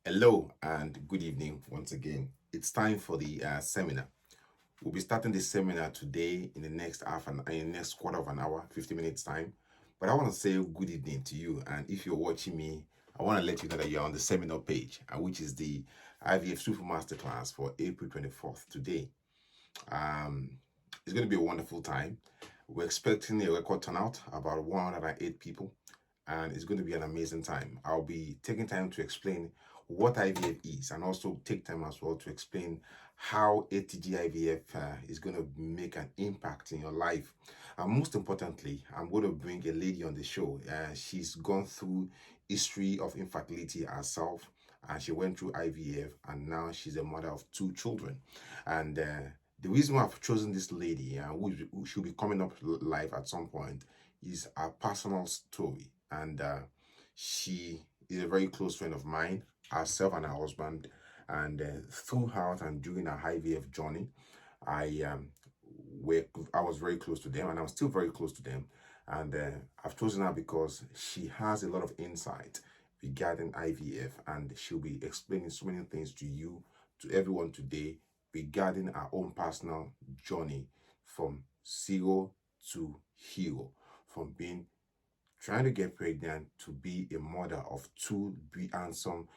Hello and good evening once again. It's time for the seminar. We'll be starting the seminar today in the next quarter of an hour, 50 minutes time. But I want to say good evening to you. And if you're watching me, I want to let you know that you're on the seminar page, which is the IVF Super Masterclass for April 24th today. Um, it's going to be a wonderful time. We're expecting a record turnout, about 108 people, and it's going to be an amazing time. I'll be taking time to explain what IVF is and also take time as well to explain how ATG IVF is going to make an impact in your life. And most importantly, I'm going to bring a lady on the show. She's gone through history of infertility herself, and she went through IVF, and now she's a mother of two children. And the reason why I've chosen this lady, who should be coming up live at some point, is her personal story. And she is a very close friend of mine, herself and her husband. And throughout and during her IVF journey, I I was very close to them, and I'm still very close to them. And I've chosen her because she has a lot of insight regarding IVF, and she'll be explaining so many things to you, to everyone today, regarding our own personal journey from zero to hero, from being trying to get pregnant to be a mother of two handsome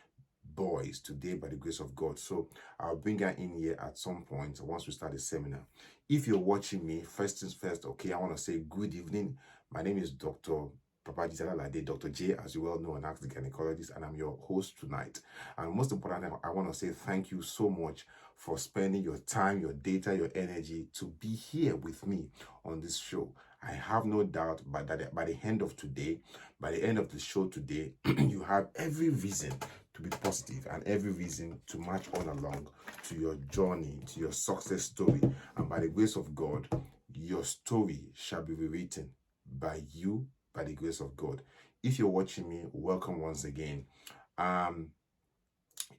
boys today by the grace of God. So I'll bring her in here at some point once we start the seminar. If you're watching me, first things first, okay, I want to say good evening. My name is Dr. Papaji Talalade, Dr. J, as you well know, an active gynecologist, and I'm your host tonight. And most importantly, I want to say thank you so much for spending your time, your data, your energy to be here with me on this show. I have no doubt that by the end of today, by the end of the show today, you have every reason to be positive and every reason to march on along to your journey, to your success story. And by the grace of God, your story shall be rewritten by you, by the grace of God. If you're watching me, welcome once again.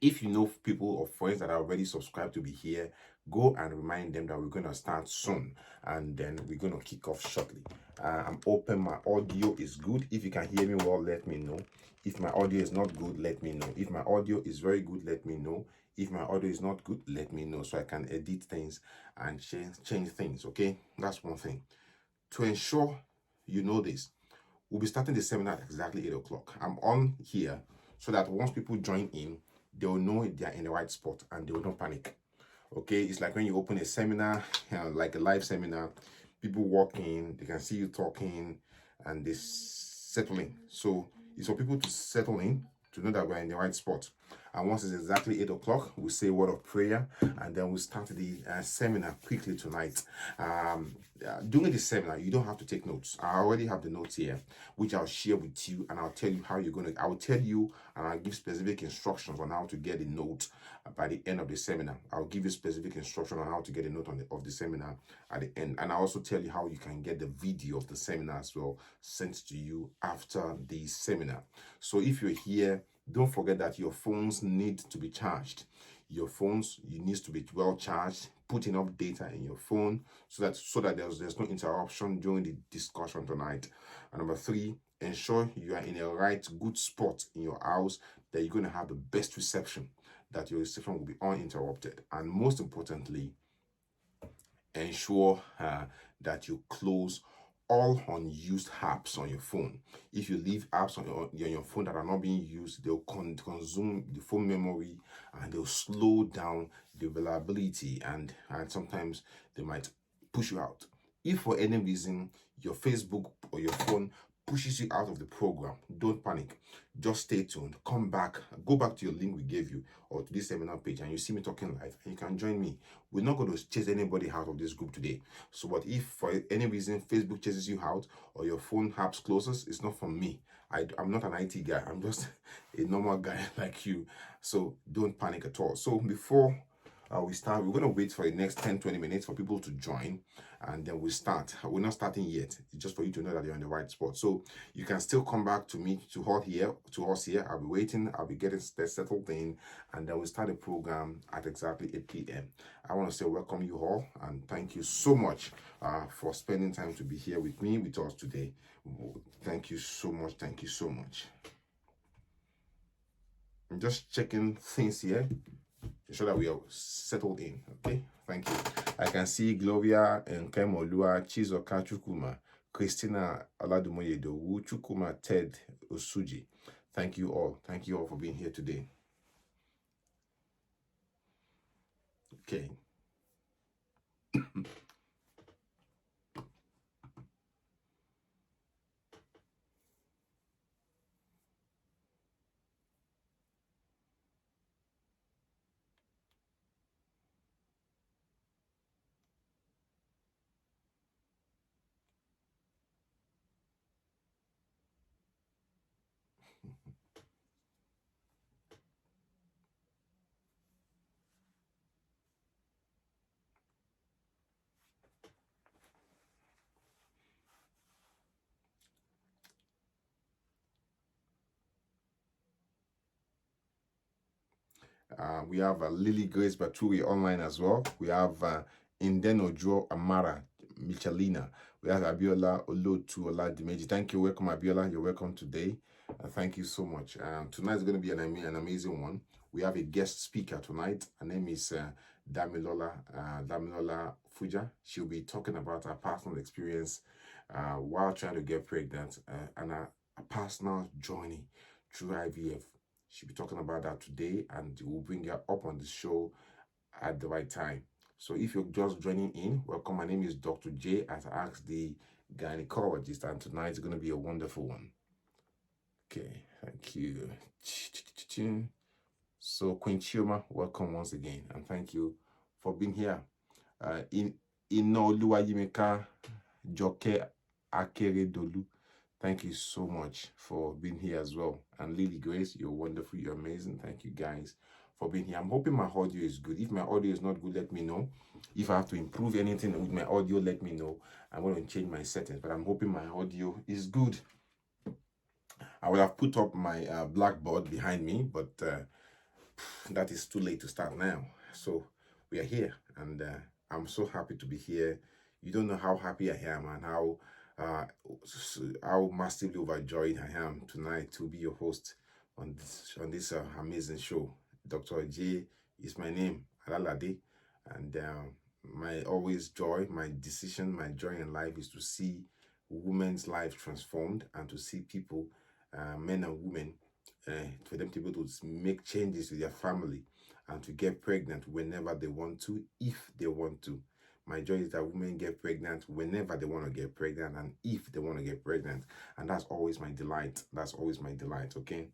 If you know people or friends that are already subscribed to be here, go and remind them that we're going to start soon, and then we're going to kick off shortly. I'm open. My audio is good. If you can hear me well, let me know. If my audio is not good, let me know. If my audio is very good, let me know. If my audio is not good, let me know so I can edit things and change things. Okay, that's one thing. To ensure you know this, we'll be starting the seminar at exactly 8 o'clock. I'm on here so that once people join in, they will know they're in the right spot and they will not panic. Okay, it's like when you open a seminar, like a live seminar, people walk in, they can see you talking, and they settle in. So it's for people to settle in to know that we're in the right spot. And once it's exactly 8 o'clock, we'll say a word of prayer, and then we'll start the seminar quickly tonight. During the seminar, you don't have to take notes. I already have the notes here, which I'll share with you, and I'll tell you how you're going to. I'll tell you, and I'll give specific instructions on how to get a note by the end of the seminar. I'll give you specific instruction on how to get a note of the seminar at the end, and I'll also tell you how you can get the video of the seminar as well sent to you after the seminar. So if you're here, don't forget that your phones need to be charged. Your phones, you need to be well charged. Put enough data in your phone so that there's no interruption during the discussion tonight. And number three, ensure you are in a right good spot in your house, that you're going to have the best reception, that your reception will be uninterrupted. And most importantly, ensure that you close all unused apps on your phone. If you leave apps on your phone that are not being used, they'll consume the phone memory, and they'll slow down the availability, and sometimes they might push you out. If for any reason your Facebook or your phone pushes you out of the program, don't panic. Just stay tuned. Come back, go back to your link we gave you or to this seminar page, and you see me talking live, and you can join me. We're not going to chase anybody out of this group today. So, but if for any reason Facebook chases you out or your phone apps closes, it's not from me. I'm not an IT guy. I'm just a normal guy like you. So don't panic at all. So before we start, we're going to wait for the next 10-20 minutes for people to join, and then we start. We're not starting yet. It's just for you to know that you're in the right spot. So you can still come back to me, to us here. I'll be waiting. I'll be getting settled in, and then we'll start the program at exactly 8 p.m. I want to say welcome you all, and thank you so much for spending time to be here with me, with us today. Thank you so much. Thank you so much. I'm just checking things here. Ensure that we are settled in. Okay, thank you. I can see Gloria and Kemolua, Chizoka Chukuma, Christina Aladumoyedo, Chukuma Ted Osuji. Thank you all. Thank you all for being here today. Okay. We have Lily Grace Baturi online as well. We have Indenojo Amara Michelina. We have Abiola Olotu Oladimeji. Thank you. Welcome, Abiola. You're welcome today. Thank you so much. Tonight is going to be an amazing one. We have a guest speaker tonight. Her name is Damilola Fuja. She'll be talking about her personal experience while trying to get pregnant and a personal journey through IVF. She'll be talking about that today, and we'll bring her up on the show at the right time. So if you're just joining in, welcome. My name is Dr. J, as I asked the gynecologist, and tonight is going to be a wonderful one. Okay, thank you. So Queen Chioma, welcome once again, and thank you for being here. In Inoluwayimika Joke Akeredolu, thank you so much for being here as well. And Lily Grace, you're wonderful, you're amazing. Thank you guys for being here. I'm hoping my audio is good. If my audio is not good, let me know. If I have to improve anything with my audio, let me know. I'm going to change my settings, but I'm hoping my audio is good. I would have put up my blackboard behind me, but that is too late to start now. So we are here, and I'm so happy to be here. You don't know how happy I am and how massively overjoyed I am tonight to be your host on this amazing show. Dr. J is my name, Alalade, and my always joy, my decision, my joy in life is to see women's life transformed and to see people, men and women, for them to be able to make changes to their family and to get pregnant whenever they want to, if they want to. My joy is that women get pregnant whenever they want to get pregnant and if they want to get pregnant. And that's always my delight. That's always my delight, okay?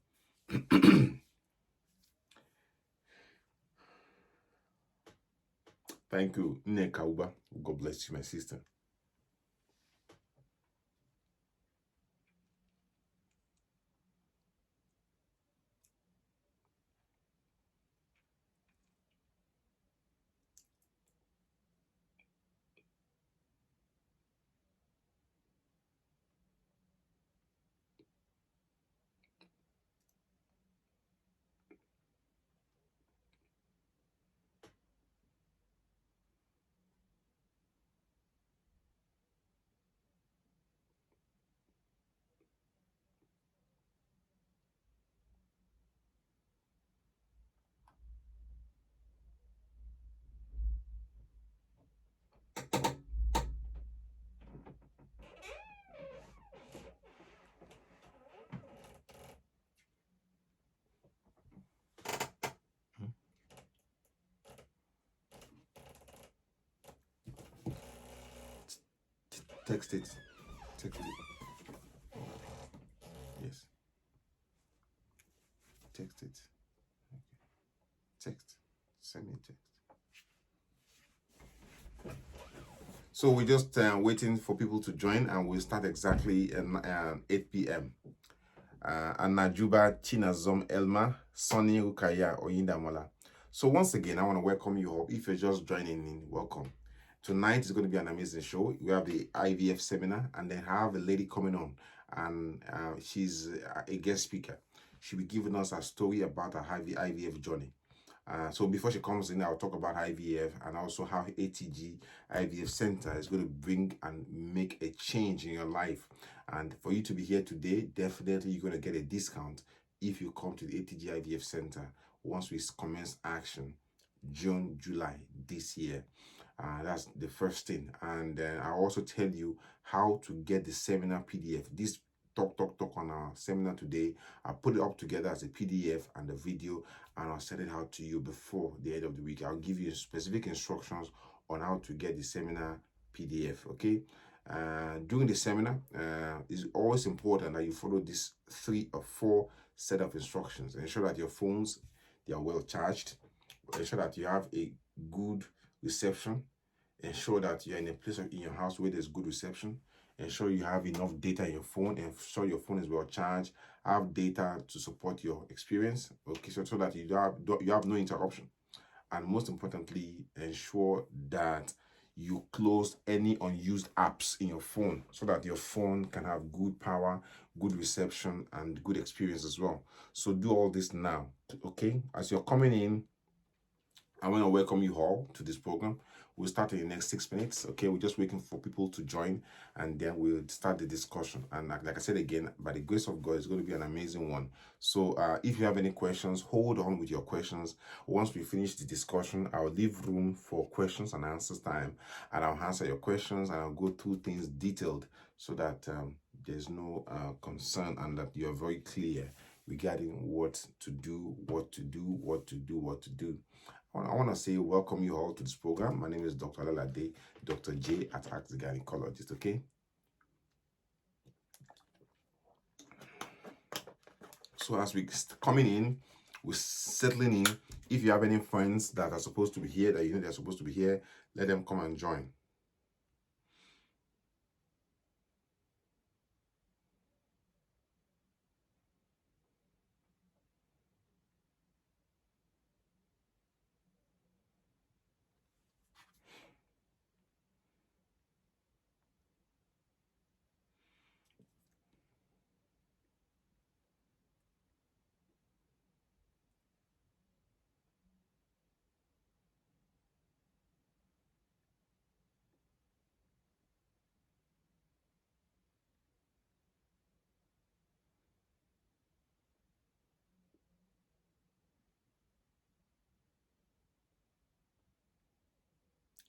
Thank you, Nekauba. God bless you, my sister. Text it. Text it. Yes. Text it. Text. Send me a text. So we're just waiting for people to join, and we'll start exactly at 8 p.m. Anajuba Chinazom Elma, Sonny Rukaya Oyindamola. So once again, I want to welcome you all. If you're just joining in, welcome. Tonight is going to be an amazing show. We have the IVF seminar, and then have a lady coming on, and she's a guest speaker. She'll be giving us a story about her IVF journey. So before she comes in, I'll talk about IVF and also how ATG IVF Center is going to bring and make a change in your life. And for you to be here today, definitely you're going to get a discount if you come to the ATG IVF Center once we commence action June, July this year. That's the first thing. And I'll also tell you how to get the seminar PDF. This talk on our seminar today, I'll put it up together as a PDF and a video, and I'll send it out to you before the end of the week. I'll give you specific instructions on how to get the seminar PDF, okay? During the seminar, it's always important that you follow these 3 or 4 set of instructions. Ensure that your phones, they are well charged. Ensure that you have a good reception. Ensure that you're in a place in your house where there's good reception. Ensure you have enough data in your phone. Ensure your phone is well charged. Have data to support your experience. Okay, so that you have no interruption. And most importantly, ensure that you close any unused apps in your phone so that your phone can have good power, good reception, and good experience as well. So do all this now. Okay, as you're coming in, I want to welcome you all to this program. We'll start in the next 6 minutes. Okay, we're just waiting for people to join, and then we'll start the discussion. And like I said again, by the grace of God, it's going to be an amazing one. So if you have any questions, hold on with your questions. Once we finish the discussion, I'll leave room for questions and answers time, and I'll answer your questions, and I'll go through things detailed so that there's no concern, and that you're very clear regarding what to do, what to do, what to do, what to do. I want to say welcome you all to this program. My name is Dr. Alalade, Dr. J at Ask the Gynecologist, okay? So as we coming in, we're settling in. If you have any friends that are supposed to be here, that you know they're supposed to be here, let them come and join.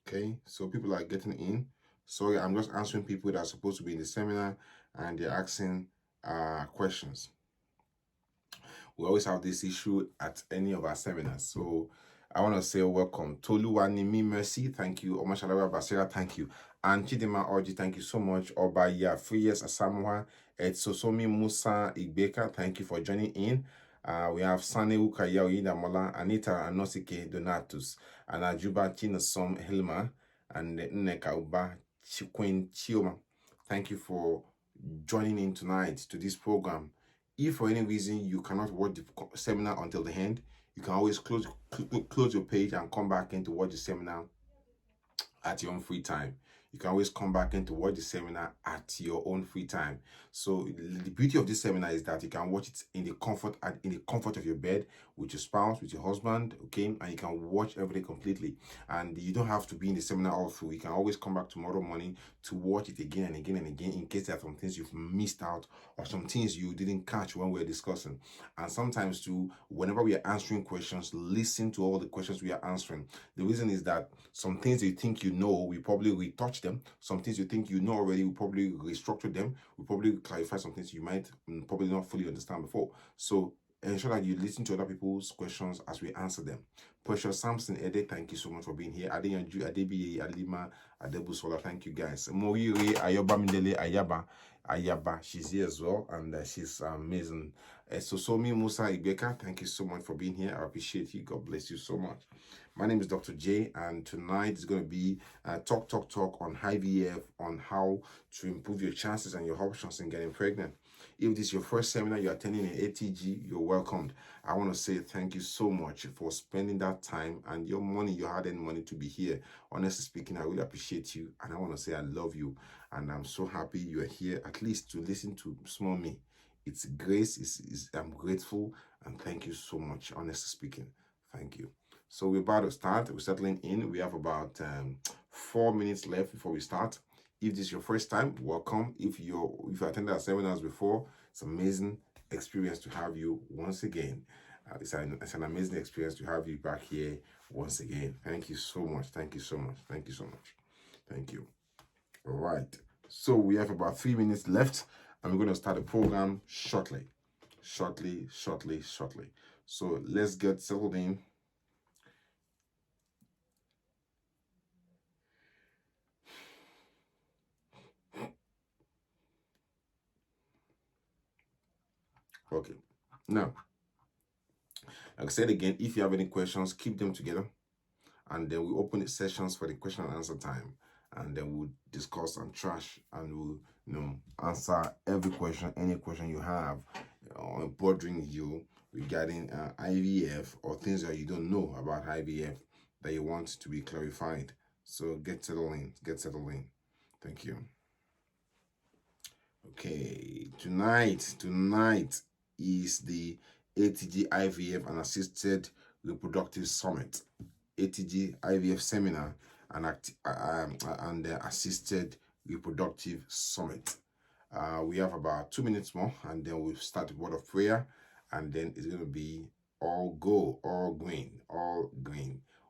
Okay, so people are getting in. Sorry, I'm just answering people that are supposed to be in the seminar and they're asking questions. We always have this issue at any of our seminars. So I want to say welcome. Toluwanimi Mercy, thank you. Omashalawa Basira, thank you. And Chidima Orji, thank you so much. Obaya Friyes Asamoah, Etsosomi Musa Igbeka, thank you for joining in. We have Sane Ukaya Mola, Anita Anosike Donatus, and Ajuba Chinosom Hilma, and Nneka Uba Queen Chioma. Thank you for joining in tonight to this program. If for any reason you cannot watch the seminar until the end, you can always close your page and come back in to watch the seminar at your own free time. You can always come back in to watch the seminar at your own free time. So the beauty of this seminar is that you can watch it in the comfort of your bed with your spouse, with your husband, okay, and you can watch everything completely. And you don't have to be in the seminar all through. You can always come back tomorrow morning to watch it again and again and again in case there are some things you've missed out or some things you didn't catch when we were discussing. And sometimes too, whenever we are answering questions, listen to all the questions we are answering. The reason is that some things you think you know, we probably retouch them. Some things you think you know already, we probably restructure them. We probably clarify some things you might probably not fully understand before. So ensure that you listen to other people's questions as we answer them. Precious Samson Ede, thank you so much for being here. Adeyanju, Adebiye, Alima, Adebusola, thank you guys. Moiri, Ayoba Mindele, Ayaba, she's here as well, and she's amazing. Sosomi Musa Ibeka, thank you so much for being here. I appreciate you. God bless you so much. My name is Dr. J, and tonight is going to be talk on IVF, on how to improve your chances and your options in getting pregnant. If this is your first seminar you're attending in ATG, you're welcomed. I want to say thank you so much for spending that time and your money, your hard-earned money to be here. Honestly speaking, I really appreciate you, and I want to say I love you, and I'm so happy you are here at least to listen to small me. It's grace. I'm grateful, and thank you so much. Honestly speaking, thank you. So we're about to start. We're settling in. We have about 4 minutes left before we start. If this is your first time, welcome. If you attended our seminars before, it's amazing. experience to have you once again. It's an amazing experience to have you back here once again. Thank you so much. Thank you so much. Thank you so much. Thank you. All right. So we have about 3 minutes left, and we're going to start the program shortly. Shortly. So let's get settled in. Okay. Now, like I said again, if you have any questions, keep them together, and then we open the sessions for the question and answer time, and then we'll discuss and trash, and we'll answer every question, any question you have bothering you regarding IVF or things that you don't know about IVF that you want to be clarified. So get settled in. Thank you. Okay, tonight is the ATG IVF and Assisted Reproductive Summit, ATG IVF Seminar and the Assisted Reproductive Summit. We have about 2 minutes more, and then we'll start the word of prayer, and then it's going to be all green.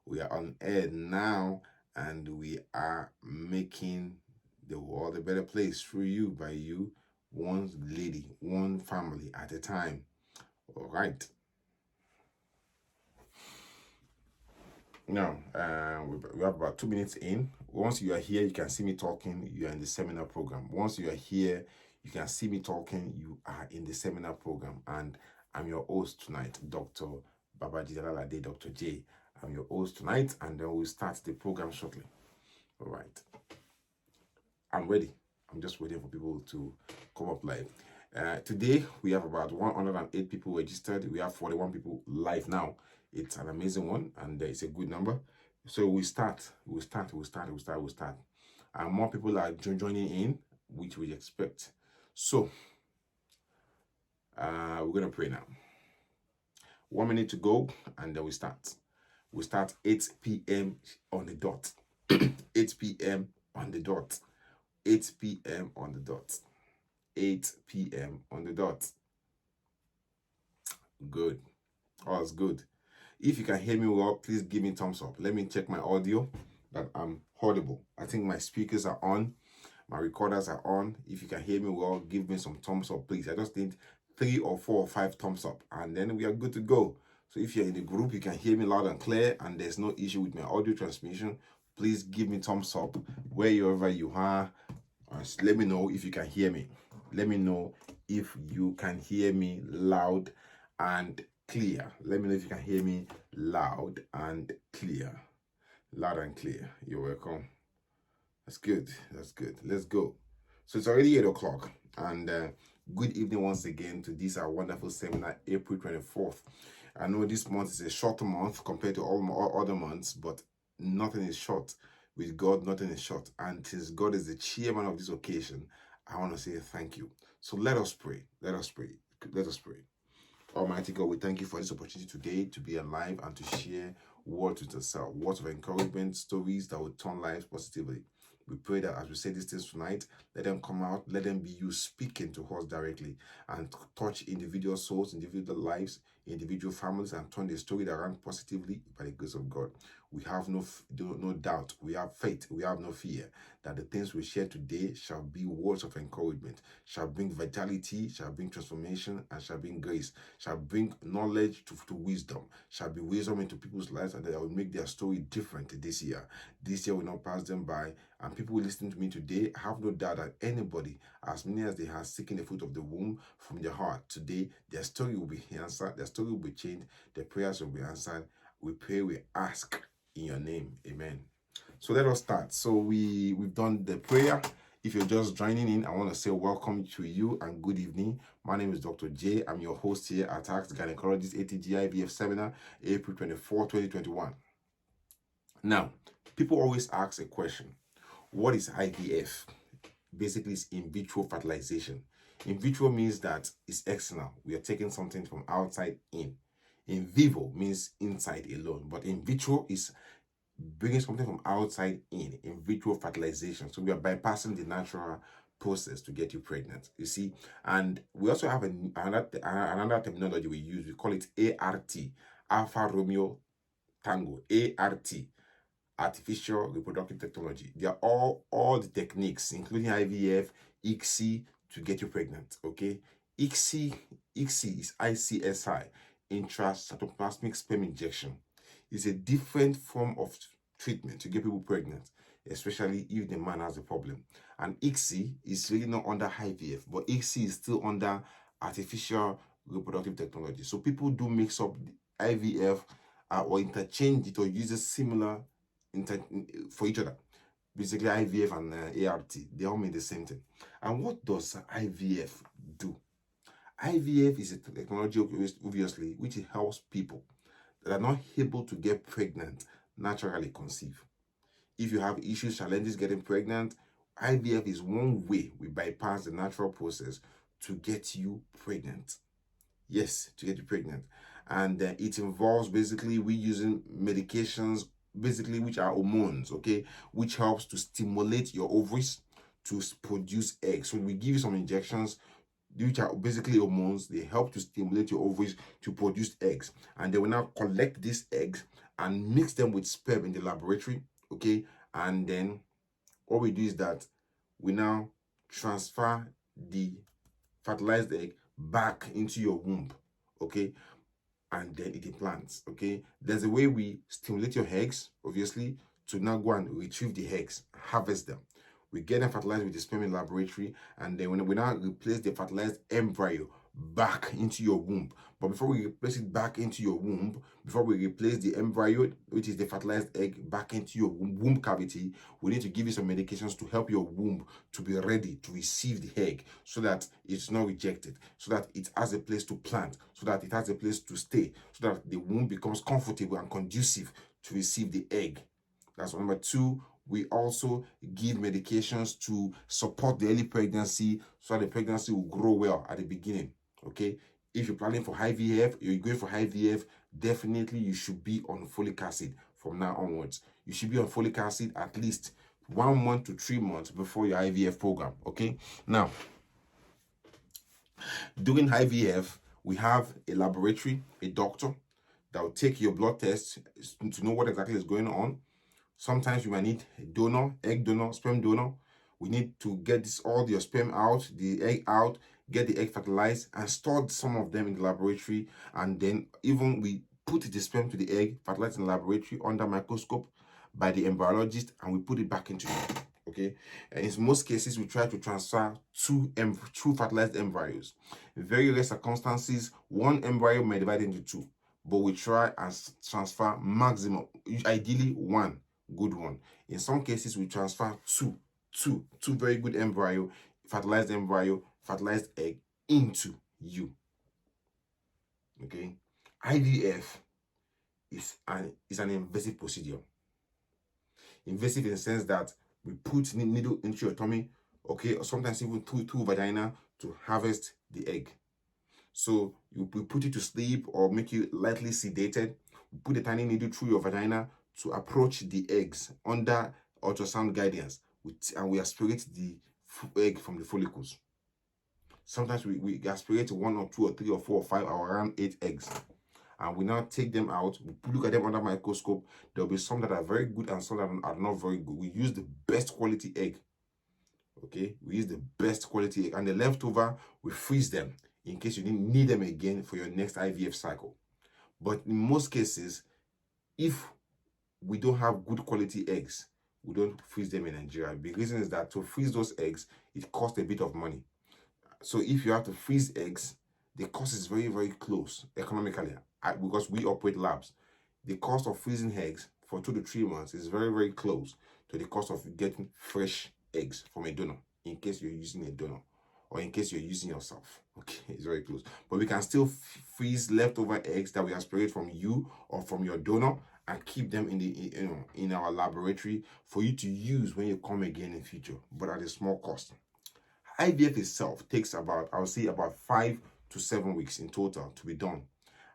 We are on air now, and we are making the world a better place through you, by you, one lady, one family at a time. All right. Now, we have about 2 minutes in. Once you are here, you can see me talking. You are in the seminar program. Once you are here, you can see me talking. You are in the seminar program. And I'm your host tonight, Dr. Babaji Dalalade, Dr. J. I'm your host tonight, and then we'll start the program shortly. All right. I'm ready. I'm just waiting for people to come up live. Today, we have about 108 people registered. We have 41 people live now. It's an amazing one, and it's a good number. So we start. And more people are joining in, which we expect. So we're going to pray now. 1 minute to go, and then we start. We start 8 p.m. on the dot. 8 p.m. on the dot. 8 p.m. on the dot. 8 p.m. on the dot. Good. Oh, it's good. If you can hear me well, please give me thumbs up. Let me check my audio that I'm audible. I think my speakers are on. My recorders are on. If you can hear me well, give me some thumbs up, please. I just need 3 or 4 or 5 thumbs up, and then we are good to go. So if you're in the group, you can hear me loud and clear, and there's no issue with my audio transmission, please give me thumbs up wherever you are. Let me know if you can hear me. Let me know if you can hear me loud and clear. Let me know if you can hear me loud and clear. Loud and clear. You're welcome. That's good. Let's go. So it's already 8 o'clock, and good evening once again to this our wonderful seminar, April 24th. I know this month is a shorter month compared to all other months, but nothing is short. With God, nothing is short. And since God is the chairman of this occasion, I want to say thank you. So let us pray. Almighty God, we thank you for this opportunity today to be alive and to share words with yourself, words of encouragement, stories that will turn lives positively. We pray that as we say these things tonight, let them come out, let them be you speaking to us directly and touch individual souls, individual lives, individual families, and turn the story around positively by the grace of God. We have no doubt, we have faith, we have no fear that the things we share today shall be words of encouragement, shall bring vitality, shall bring transformation, and shall bring grace, shall bring knowledge to wisdom, shall be wisdom into people's lives, and that will make their story different this year. This year will not pass them by, and people listening to me today, I have no doubt that anybody, as many as they have seeking the fruit of the womb from their heart today, their story will be answered, their story will be changed, their prayers will be answered. We pray, we ask in your name. Amen. So let us start. So we've done the prayer. If you're just joining in, I want to say welcome to you and good evening. My name is Dr. J. I'm your host here at Ask Gynecologist ATG IVF Seminar, April 24, 2021. Now, people always ask a question. What is IVF? Basically, it's in vitro fertilization. In vitro means that it's external. We are taking something from outside in. In vivo means inside alone. But in vitro is bringing something from outside in vitro fertilization. So we are bypassing the natural process to get you pregnant. You see, and we also have another terminology we use. We call it ART, Alpha Romeo Tango. ART, artificial reproductive technology. They are all the techniques, including IVF, ICSI, to get you pregnant. Okay, ICSI is ICSI, intracytoplasmic sperm injection. It's a different form of treatment to get people pregnant, especially if the man has a problem. And ICSI is really not under IVF, but ICSI is still under artificial reproductive technology. So people do mix up IVF or interchange it or use a similar for each other. Basically, IVF and ART, they all mean the same thing. And what does IVF do? IVF is a technology, obviously, which helps people that are not able to get pregnant naturally conceive. If you have issues, challenges getting pregnant, IVF is one way we bypass the natural process to get you pregnant. Yes, to get you pregnant. And it involves basically we using medications, basically, which are hormones, okay, which helps to stimulate your ovaries to produce eggs. So we give you some injections, which are basically hormones. They help to stimulate your ovaries to produce eggs. And they will now collect these eggs and mix them with sperm in the laboratory, okay? And then what we do is that we now transfer the fertilized egg back into your womb, okay? And then it implants, okay? There's a way we stimulate your eggs, obviously, to now go and retrieve the eggs, harvest them. We get them fertilized with the sperm in laboratory, and then when we now replace the fertilized embryo back into your womb. But before we replace it back into your womb, before we replace the embryo, which is the fertilized egg, back into your womb cavity, we need to give you some medications to help your womb to be ready to receive the egg so that it's not rejected, so that it has a place to plant, so that it has a place to stay, so that the womb becomes comfortable and conducive to receive the egg. That's number two. We also give medications to support the early pregnancy so that the pregnancy will grow well at the beginning. Okay, if you're planning for IVF, you're going for IVF, definitely you should be on folic acid from now onwards. You should be on folic acid at least 1 month to 3 months before your IVF program. Okay, now during IVF, we have a laboratory, a doctor that will take your blood test to know what exactly is going on. Sometimes you might need a donor, egg donor, sperm donor. We need to get all your sperm out, the egg out, get the egg fertilized, and store some of them in the laboratory. And then even we put the sperm to the egg, fertilized in the laboratory under microscope by the embryologist, and we put it back into you. Okay, and in most cases, we try to transfer two fertilized embryos. In very rare circumstances, one embryo may divide into two, but we try and transfer maximum, ideally one good one. In some cases, we transfer two very good fertilized egg into you. Okay, IVF is an invasive procedure. Invasive in the sense that we put needle into your tummy, okay, or sometimes even through vagina to harvest the egg. So we put you to sleep or make you lightly sedated. We put a tiny needle through your vagina to approach the eggs under ultrasound guidance, and we aspirate the egg from the follicles. Sometimes we aspirate 1 or 2 or 3 or 4 or 5 or around 8 eggs. And we now take them out, we look at them under microscope. There'll be some that are very good and some that are not very good. We use the best quality egg. Okay, we use the best quality egg, and the leftover, we freeze them in case you need them again for your next IVF cycle. But in most cases, if we don't have good quality eggs, we don't freeze them in Nigeria. The reason is that to freeze those eggs, it costs a bit of money. So if you have to freeze eggs, the cost is very, very close economically because we operate labs. The cost of freezing eggs for 2 to 3 months is very, very close to the cost of getting fresh eggs from a donor, in case you're using a donor or in case you're using yourself. Okay, it's very close. But we can still freeze leftover eggs that we aspirate from you or from your donor and keep them in our laboratory for you to use when you come again in future, but at a small cost. IVF itself takes about, I would say, about 5 to 7 weeks in total to be done.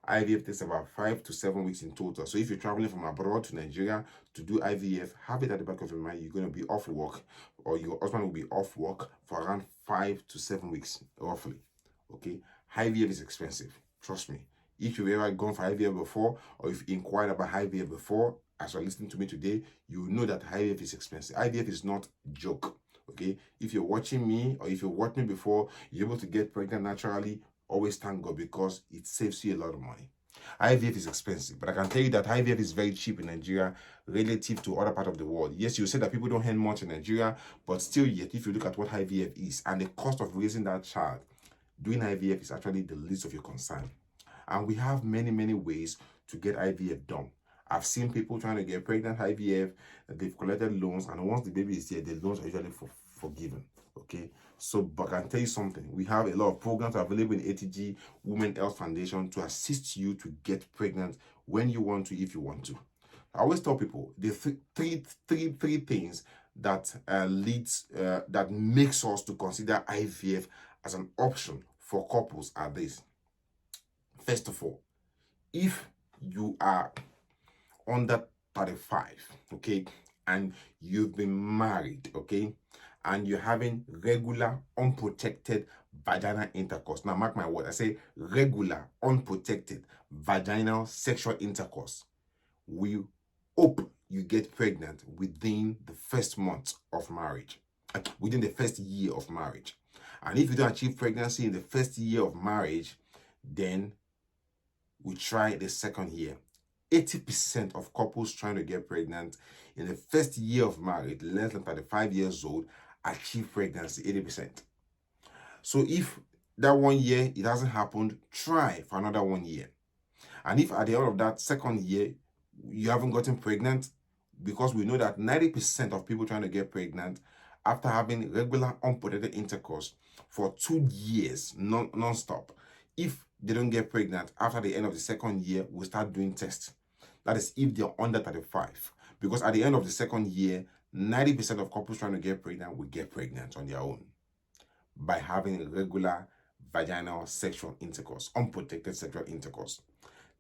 IVF takes about 5 to 7 weeks in total. So if you're traveling from abroad to Nigeria to do IVF, have it at the back of your mind. You're going to be off work, or your husband will be off work for around 5 to 7 weeks, roughly. Okay, IVF is expensive. Trust me. If you've ever gone for IVF before, or if you inquired about IVF before, as you're listening to me today, you know that IVF is expensive. IVF is not a joke. Okay, if you're watching me, or if you watched me before, you're able to get pregnant naturally, always thank God, because it saves you a lot of money. IVF is expensive, but I can tell you that IVF is very cheap in Nigeria relative to other parts of the world. Yes, you say that people don't earn much in Nigeria, but still yet, if you look at what IVF is and the cost of raising that child, doing IVF is actually the least of your concern. And we have many ways to get IVF done. I've seen people trying to get pregnant IVF, they've collected loans, and once the baby is here, the loans are usually forgiven. Okay, so but I can tell you something, we have a lot of programs available in ATG Women Health Foundation to assist you to get pregnant when you want to, if you want to. I always tell people the three things that that makes us to consider IVF as an option for couples are this. First of all, if you are under 35, okay, and you've been married, okay, and you're having regular unprotected vaginal intercourse. Now mark my word, I say regular unprotected vaginal sexual intercourse. We hope you get pregnant within the first month of marriage, within the first year of marriage. And if you don't achieve pregnancy in the first year of marriage, then we try the second year. 80% of couples trying to get pregnant in the first year of marriage, less than 35 years old, achieve pregnancy, 80%. So if that 1 year it hasn't happened, try for another 1 year. And if at the end of that second year you haven't gotten pregnant, because we know that 90% of people trying to get pregnant after having regular unprotected intercourse for 2 years non-stop, if they don't get pregnant after the end of the second year, we'll start doing tests. That is if they're under 35. Because at the end of the second year, 90% of couples trying to get pregnant will get pregnant on their own by having regular vaginal sexual intercourse, unprotected sexual intercourse.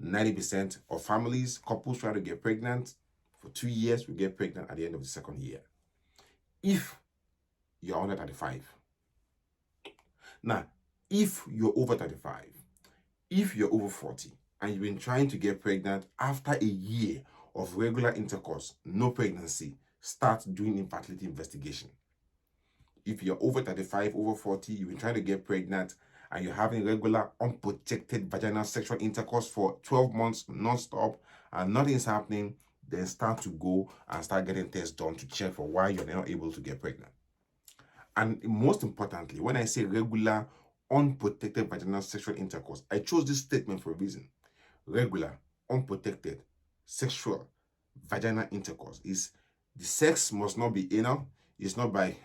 90% of families, couples try to get pregnant for 2 years, will get pregnant at the end of the second year. If you're under 35. Now, if you're over 35, if you're over 40, and you've been trying to get pregnant after a year of regular intercourse, no pregnancy, start doing infertility investigation. If you're over 35, over 40, you've been trying to get pregnant, and you're having regular unprotected vaginal sexual intercourse for 12 months non-stop, and nothing's happening, then start to go and start getting tests done to check for why you're not able to get pregnant. And most importantly, when I say regular unprotected vaginal sexual intercourse, I chose this statement for a reason. Regular unprotected sexual vaginal intercourse is the sex must not be anal, it's not by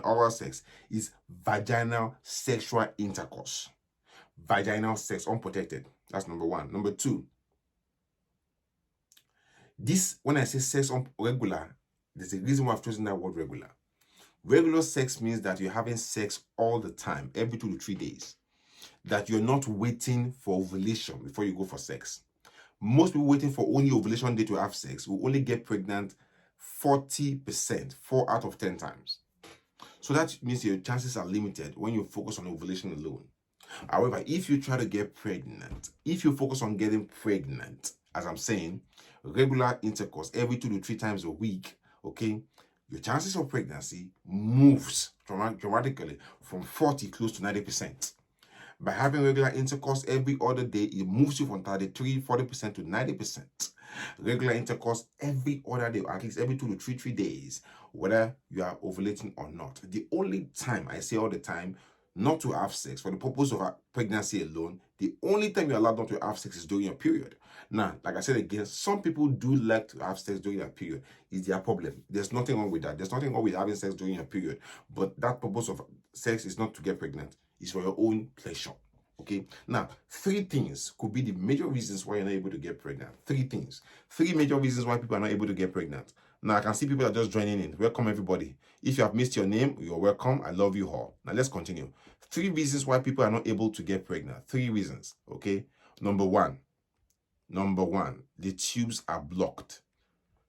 oral sex, it's vaginal sexual intercourse. Vaginal sex unprotected. That's number one. Number two, this, when I say sex regular, there's a reason why I've chosen that word regular. Regular sex means that you're having sex all the time, every 2 to 3 days. That you're not waiting for ovulation before you go for sex. Most people waiting for only ovulation day to have sex will only get pregnant 40%, 4 out of 10 times. So that means your chances are limited when you focus on ovulation alone. However, if you try to get pregnant, if you focus on getting pregnant, as I'm saying, regular intercourse every 2 to 3 times a week, okay, your chances of pregnancy moves dramatically from 40 close to 90%. By having regular intercourse every other day, it moves you from 40% to 90%. Regular intercourse every other day, at least every 2 to 3 days, whether you are ovulating or not. The only time, I say all the time, not to have sex for the purpose of pregnancy alone, the only time you're allowed not to have sex is during your period. Now, like I said again, some people do like to have sex during their period. It's their problem. There's nothing wrong with that. There's nothing wrong with having sex during your period. But that purpose of sex is not to get pregnant. It's for your own pleasure. Okay? Now, 3 things could be the major reasons why you're not able to get pregnant. 3 things. 3 major reasons why people are not able to get pregnant. Now I can see people are just joining in. Welcome everybody. If you have missed your name, you're welcome. I love you all. Now let's continue. 3 reasons why people are not able to get pregnant. 3 reasons. Okay. Number one, the tubes are blocked.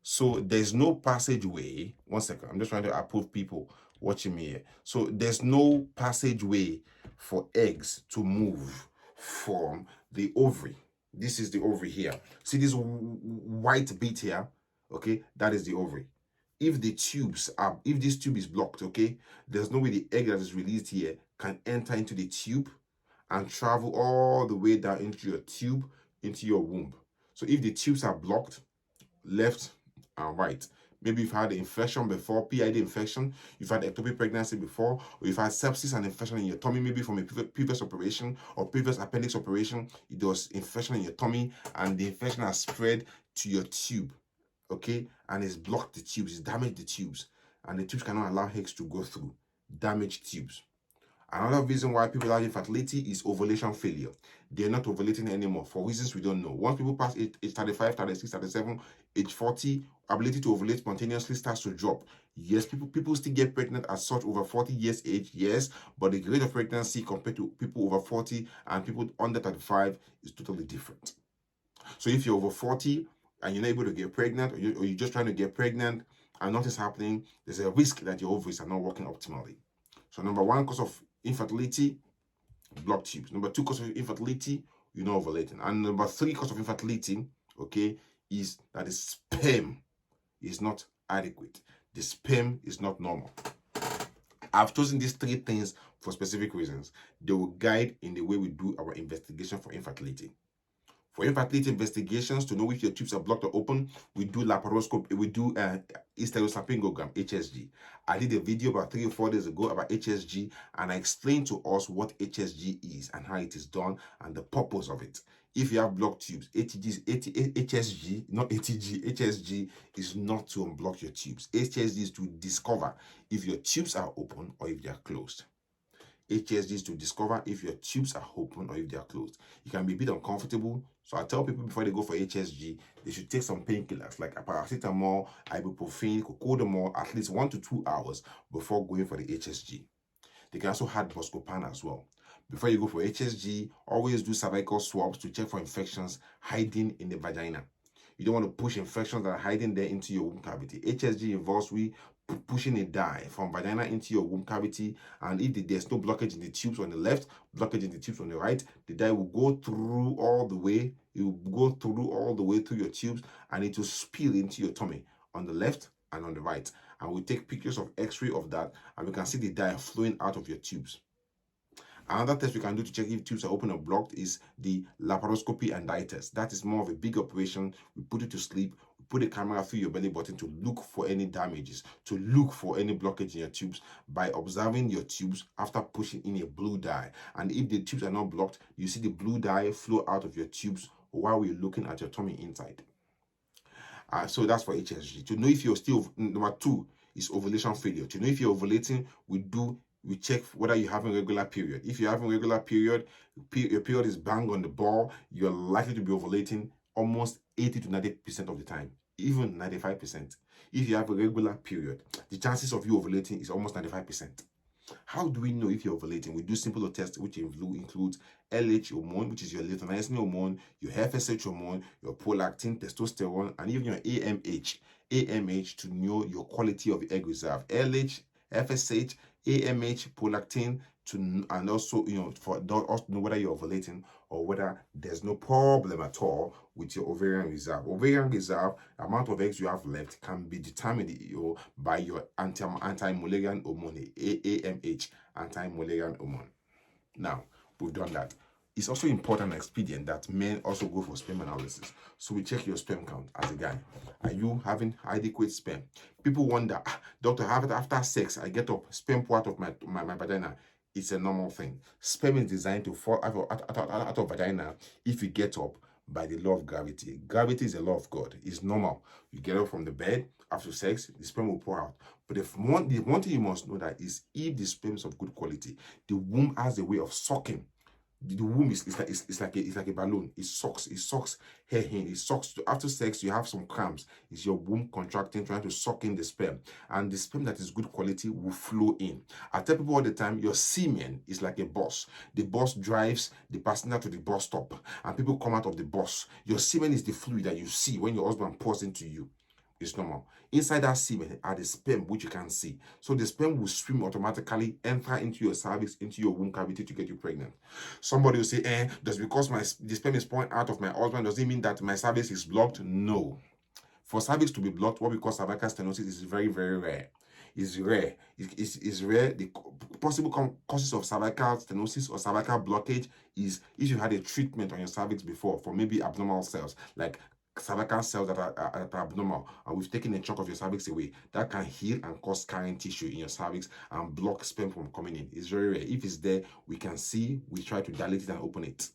So there's no passageway. One second. I'm just trying to approve people watching me here. So there's no passageway for eggs to move from the ovary. This is the ovary here. See this white bit here? Okay, that is the ovary. If this tube is blocked, okay, there's no way the egg that is released here can enter into the tube and travel all the way down into your tube, into your womb. So if the tubes are blocked, left and right, maybe you've had an infection before, PID infection, you've had ectopic pregnancy before, or you've had sepsis and infection in your tummy, maybe from a previous operation or previous appendix operation, there was infection in your tummy and the infection has spread to your tube, okay, and it's blocked the tubes, it's damaged the tubes, and the tubes cannot allow eggs to go through. Damaged tubes. Another reason why people have infertility is ovulation failure. They're not ovulating anymore for reasons we don't know. Once people pass age 35, 36, 37, age 40, ability to ovulate spontaneously starts to drop. Yes, people still get pregnant at such over 40 years age, yes, but the rate of pregnancy compared to people over 40 and people under 35 is totally different. So if you're over 40 and you're not able to get pregnant, or you're just trying to get pregnant and nothing's happening, there's a risk that your ovaries are not working optimally. So number one cause of infertility, blocked tubes. Number two cause of infertility, you're not ovulating. And number three cause of infertility, okay, is that the sperm is not adequate. The sperm is not normal. I've chosen these 3 things for specific reasons. They will guide in the way we do our investigation for infertility. For infertility investigations, to know if your tubes are blocked or open, we do laparoscopy, we do hysterosalpingogram, HSG. I did a video about 3 or 4 days ago about HSG, and I explained to us what HSG is and how it is done and the purpose of it. If you have blocked tubes, HSG, not ATG, HSG is not to unblock your tubes. HSG is to discover if your tubes are open or if they are closed. HSG is to discover if your tubes are open or if they are closed. You can be a bit uncomfortable, so I tell people before they go for HSG, they should take some painkillers like paracetamol, ibuprofen, cocodamol at least 1 to 2 hours before going for the HSG. They can also add Buscopan as well. Before you go for HSG, always do cervical swabs to check for infections hiding in the vagina. You don't want to push infections that are hiding there into your womb cavity. HSG involves pushing a dye from vagina into your womb cavity, and if there's no blockage in the tubes on the left, blockage in the tubes on the right, the dye will go through all the way. It will go through all the way through your tubes, and it will spill into your tummy on the left and on the right. And we take pictures of X-ray of that, and we can see the dye flowing out of your tubes. Another test we can do to check if tubes are open or blocked is the laparoscopy and dye test. That is more of a big operation. We put it to sleep. We put a camera through your belly button to look for any damages, to look for any blockage in your tubes by observing your tubes after pushing in a blue dye. And if the tubes are not blocked, you see the blue dye flow out of your tubes while we're looking at your tummy inside. So that's for HSG. To know if you're still, number 2 is ovulation failure. To know if you're ovulating, we check whether you're having regular period. If you're having regular period, your period is bang on the ball, you're likely to be ovulating almost 80 to 90% of the time, even 95%. If you have a regular period, the chances of you ovulating is almost 95%. How do we know if you're ovulating? We do simple tests which includes LH hormone, which is your luteinizing hormone, your FSH hormone, your prolactin, testosterone, and even your AMH to know your quality of egg reserve. LH, FSH, AMH, prolactin, and also for us to know whether you're ovulating or whether there's no problem at all with your ovarian reserve. Ovarian reserve, the amount of eggs you have left, can be determined by your anti-Mullerian hormone, AMH, anti-Mullerian hormone. Now, we've done that. It's also important and expedient that men also go for sperm analysis. So we check your sperm count as a guy. Are you having adequate sperm? People wonder, doctor, after sex, I get up, sperm pour out of my vagina. It's a normal thing. Sperm is designed to fall out of vagina if you get up by the law of gravity. Gravity is a law of God. It's normal. You get up from the bed after sex, the sperm will pour out. But the one thing you must know that is if the sperm is of good quality, the womb has a way of sucking The womb is like a balloon. It sucks hair in. It sucks. After sex, you have some cramps. It's your womb contracting, trying to suck in the sperm, and the sperm that is good quality will flow in. I tell people all the time, your semen is like a bus. The bus drives the passenger to the bus stop, and people come out of the bus. Your semen is the fluid that you see when your husband pours into you. It's normal. Inside that semen are the sperm which you can see. So the sperm will swim automatically, enter into your cervix, into your womb cavity to get you pregnant. Somebody will say, just because the sperm is pouring out of my husband, does it mean that my cervix is blocked? No. For cervix to be blocked, what we call cervical stenosis is very, very rare. It's rare. It's rare. The possible causes of cervical stenosis or cervical blockage is if you had a treatment on your cervix before for maybe abnormal cells, like cervical cells that are abnormal, and we've taken a chunk of your cervix away. That can heal and cause scarring tissue in your cervix and block sperm from coming in. It's very rare. If it's there, we can see, we try to dilate it and open it.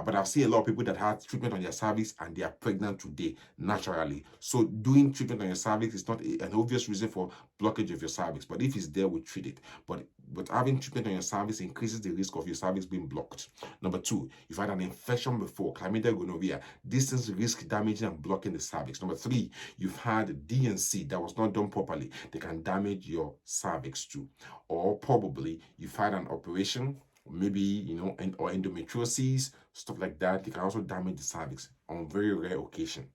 But I've seen a lot of people that had treatment on their cervix and they are pregnant today naturally. So doing treatment on your cervix is not an obvious reason for blockage of your cervix. But if it's there, we treat it. But having treatment on your cervix increases the risk of your cervix being blocked. Number two, you've had an infection before, chlamydia, gonorrhea. This is risk damaging and blocking the cervix. Number three, you've had D&C that was not done properly. They can damage your cervix too. Or probably you've had an operation, maybe or endometriosis, stuff like that. They can also damage the cervix on very rare occasion.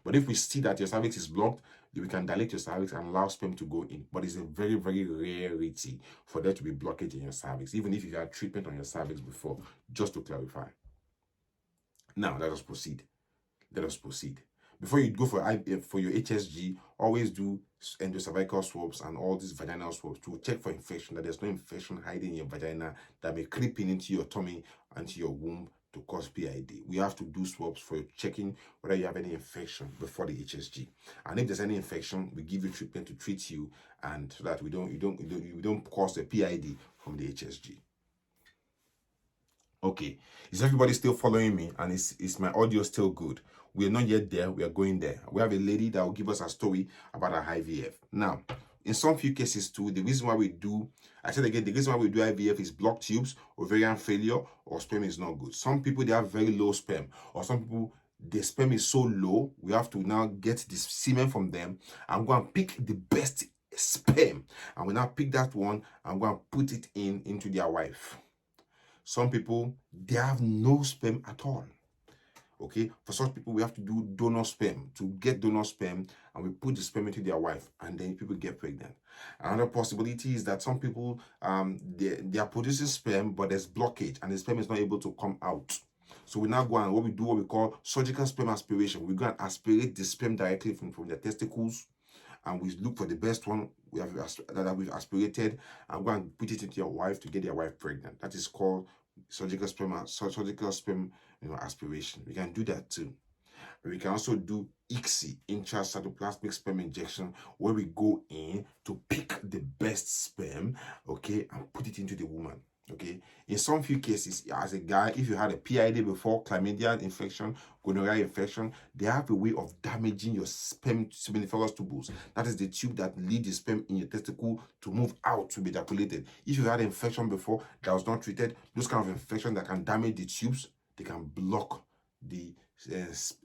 But if we see that your cervix is blocked, we can dilate your cervix and allow sperm to go in. But it's a very, very rarity for there to be blockage in your cervix, even if you had treatment on your cervix before, just to clarify. Now, let us proceed. Before you go for your HSG, always do endocervical swabs and all these vaginal swabs to check for infection, that there's no infection hiding in your vagina that may creep into your tummy and to your womb to cause PID. We have to do swabs for checking whether you have any infection before the HSG. And if there's any infection, we give you treatment to treat you, and so that we don't cause a PID from the HSG. Okay, is everybody still following me? And is my audio still good? We are not yet there. We are going there. We have a lady that will give us a story about her IVF. Now, in some few cases too, the reason why we do, I said again, the reason why we do IVF is blocked tubes, ovarian failure, or sperm is not good. Some people, they have very low sperm, or some people, the sperm is so low, we have to now get the semen from them and go and pick the best sperm. And we now pick that one and go and put it into their wife. Some people, they have no sperm at all. Okay, for such people, we have to do donor sperm. To get donor sperm, and we put the sperm into their wife, and then people get pregnant. Another possibility is that some people, they are producing sperm, but there's blockage, and the sperm is not able to come out. So we now go and what we call surgical sperm aspiration. We go and aspirate the sperm directly from their testicles, and we look for the best one that we've aspirated, and go and put it into your wife to get your wife pregnant. That is called surgical sperm aspiration. We can do that too. We can also do ICSI, intracytoplasmic sperm injection, where we go in to pick the best sperm, okay, and put it into the woman. Okay, in some few cases, as a guy, if you had a PID before, chlamydia infection, gonorrhea infection, they have a way of damaging your seminiferous tubules. That is the tube that leads the sperm in your testicle to move out to be ejaculated. If you had infection before that was not treated, those kind of infection that can damage the tubes, they can block the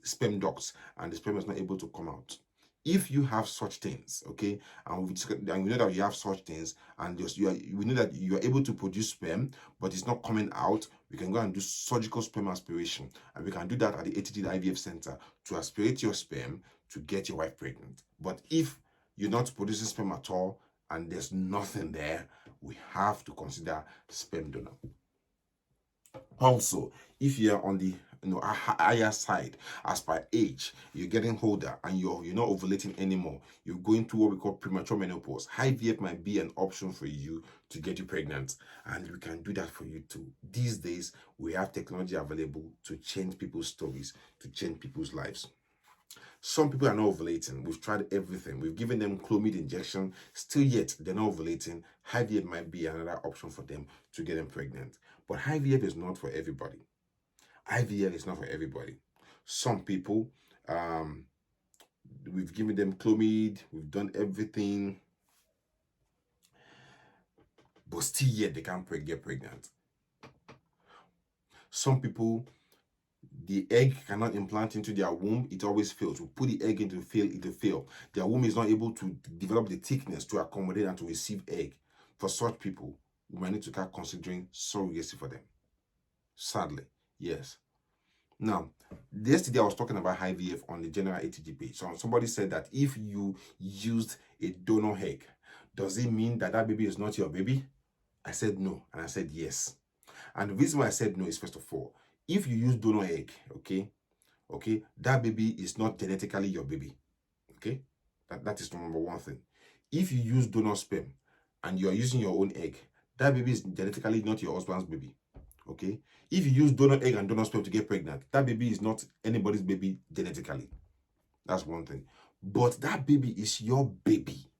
sperm ducts, and the sperm is not able to come out. If you have such things, okay, and we know that you have such things, and we know that you are able to produce sperm, but it's not coming out, we can go and do surgical sperm aspiration, and we can do that at the ATT IVF Center to aspirate your sperm to get your wife pregnant. But if you're not producing sperm at all, and there's nothing there, we have to consider sperm donor. Also, if you're on the higher side, as per age, you're getting older and you're not ovulating anymore, you're going through what we call premature menopause, IVF might be an option for you to get you pregnant, and we can do that for you too. These days, we have technology available to change people's stories, to change people's lives. Some people are not ovulating. We've tried everything. We've given them Clomid injection. Still yet, they're not ovulating. IVF might be another option for them to get them pregnant. But IVF is not for everybody. IVF is not for everybody. Some people, we've given them Clomid. We've done everything. But still yet, they can't get pregnant. Some people, the egg cannot implant into their womb. It always fails. We put the egg into fail, it will fail. Their womb is not able to develop the thickness to accommodate and to receive egg. For such people, we might need to start considering surrogacy for them. Sadly, yes. Now, yesterday I was talking about IVF on the general ATG page. So somebody said that if you used a donor egg, does it mean that that baby is not your baby? I said no, and I said yes. And the reason why I said no is, first of all, if you use donor egg, okay, that baby is not genetically your baby. Okay, that is number one thing. If you use donor sperm and you are using your own egg, that baby is genetically not your husband's baby. Okay, if you use donor egg and donor sperm to get pregnant, that baby is not anybody's baby genetically. That's one thing. But that baby is your baby.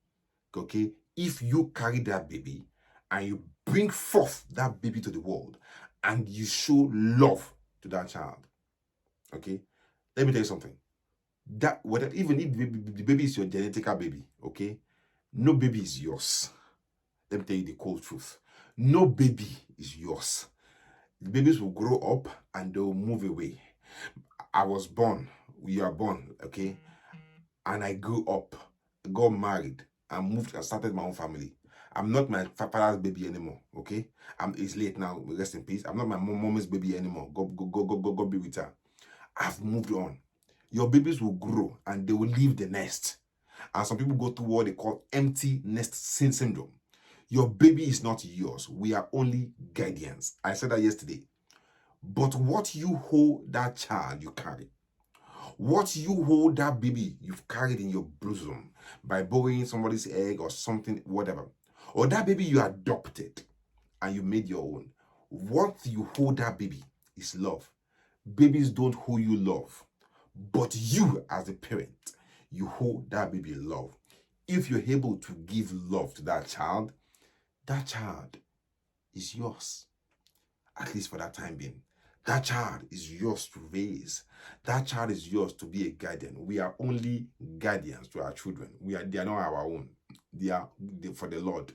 Okay, if you carry that baby and you bring forth that baby to the world and you show love to that child, okay, let me tell you something. That whether even if the baby is your genetical baby, okay, no baby is yours. Let me tell you the cold truth. No baby is yours. The babies will grow up and they will move away. I was born, you are born, okay, and I grew up, got married, and moved and started my own family. I'm not my father's baby anymore, okay? It's late now, rest in peace. I'm not my mommy's baby anymore. Go be with her. I've moved on. Your babies will grow and they will leave the nest. And some people go through what they call empty nest syndrome. Your baby is not yours. We are only guardians. I said that yesterday. But what you hold that child you carry, what you hold that baby you've carried in your bosom by borrowing somebody's egg or something, whatever, or that baby you adopted and you made your own, what you hold that baby is love. Babies don't hold you love, but you as a parent, you hold that baby love. If you're able to give love to that child is yours, at least for that time being. That child is yours to raise. That child is yours to be a guardian. We are only guardians to our children. They are not our own. They are for the Lord.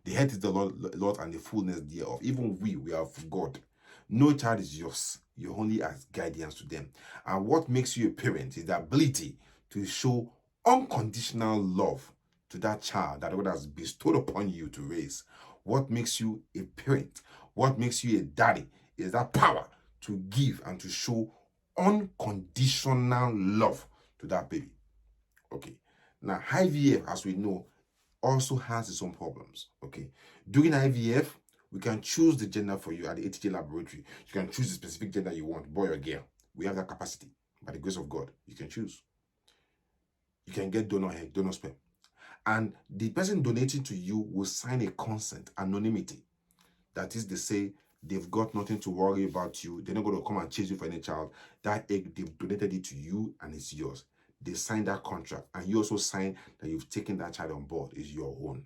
The head is the Lord and the fullness thereof. Even we are of God. No child is yours. You're only as guardians to them. And what makes you a parent is the ability to show unconditional love to that child that God has bestowed upon you to raise. What makes you a parent, what makes you a daddy, is that power to give and to show unconditional love to that baby. Okay. Now, IVF, as we know, also has its own problems. Okay. During IVF, we can choose the gender for you at the ATJ laboratory. You can choose the specific gender you want, boy or girl. We have that capacity. By the grace of God, you can choose. You can get donor egg, donor sperm. And the person donating to you will sign a consent, anonymity. That is, they say they've got nothing to worry about you. They're not going to come and chase you for any child. That egg, they've donated it to you and it's yours. They sign that contract and you also sign that you've taken that child on board. It's your own.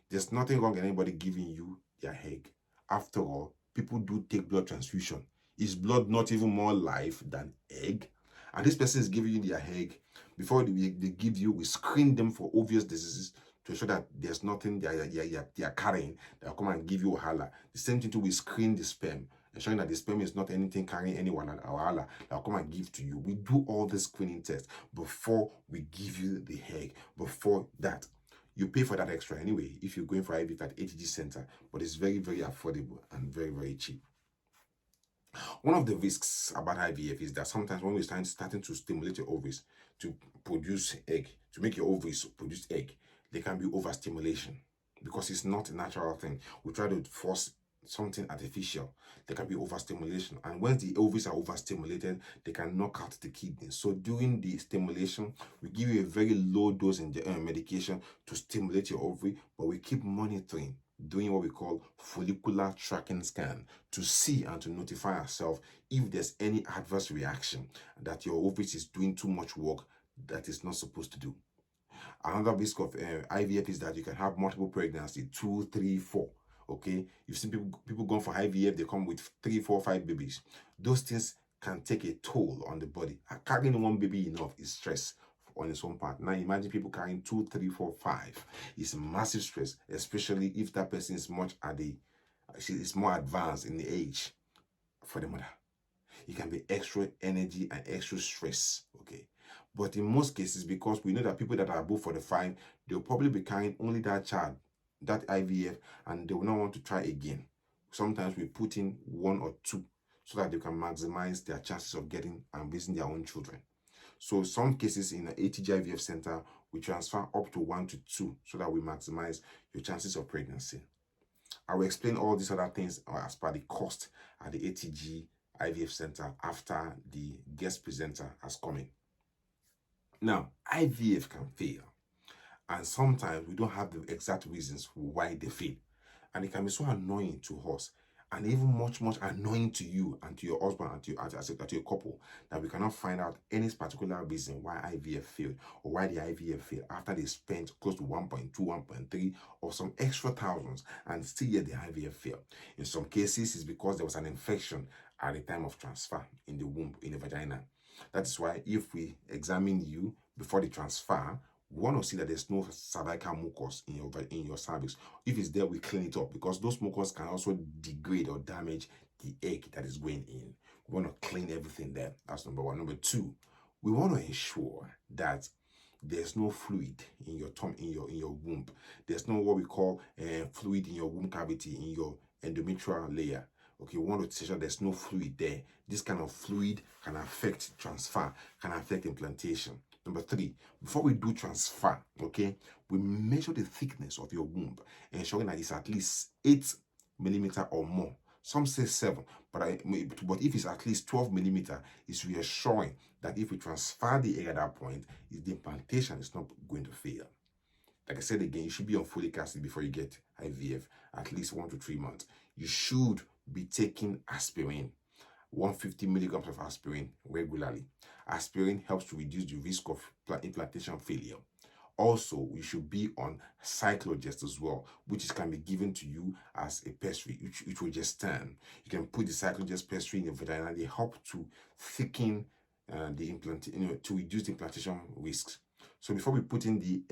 There's nothing wrong in anybody giving you their egg. After all, people do take blood transfusion. Is blood not even more life than egg? And this person is giving you their egg. Before they give you, we screen them for obvious diseases to ensure that there's nothing they are carrying that will come and give you wahala. The same thing too, we screen the sperm, ensuring that the sperm is not anything carrying anyone at wahala that will come and give to you. We do all the screening tests before we give you the egg. Before that, you pay for that extra anyway if you're going for IVF at ATG Center, but it's very, very affordable and very, very cheap. One of the risks about IVF is that sometimes when we're starting to stimulate your ovaries to produce egg, to make your ovaries produce egg, there can be overstimulation because it's not a natural thing. We try to force something artificial. There can be overstimulation, and when the ovaries are overstimulated, they can knock out the kidneys. So during the stimulation, we give you a very low dose in medication to stimulate your ovary, but we keep monitoring, doing what we call follicular tracking scan to see and to notify ourselves if there's any adverse reaction that your ovaries is doing too much work that is not supposed to do. Another risk of IVF is that you can have multiple pregnancy, 2, 3, 4. Okay, you've seen people going for IVF, they come with 3, 4, 5 babies. Those things can take a toll on the body. Carrying one baby enough is stress on its own part. Now imagine people carrying 2, 3, 4, 5. It's massive stress, especially if that person is is more advanced in the age. for the mother. It can be extra energy and extra stress. Okay. But in most cases, because we know that people that are above 45, they'll probably be carrying only that child, that IVF, and they will not want to try again. Sometimes we put in one or two so that they can maximize their chances of getting and raising their own children. So some cases in the ATG IVF center, we transfer up to 1 to 2 so that we maximize your chances of pregnancy. I will explain all these other things as per the cost at the ATG IVF center after the guest presenter has come in. Now, IVF can fail, and sometimes we don't have the exact reasons why they fail, and it can be so annoying to us, and even much annoying to you and to your husband and to your couple, that we cannot find out any particular reason why IVF failed or why the IVF failed after they spent close to 1.2, 1.3 or some extra thousands, and still yet the IVF failed. In some cases, it's because there was an infection at the time of transfer in the womb, in the vagina. That is why if we examine you before the transfer, we want to see that there's no cervical mucus in your cervix. If it's there, we clean it up, because those mucus can also degrade or damage the egg that is going in. We want to clean everything there. That's number one. Number two, we want to ensure that there's no fluid in your in your womb. There's no what we call fluid in your womb cavity, in your endometrial layer. Okay, we want to make sure there's no fluid there. This kind of fluid can affect transfer, can affect implantation. Number three, before we do transfer, okay, we measure the thickness of your womb, ensuring that it's at least 8 millimeter or more. Some say 7, but if it's at least 12 millimeter, it's reassuring that if we transfer the egg at that point, the implantation is not going to fail. Like I said again, you should be on folic acid before you get IVF, at least 1 to 3 months. You should be taking aspirin, 150 milligrams of aspirin regularly. Aspirin helps to reduce the risk of implantation failure. Also, you should be on cyclogest as well, which can be given to you as a pessary, which will just stand. You can put the cyclogest pessary in your vagina. They help to thicken the implant, to reduce the implantation risks. So before we put in the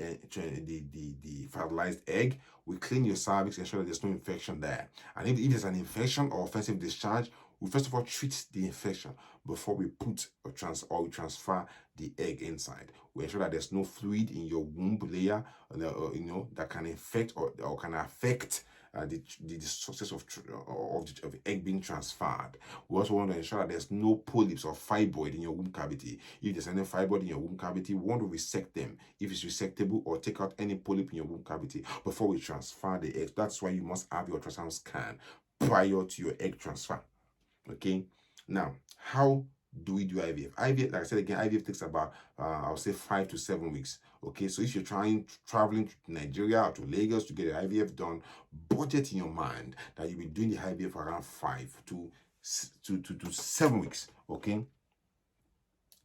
fertilized egg, we clean your cervix, ensure that there's no infection there. And if there's an infection or offensive discharge, we first of all treat the infection before we put we transfer the egg inside. We ensure that there's no fluid in your womb layer, that can infect or can affect the success of the egg being transferred. We also want to ensure that there's no polyps or fibroid in your womb cavity. If there's any fibroid in your womb cavity, we want to resect them if it's resectable, or take out any polyp in your womb cavity before we transfer the egg. That's why you must have your ultrasound scan prior to your egg transfer. Okay, now how do we do IVF? IVF, like I said again, IVF takes about I'll say 5 to 7 weeks. Okay, so if you're traveling to Nigeria or to Lagos to get the IVF done, budget in your mind that you'll be doing the IVF around 5 to 7 weeks. Okay,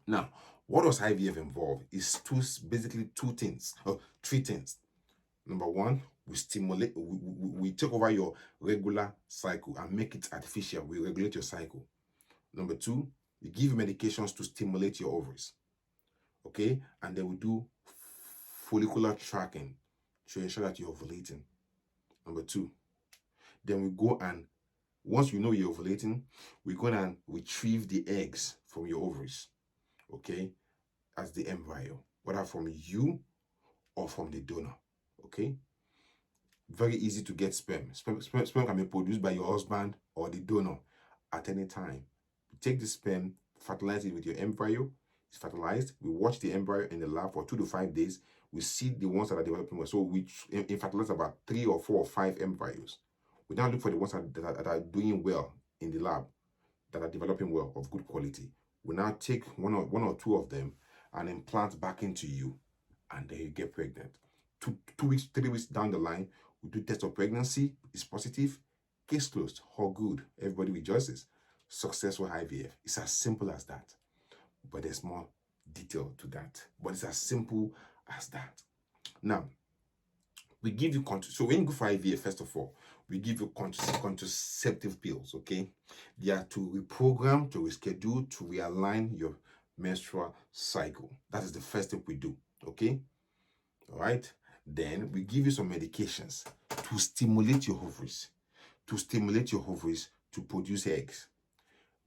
now what does IVF involve? Is basically three things. Number one, we take over your regular cycle and make it artificial. We regulate your cycle. Number two, we give you medications to stimulate your ovaries. Okay, and then we do follicular tracking to ensure that you're ovulating. Number two, then we go and once you know you're ovulating, we go and retrieve the eggs from your ovaries. Okay, as the embryo, whether from you or from the donor. Okay, very easy to get sperm. Sperm can be produced by your husband or the donor at any time. You take the sperm, fertilize it with your embryo. It's fertilized. We watch the embryo in the lab for 2 to 5 days. We see the ones that are developing well. So we fertilize about 3 or 4 or 5 embryos. We now look for the ones that are doing well in the lab, that are developing well, of good quality. We now take one or two of them and implant back into you, and then you get pregnant. 2 weeks, 3 weeks down the line, we do test of pregnancy. It's positive. Case closed. All good. Everybody rejoices. Successful IVF. It's as simple as that. But there's more detail to that. But it's as simple as that. Now, we give you so when you go for IVF, first of all, we give you contraceptive pills. Okay, they are to reprogram, to reschedule, to realign your menstrual cycle. That is the first step we do. Okay, all right. Then we give you some medications to stimulate your ovaries, to produce eggs.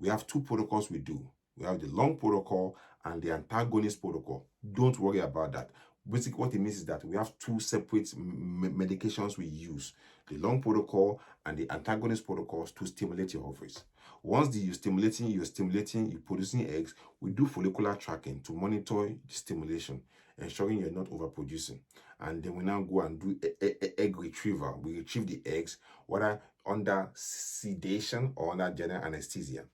We have two protocols we do. We have the long protocol and the antagonist protocol. Don't worry about that. Basically, what it means is that we have two separate medications we use, the long protocol and the antagonist protocols to stimulate your ovaries. Once you're producing eggs, we do follicular tracking to monitor the stimulation, ensuring you're not overproducing. And then we now go and do egg retrieval. We retrieve the eggs, whether under sedation or under general anesthesia.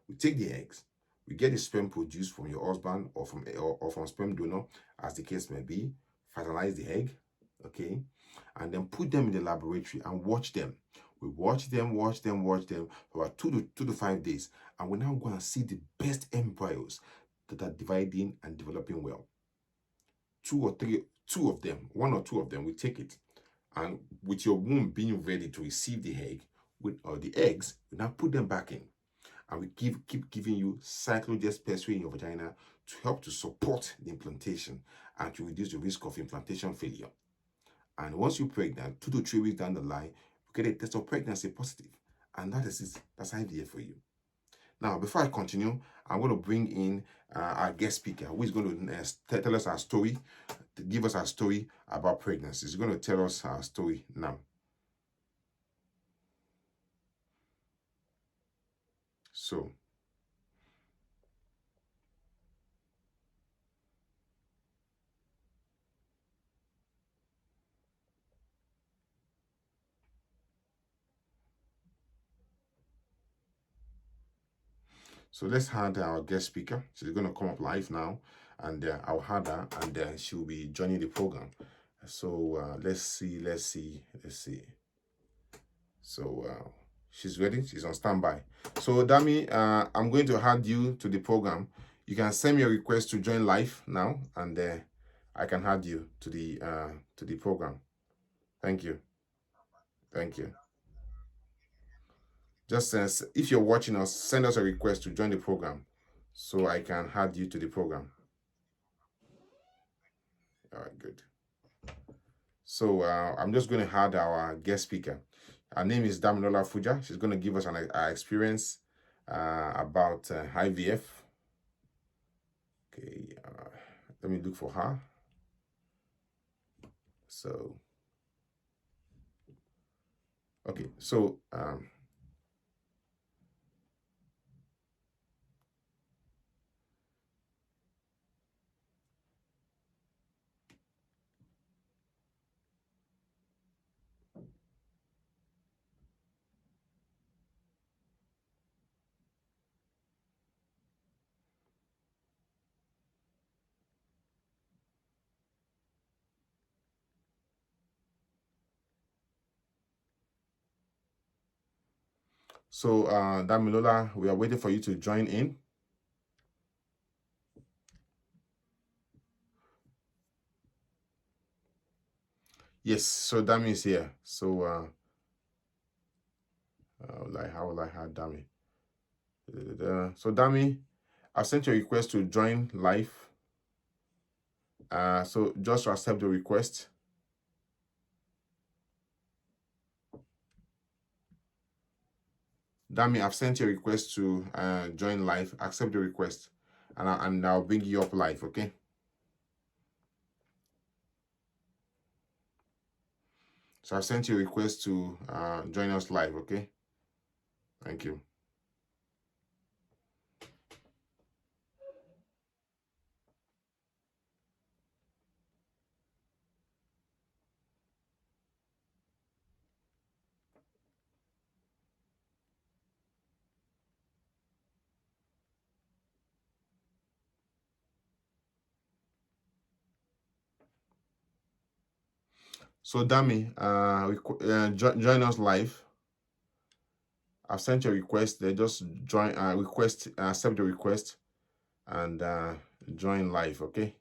We take the eggs, we get the sperm produced from your husband or from sperm donor, as the case may be, fertilize the egg, okay, and then put them in the laboratory and watch them. We watch them for about 2 to 5 days, and we now go and see the best embryos that are dividing and developing well. One or two of them, we take it, and with your womb being ready to receive the egg, or the eggs, we now put them back in, and we keep giving you cyclodextrin in your vagina to help to support the implantation and to reduce the risk of implantation failure. And once you're pregnant, 2 to 3 weeks down the line, you get a test of pregnancy positive, and that is it. That's IVF for you. Now, before I continue, I'm going to bring in our guest speaker, who is going to tell us our story, to give us our story about pregnancy. He's going to tell us our story now. So let's have our guest speaker. She's going to come up live now, and I'll have her, and she'll be joining the program. So let's see. So she's ready. She's on standby. So Dami, I'm going to add you to the program. You can send me a request to join live now, and I can add you to the program. Thank you. Thank you. Just if you're watching us, send us a request to join the program, so I can add you to the program. All right, good. So I'm just going to add our guest speaker. Her name is Damilola Fuja. She's going to give us an experience about IVF. Okay, let me look for her. So, okay, so Damilola, we are waiting for you to join in. Yes, so Dami is here. So how will I have Dami? So Dami, I sent you a request to join live. So just to accept the request. Dami, I've sent you a request to join live. Accept the request, and I'll bring you up live. Okay. So I've sent you a request to join us live. Okay. Thank you. So Dami, join us live. I've sent you a request. They just join. Accept the request, and join live. Okay.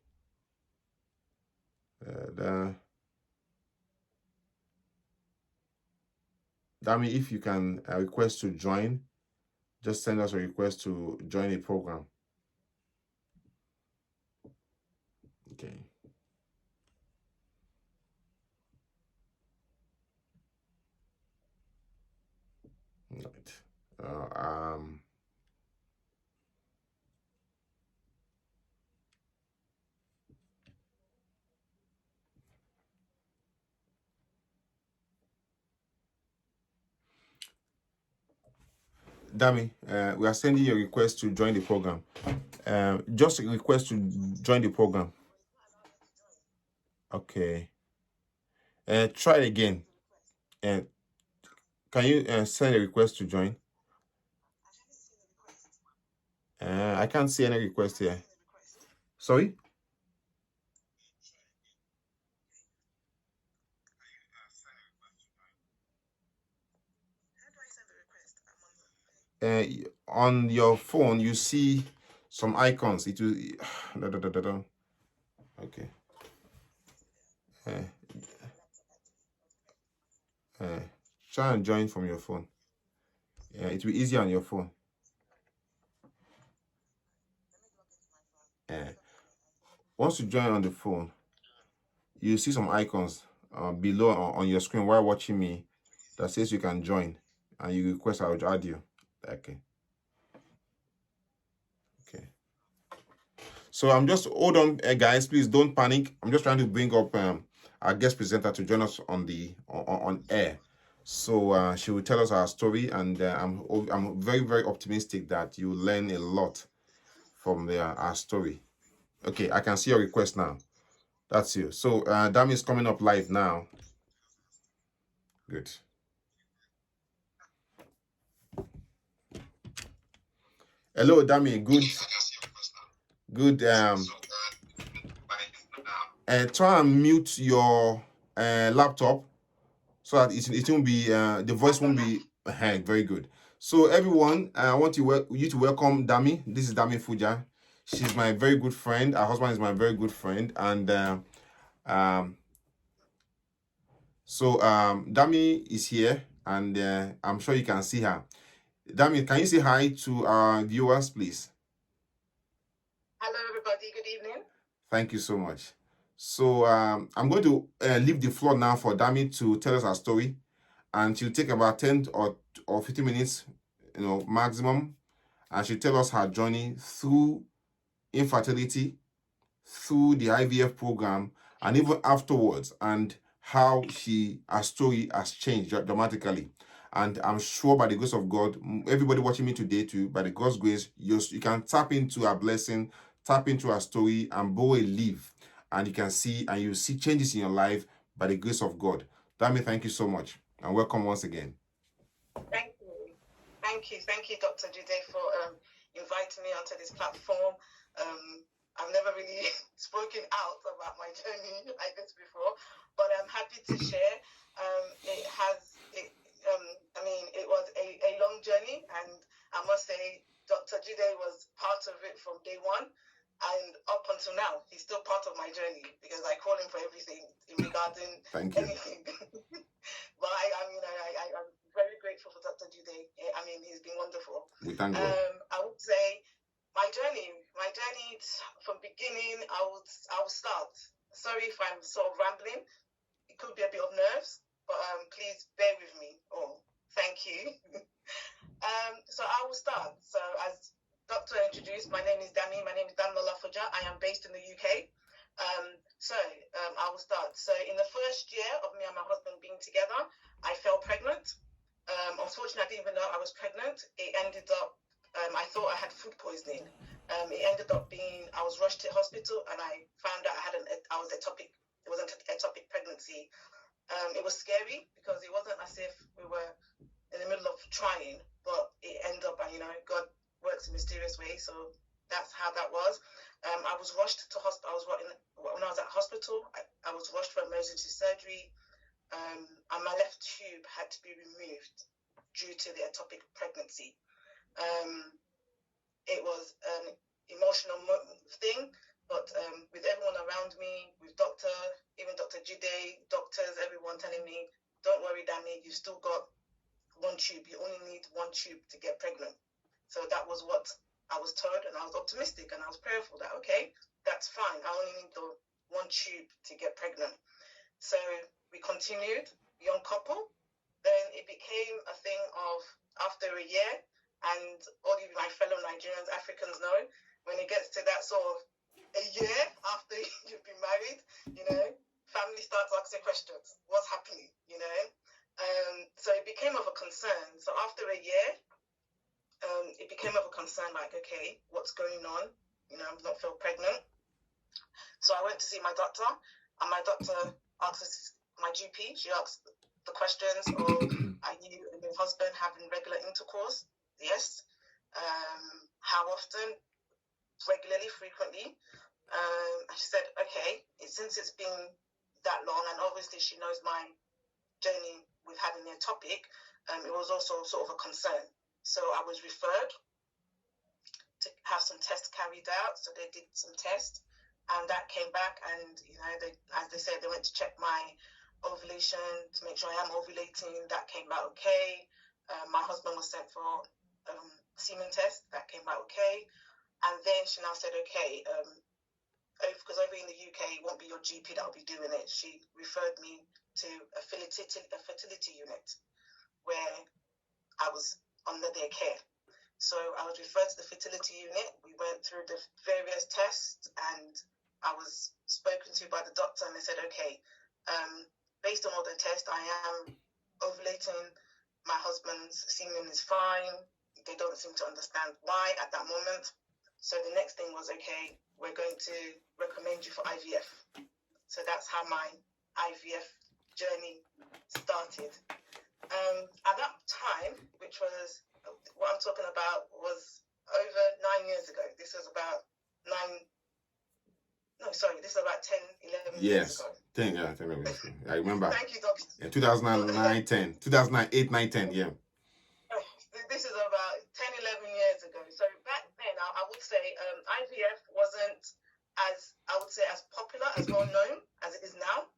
Dami, if you can request to join, just send us a request to join the program. Okay. Right. Dami, we are sending you a request to join the program. Just a request to join the program. Okay. Try again. Uh, can you send a request to join? I can't see any request here. Sorry? Uh, on your phone, you see some icons. It will. Da, da, da, da, da. Okay. Uh, uh, Try and join from your phone. It will be easier on your phone. Uh, Once you join on the phone, you see some icons below on your screen while watching me that says you can join, and you request I will add you. Okay. Okay. So I'm just hold on, guys. Please don't panic. I'm just trying to bring up our guest presenter to join us on the on air. So she will tell us our story, and I'm very very optimistic that you learn a lot from our story. Okay, I can see your request now. That's you. So Dami is coming up live now. Good. Hello, Dami. Good. Good. Try and mute your laptop so that it won't be the voice won't be very good. So everyone, I want you to welcome Dami. This is Dami Fuja. She's my very good friend. Her husband is my very good friend, and um, Dami is here, and I'm sure you can see her. Dami, can you say hi to our viewers, please? Hello, everybody. Good evening. Thank you so much. So I'm going to leave the floor now for Dami to tell us her story, and she'll take about 10 or 15 minutes, maximum, and she'll tell us her journey through infertility, through the IVF program, and even afterwards, and how her story has changed dramatically. And I'm sure by the grace of God, everybody watching me today too, by the God's grace, you can tap into a blessing, tap into a story, and borrow a leaf, and you see changes in your life by the grace of God. Dami, thank you so much, and welcome once again. Thank you. Thank you, Dr. Jude, for inviting me onto this platform. I've never really spoken out about my journey like this before, but I'm happy to share. It was a long journey, and I must say, Dr. Jude was part of it from day one. And up until now, he's still part of my journey because I call him for everything regarding anything. But I'm very grateful for Dr. Jude. I mean, he's been wonderful. We thank God. I would say my journey from beginning, I would start. Sorry if I'm sort of rambling. It could be a bit of nerves, but please bear with me. Oh, thank you. So I will start. So as Doctor introduced, my name is Dami. My name is Danola Fuja. I am based in the UK. I will start. So in the first year of me and my husband being together, I fell pregnant. Unfortunately, I didn't even know I was pregnant. It ended up, I thought I had food poisoning. It ended up being, I was rushed to hospital and I found out I was ectopic. It was an ectopic pregnancy. It was scary because it wasn't as if we were in the middle of trying, but it ended up, God works in mysterious ways. So that's how that was. I was rushed to hospital. When I was at hospital, I was rushed for emergency surgery. And my left tube had to be removed due to the ectopic pregnancy. It was an emotional thing, but with everyone around me, with even Dr. Jide, doctors, everyone telling me, don't worry, Dami, you've still got one tube. You only need one tube to get pregnant. So that was what I was told, and I was optimistic and I was prayerful that, okay, that's fine. I only need the one tube to get pregnant. So we continued, young couple. Then it became a thing of after a year, and all of my fellow Nigerians, Africans know, when it gets to that sort of a year after you've been married, family starts asking questions. What's happening, So it became of a concern. So after a year, became of a concern, like, okay, what's going on? I'm not feel pregnant. So I went to see my doctor, and my doctor asked my GP, she asked the questions of, are you and your husband having regular intercourse? Yes. How often? Regularly, frequently. And she said, okay, since it's been that long, and obviously she knows my journey with having a topic, it was also sort of a concern. So I was referred to have some tests carried out. So they did some tests, and that came back, and as they said, they went to check my ovulation to make sure I am ovulating. That came out okay. My husband was sent for semen test. That came out okay. And then she now said, okay, because over in the UK, it won't be your GP that will be doing it. She referred me to a fertility unit where I was under their care. So I was referred to the fertility unit. We went through the various tests, and I was spoken to by the doctor, and they said, okay, based on all the tests, I am ovulating. My husband's semen is fine. They don't seem to understand why at that moment. So the next thing was, okay, we're going to recommend you for IVF. So that's how my IVF journey started. At that time, which was, what I'm talking about was over 9 years ago. This is about 10, 11 years ago. 10 years ago. I remember. Thank you, Doctor. Yeah, 2009, 10. 2008, 9, 10, yeah. This is about 10, 11 years ago. So back then, I would say IVF wasn't as popular, as well known as it is now.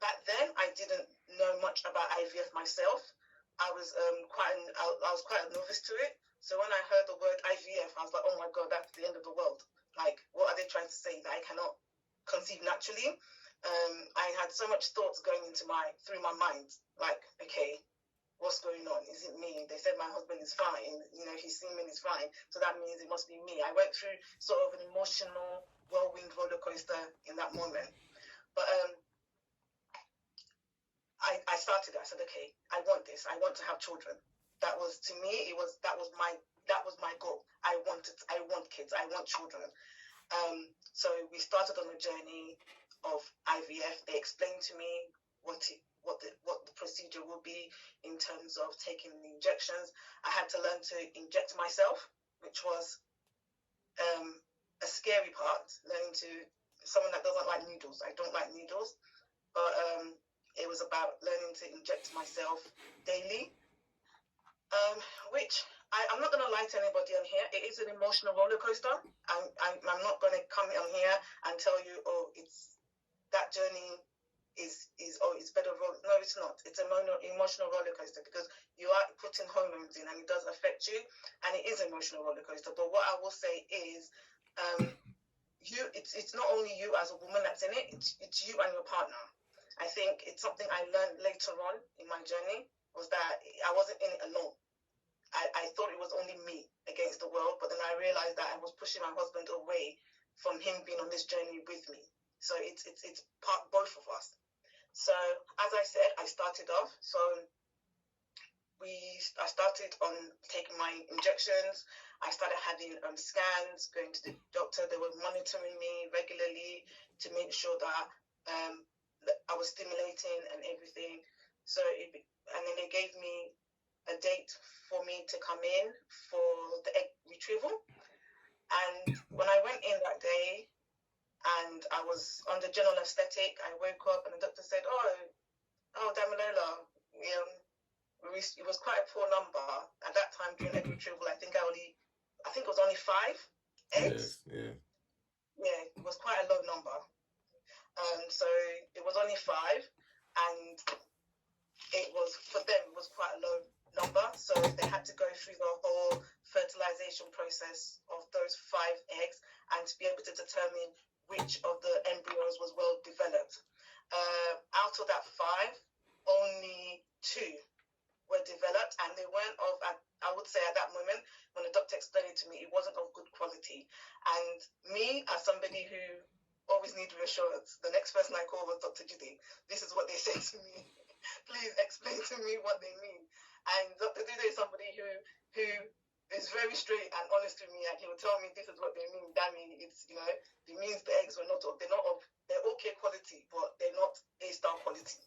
Back then, I didn't know much about IVF myself. I was quite a novice to it. So when I heard the word IVF, I was like, oh my God, that's the end of the world. Like, what are they trying to say? That I cannot conceive naturally? I had so much thoughts going through my mind. Like, okay, what's going on? Is it me? They said my husband is fine. His semen is fine. So that means it must be me. I went through sort of an emotional whirlwind roller coaster in that moment. But I started. I said, okay, I want this. I want to have children. That was, to me, that was my goal. I want kids. I want children. So we started on a journey of IVF. They explained to me what the procedure would be in terms of taking the injections. I had to learn to inject myself, which was a scary part. Learning to someone that doesn't like needles. I don't like needles, but it was about learning to inject myself daily, which I'm not going to lie to anybody on here. It is an emotional roller coaster. I'm not going to come on here and tell you, oh, it's that journey is it's better. No, it's not. It's an emotional roller coaster, because you are putting hormones in, and it does affect you, and it is an emotional roller coaster. But what I will say is, it's not only you as a woman that's in it. It's you and your partner. I think it's something I learned later on in my journey, was that I wasn't in it alone. I thought it was only me against the world, but then I realized that I was pushing my husband away from him being on this journey with me. So it's part both of us. So as I said, I started off. So I started on taking my injections. I started having scans, going to the doctor. They were monitoring me regularly to make sure that I was stimulating and everything. So and then they gave me a date for me to come in for the egg retrieval. And when I went in that day, and I was under general anesthetic, I woke up and the doctor said, oh, Damilola, it was quite a poor number at that time during egg retrieval. I think it was only 5 eggs. Yes, yeah. Yeah, it was quite a low number. So it was only 5, and for them it was quite a low number. So they had to go through the whole fertilization process of those 5 eggs, and to be able to determine which of the embryos was well developed. Out of that 5, only 2 were developed, and they weren't of, I would say at that moment, when the doctor explained it to me, it wasn't of good quality. And me, as somebody who always needs reassurance, the next person I called was Dr. Judy. This is what they said to me. Please explain to me what they mean. And Dr. Judy is somebody who is very straight and honest with me, and he will tell me this is what they mean. That means it's, you know, it means the eggs were not of, they're okay quality, but they're not A-star quality.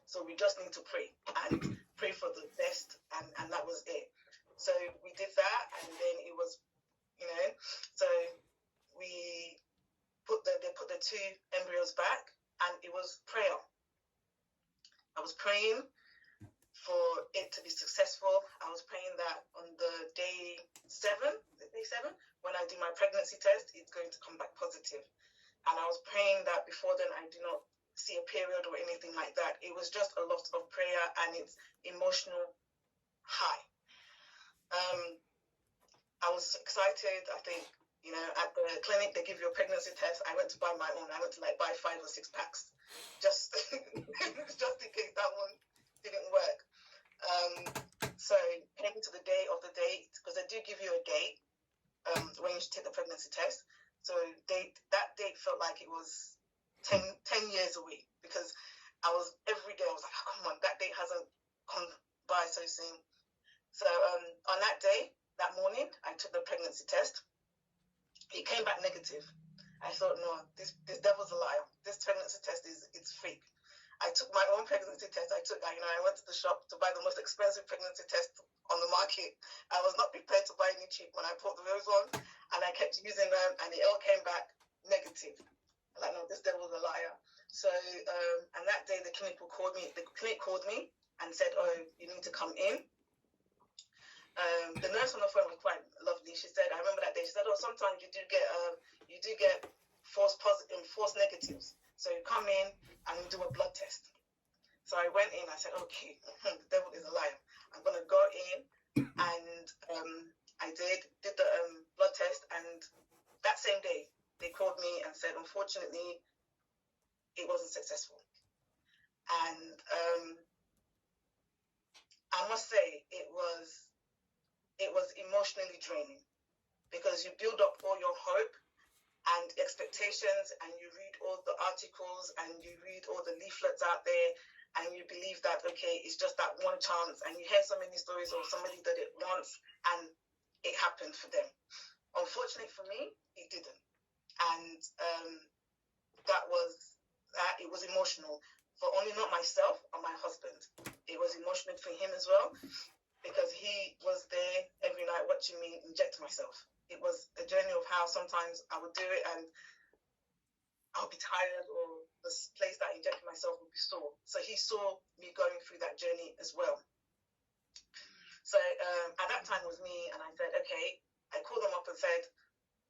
So we just need to pray and pray for the best, and that was it. So we did that, and then it was, you know, so they put the 2 embryos back, and it was prayer. I was praying for it to be successful. I was praying that on the day 7, when I do my pregnancy test, it's going to come back positive. And I was praying that before then I do not see a period or anything like that. It was just a lot of prayer, and it's emotional high. I was excited. I think, you know, at the clinic they give you a pregnancy test. I went to buy my own. I went to like buy 5 or 6 packs, just just in case that one didn't work. So came to the day of the date, because they do give you a date when you take the pregnancy test. So that date felt like it was 10 years away, because I was every day I was like, oh, come on, that date hasn't come by so soon. So on that day, that morning, I took the pregnancy test. It came back negative. I thought, no, this devil's a liar. This pregnancy test it's fake. I took my own pregnancy test. I went to the shop to buy the most expensive pregnancy test on the market. I was not prepared to buy any cheap when I bought those ones, and I kept using them, and it all came back negative. I'm like, no, this devil's a liar. So, and that day the clinic called me and said, oh, you need to come in. The nurse on the phone was quite lovely. She said, I remember that day, she said, oh, sometimes you do get false negatives. So you come in and you do a blood test. So I went in, I said, okay, the devil is a liar. I'm going to go in, and I did the blood test, and that same day they called me and said, unfortunately, it wasn't successful. And I must say it was emotionally draining, because you build up all your hope and expectations, and you read all the articles and you read all the leaflets out there, and you believe that, okay, it's just that one chance, and you hear so many stories of somebody did it once and it happened for them. Unfortunately for me, it didn't. And it was emotional for only not myself or my husband. It was emotional for him as well, because he was there every night watching me inject myself. It was a journey of how sometimes I would do it and I'll be tired, or the place that I injected myself would be sore. So he saw me going through that journey as well. So at that time it was me, and I said, okay, I called them up and said,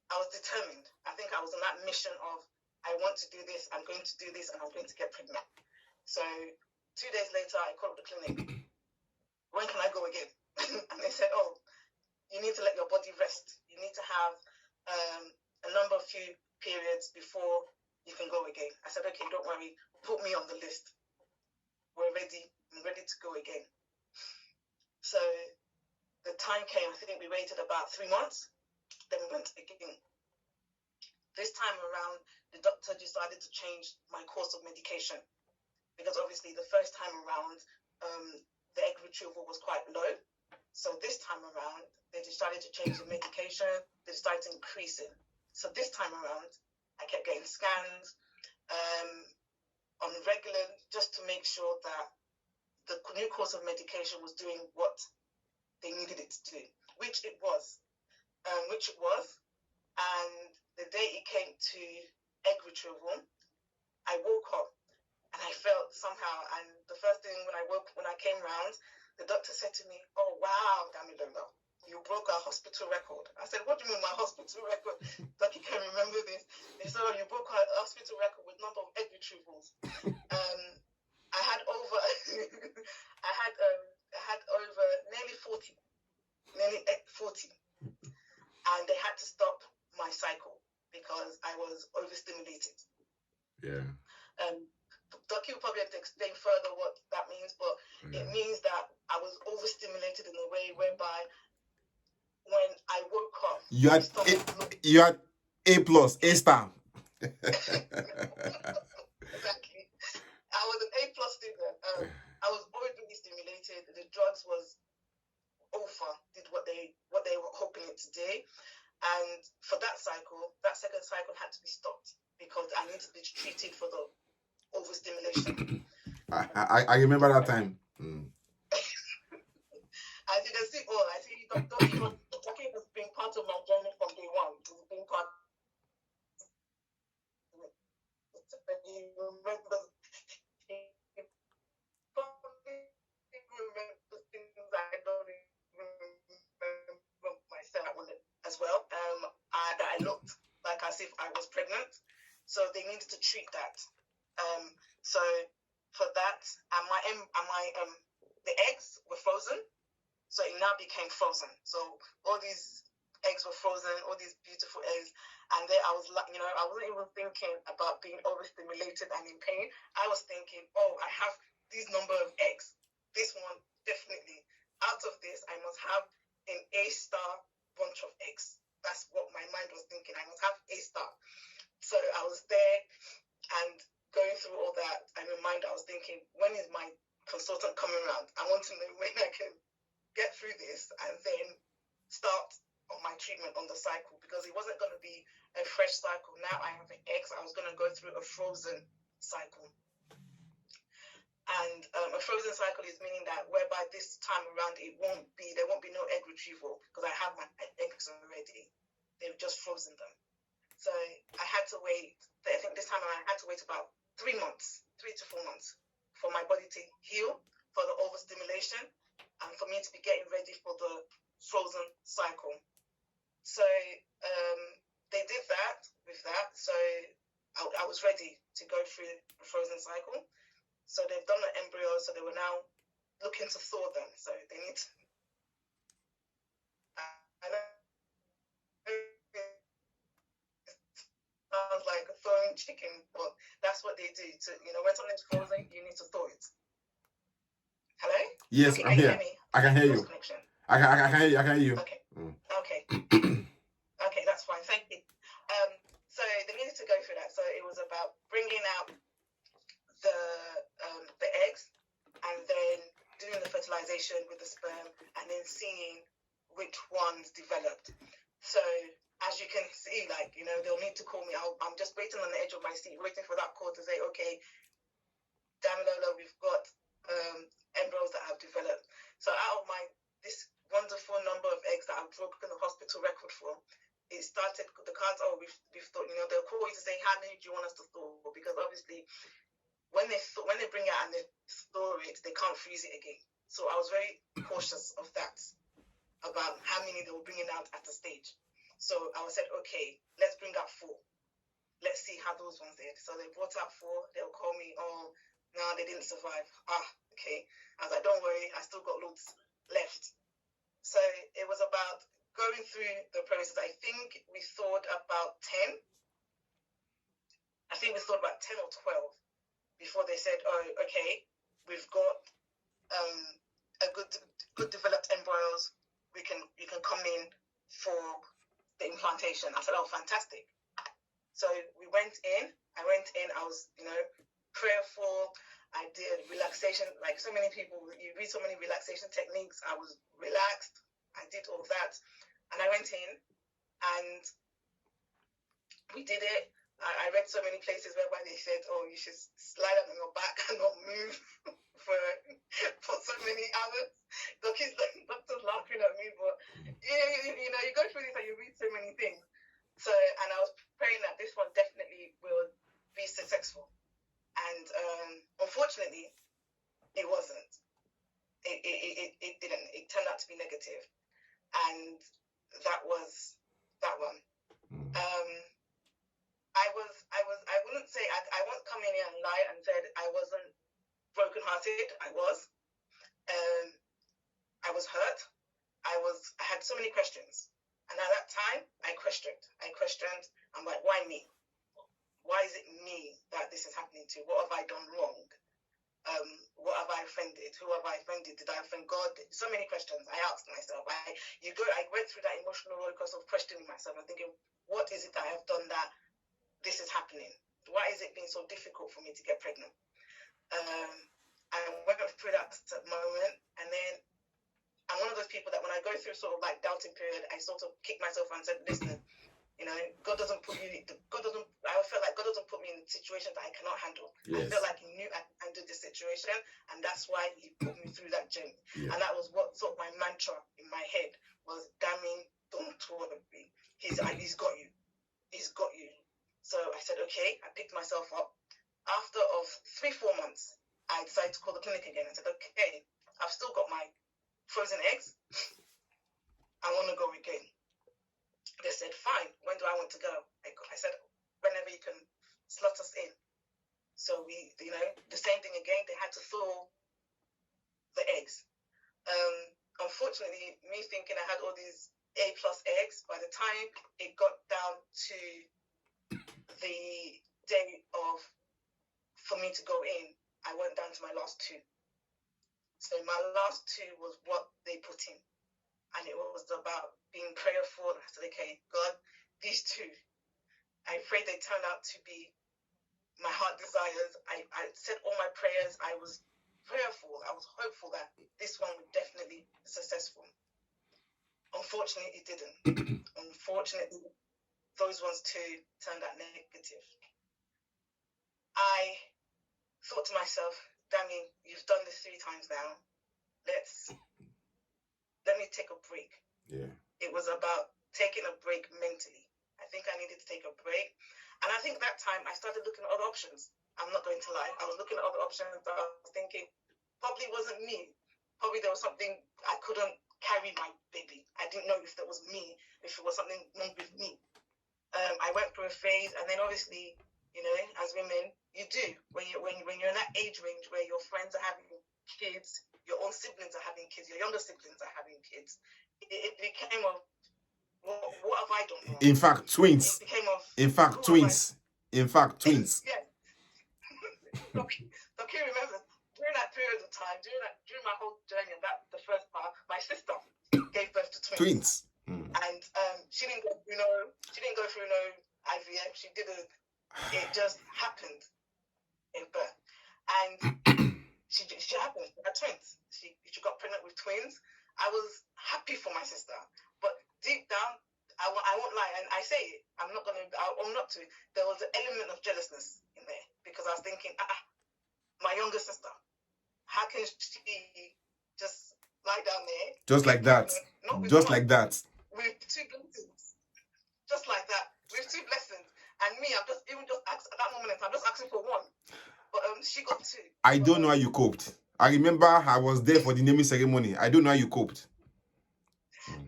I was determined. I think I was on that mission of, I want to do this, I'm going to do this, and I'm going to get pregnant. So 2 days later, I called the clinic. When can I go again? And they said, oh, you need to let your body rest. You need to have a few periods before you can go again. I said, okay, don't worry, put me on the list. We're ready. I'm ready to go again. So the time came. I think we waited about 3 months. Then we went again. This time around, the doctor decided to change my course of medication, because obviously the first time around, the egg retrieval was quite low. So this time around, they decided to change the medication. They decided to increase it. So this time around, I kept getting scans on regular, just to make sure that the new course of medication was doing what they needed it to do, which it was. And the day it came to egg retrieval, I woke up and I felt somehow, and the first thing when I came round, the doctor said to me, oh wow, Damilola, you broke our hospital record. I said, what do you mean my hospital record? Like, you can remember this. They said, oh, you broke our hospital record with number of egg retrievals. I had over nearly 40, and they had to stop my cycle because I was overstimulated. Yeah. Doc will probably have to explain further what that means, but it means that I was overstimulated in a way whereby when I woke up, you had A plus, A star. Exactly. I was an A+ student. I was overly stimulated. The drugs was over, did what they were hoping day. And for that second cycle had to be stopped because I needed to be treated for the overstimulation. I remember that time. As you can see, I see it was talking as being part of my journey from day one. It's being part. You remember things I don't remember myself as well. I looked like as if I was pregnant, so they needed to treat that. So for that, and the eggs were frozen, so it now became frozen. So all these eggs were frozen, all these beautiful eggs, and then I was like, I wasn't even thinking about being overstimulated and in pain. I was thinking, oh, I have these number of eggs. This one definitely. Out of this, I must have an A-star bunch of eggs. That's what my mind was thinking. I must have A-star. So I was there and going through all that. And in mind, I was thinking, when is my consultant coming around? I want to know when I can get through this and then start on my treatment on the cycle, because it wasn't going to be a fresh cycle. Now I have an eggs. I was going to go through a frozen cycle. And a frozen cycle is meaning that whereby this time around there won't be no egg retrieval because I have my eggs already. They've just frozen them. So I had to wait. I think this time I had to wait about 3 to 4 months for my body to heal for the overstimulation and for me to be getting ready for the frozen cycle. So they did that with that. So I was ready to go through the frozen cycle. So they've done the embryos, so they were now looking to thaw them. So they need to. Sounds like thawing chicken, but that's what they do. When something's frozen, you need to thaw it. Hello? Yes, okay, I'm here. I can hear you. Connection. I can hear you. I can hear you. Okay. Okay. Okay, that's fine. Thank you. So they needed to go through that. So it was about bringing out the eggs and then doing the fertilization with the sperm and then seeing which ones developed. So as you can see, they'll need to call me. I'm just waiting on the edge of my seat, waiting for that call to say, okay, Damilola, we've got embryos that have developed. So out of this wonderful number of eggs that I've broken the hospital record for, it started the cards. We've thought, they'll call you to say, how many do you want us to thaw? Because obviously, when they bring it out and they thaw it, they can't freeze it again. So I was very cautious of that, about how many they were bringing out at the stage. So I said, okay, let's bring out 4. Let's see how those ones did. So they brought out 4. They'll call me, oh, no, they didn't survive. Okay. I was like, don't worry, I still got loads left. So it was about going through the process. I think we thought about 10. I think we thought about 10 or 12 before they said, oh, okay, we've got a good developed embryos. You can come in for the implantation. I said, oh, fantastic. So we went in. I was, prayerful. I did relaxation, like so many people. You read so many relaxation techniques. I was relaxed. I did all that, and I went in, and we did it. I read so many places whereby they said, "Oh, you should slide on your back and not move for so many hours." The doctor's laughing at me, but you go through this and you read so many things. So, and I was praying that this one definitely will be successful, and unfortunately, it wasn't. It didn't. It turned out to be negative, and that was that one. I wouldn't say I won't come in here and lie and said I wasn't brokenhearted. I was. I was hurt. I had so many questions, and at that time, I questioned. I'm like, why me? Why is it me that this is happening to? What have I done wrong? What have I offended? Who have I offended? Did I offend God? So many questions I asked myself. I went through that emotional roller coaster of questioning myself and thinking, what is it that I have done that this is happening? Why is it being so difficult for me to get pregnant? I went through that moment, and then I'm one of those people that when I go through sort of like doubting period, I sort of kick myself and said, listen, God doesn't put you, I felt like God doesn't put me in situations that I cannot handle. Yes. I felt like he knew I could handle this situation, and that's why he put me through that journey. Yeah. And that was what sort of my mantra in my head was, damning, don't worry. He's got you. He's got you. So I said, okay, I picked myself up. After of 3-4 months, I decided to call the clinic again and said, okay, I've still got my frozen eggs. I want to go again. They said, fine, when do I want to go? I said, whenever you can slot us in. So we, the same thing again, they had to thaw the eggs. Unfortunately, me thinking I had all these A+ eggs, by the time it got down to the day for me to go in, I went down to my last 2. So my last 2 was what they put in. And it was about being prayerful. I said, okay, God, these 2, I pray they turn out to be my heart desires. I said all my prayers. I was prayerful. I was hopeful that this one would definitely be successful. Unfortunately, it didn't. Unfortunately, those ones too turned out negative. I thought to myself, Damien, you've done this 3 times now. Let me take a break. Yeah. It was about taking a break mentally. I think I needed to take a break. And I think that time I started looking at other options. I'm not going to lie. I was looking at other options. I was thinking, probably wasn't me. Probably there was something I couldn't carry my baby. I didn't know if that was me, if it was something wrong with me. I went through a phase, and then obviously, as women, you do when you're in that age range where your friends are having kids, your own siblings are having kids, your younger siblings are having kids. It became of, what have I done wrong? In fact, twins. It became of, twins. In fact, twins. Yeah. Okay, remember, during that period of time, during my whole journey, the first part, my sister gave birth to twins. And she didn't go through no IVF. It just happened in birth. And she happened. She had twins. She got pregnant with twins. I was happy for my sister, but deep down, I won't lie, and I say it. I'm not to. There was an element of jealousness in there because I was thinking, my younger sister, how can she just lie down there? Just like that. Just like that. With 2 blessings. Just like that. With 2 blessings. And me, I'm just at that moment, I'm just asking for 1. But she got 2. I don't know how you coped. I remember I was there for the naming ceremony. I don't know how you coped.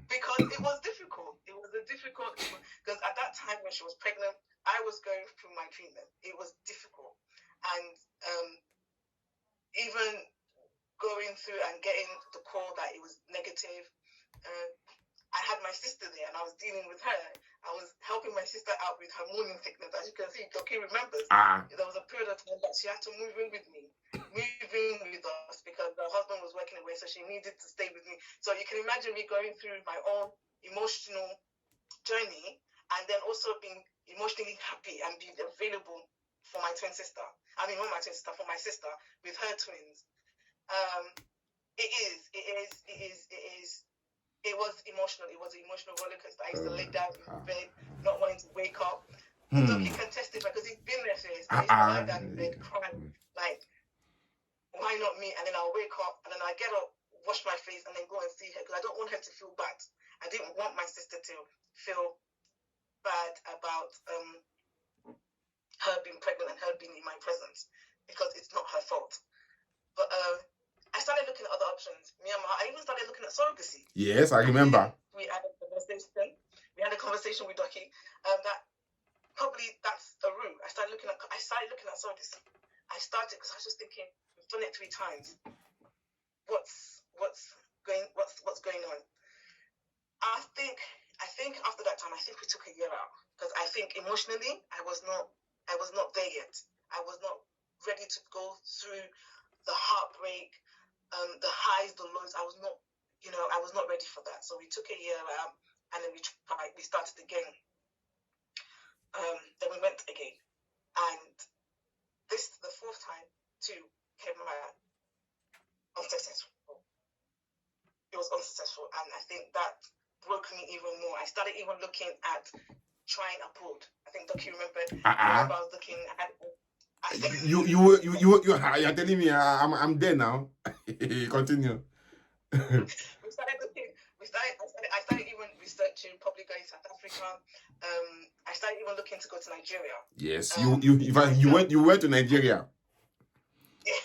Because it was difficult. It was difficult because at that time when she was pregnant, I was going through my treatment. It was difficult. And even going through and getting the call that it was negative, I had my sister there and I was dealing with her. I was helping my sister out with her morning sickness. As you can see, Doki remembers. There was a period of time that she had to move in with us because her husband was working away, so she needed to stay with me. So you can imagine me going through my own emotional journey and then also being emotionally happy and being available for my twin sister. I mean, not my twin sister, for my sister with her twins. It was emotional. It was an emotional roller coaster. I used to lay down in bed, not wanting to wake up. Look, he can testify because he's been there since. I used to lie down in bed crying, like, why not me? And then I'll wake up and then I get up, wash my face, and then go and see her because I don't want her to feel bad. I didn't want my sister to feel bad about her being pregnant and her being in my presence because it's not her fault. But I started looking at other options. I even started looking at surrogacy. Yes, I remember. We had a conversation with Doki that probably that's a route. I started looking at surrogacy. Because I was just thinking, we've done it 3 times. What's going on? I think after that time, I think we took a year out because I think emotionally I was not there yet. I was not ready to go through the heartbreak, the highs, the lows. I was not ready for that. So we took a year out and then we started again. Then we went again. And this, the 4th time, too, came out unsuccessful. it was unsuccessful, and I think that broke me even more. I started even looking at trying abroad. I think Doc, you remember I was looking at. You're telling me I'm there now. Continue. we started looking. I started even researching, probably going to South Africa. I started even looking to go to Nigeria. Yes, you went to Nigeria. Yeah,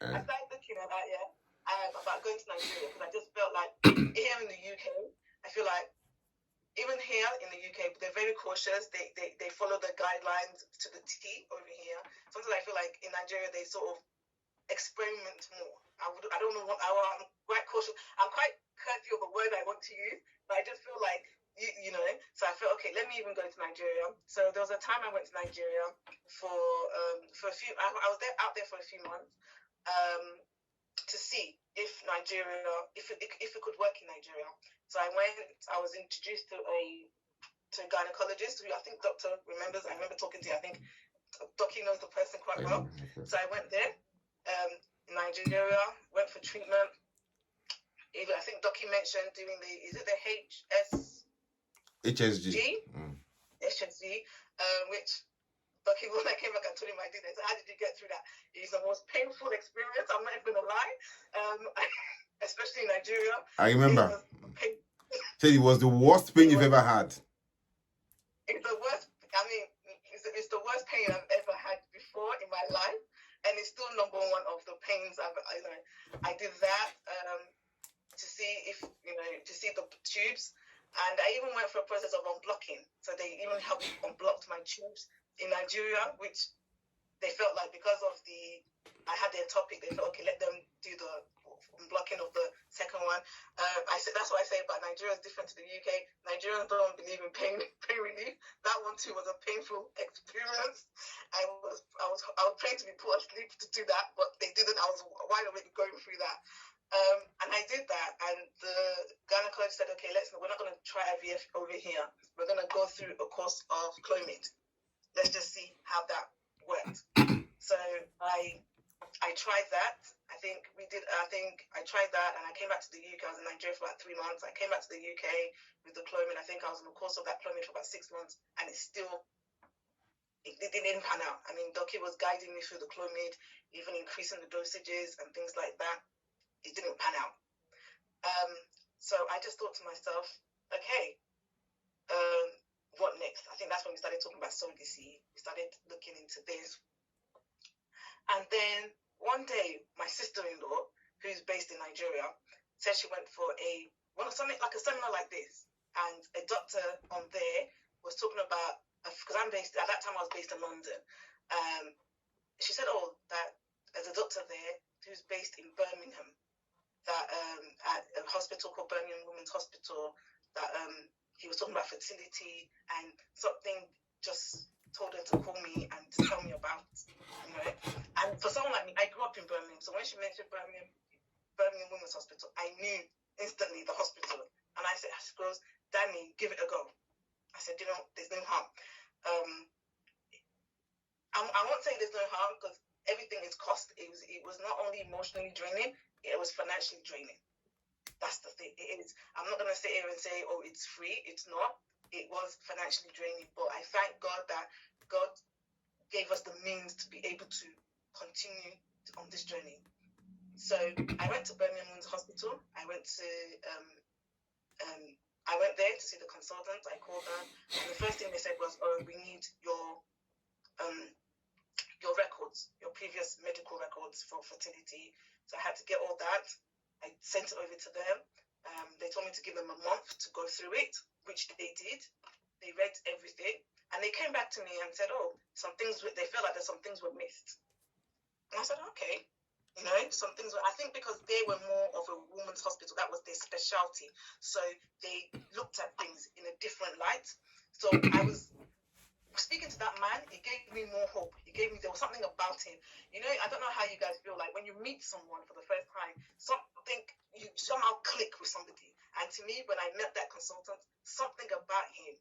I started looking at that. Yeah, about going to Nigeria because I just felt like here in the UK, I feel like even here in the UK, they're very cautious. They follow the guidelines to the T over here. Sometimes I feel like in Nigeria they sort of experiment more. I don't know what I'm quite cautious. I'm quite careful of the word I want to use, but I just feel like you know. So I felt okay. Let me even go to Nigeria. So there was a time I went to Nigeria for a few. I was there out there for a few months to see if Nigeria if it could work in Nigeria. So I went. I was introduced to a gynecologist who I think Doctor remembers. I remember talking to you. I think Docky knows the person quite well. So I went there. In Nigeria, went for treatment. Even I think Docky mentioned doing is it the HSG? HSG, which Docky, when I came back, I told him I did it. So how did you get through that? It's the most painful experience. I'm not even gonna lie. Especially in Nigeria. I remember. Said it was the worst pain you've ever had. It's the worst. I mean, it's the worst pain I've ever had before in my life. And it's still number one of the pains I did that to see if to see the tubes, and I even went for a process of unblocking. So they even helped me unblock my tubes in Nigeria, which they felt like because of I had their topic, they felt okay, let them do the unblocking of the second one. I said that's what I say about Nigeria is different to the UK. Nigerians don't believe in pain relief. That one too was a painful experience. I was praying to be put asleep to do that, but they didn't. I was wide awake going through that. And I did that, and the gynecologist said, okay, we're not going to try IVF over here. We're going to go through a course of Clomid. Let's just see how that worked. So I tried that. I tried that, and I came back to the UK. I was in Nigeria for about 3 months. I came back to the UK with the Clomid. I think I was in the course of that Clomid for about 6 months, and it didn't pan out. I mean, Doki was guiding me through the Clomid, even increasing the dosages and things like that. It didn't pan out. So I just thought to myself, okay, what next? I think that's when we started talking about surrogacy. We started looking into this. And then one day, my sister-in-law, who's based in Nigeria, said she went for something like a seminar like this. And a doctor on there was talking about, because at that time I was based in London. She said, that there's a doctor there who's based in Birmingham, that at a hospital called Birmingham Women's Hospital, that he was talking about fertility, and something just told her to call me and to tell me about, And for someone like me, I grew up in Birmingham, so when she mentioned Birmingham Women's Hospital, I knew instantly the hospital. And I said, she goes, Danny, give it a go. I said, there's no harm. I won't say there's no harm because everything is cost. It was not only emotionally draining, it was financially draining. That's the thing. It is. I'm not going to sit here and say, it's free. It's not. It was financially draining. But I thank God that God gave us the means to be able to continue on this journey. So I went to Birmingham Women's Hospital. I went there to see the consultant. I called them, and the first thing they said was, we need your records, your previous medical records for fertility. So I had to get all that. I sent it over to them. They told me to give them a month to go through it, which they did. They read everything, and they came back to me and said, they felt like some things were missed. And I said, okay. Some things I think because they were more of a women's hospital, that was their specialty. So they looked at things in a different light. So I was speaking to that man, he gave me more hope. There was something about him. I don't know how you guys feel like when you meet someone for the first time, you somehow click with somebody. And to me, when I met that consultant, something about him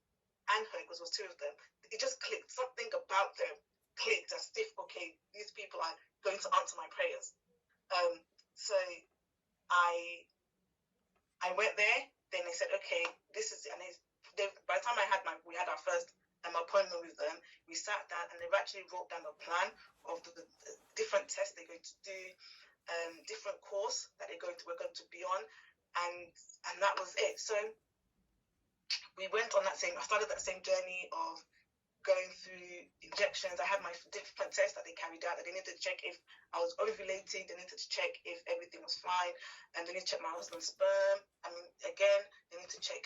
and her, because it was two of them, it just clicked. Something about them clicked as if, okay, these people are going to answer my prayers. So I I went there. Then they said, okay, this is, and by the time we had our first appointment with them, we sat down and they've actually wrote down a plan of the different tests they're going to do, different course that we're going to be on, and that was it. So we went on I started that same journey of going through injections. I had my different tests that they carried out. They needed to check if I was ovulating. They needed to check if everything was fine, and they needed to check my husband's sperm. I mean, again, they need to check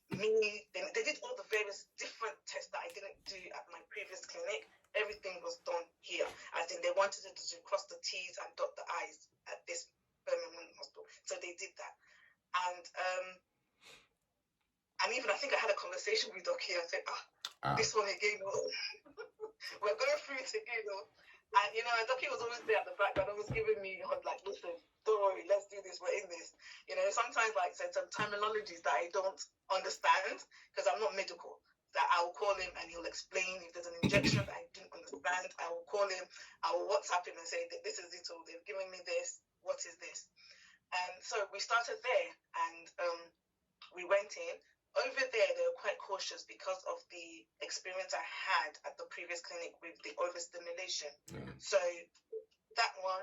me. They did all the various different tests that I didn't do at my previous clinic. Everything was done here. I think they wanted to cross the T's and dot the I's at this Birmingham hospital, so they did that. And even I think I had a conversation with Doc here. I said, this one again, we're going through it again. And and Docky was always there at the back, but always giving me like, listen, don't worry, let's do this, we're in this. Sometimes like some terminologies that I don't understand because I'm not medical. That I will call him and he'll explain. If there's an injection that I didn't understand, I will call him, I will WhatsApp him and say, this is it, or they've given me this, what is this? And so we started there, and we went in. Over there, they were quite cautious because of the experience I had at the previous clinic with the overstimulation. Yeah. So that one,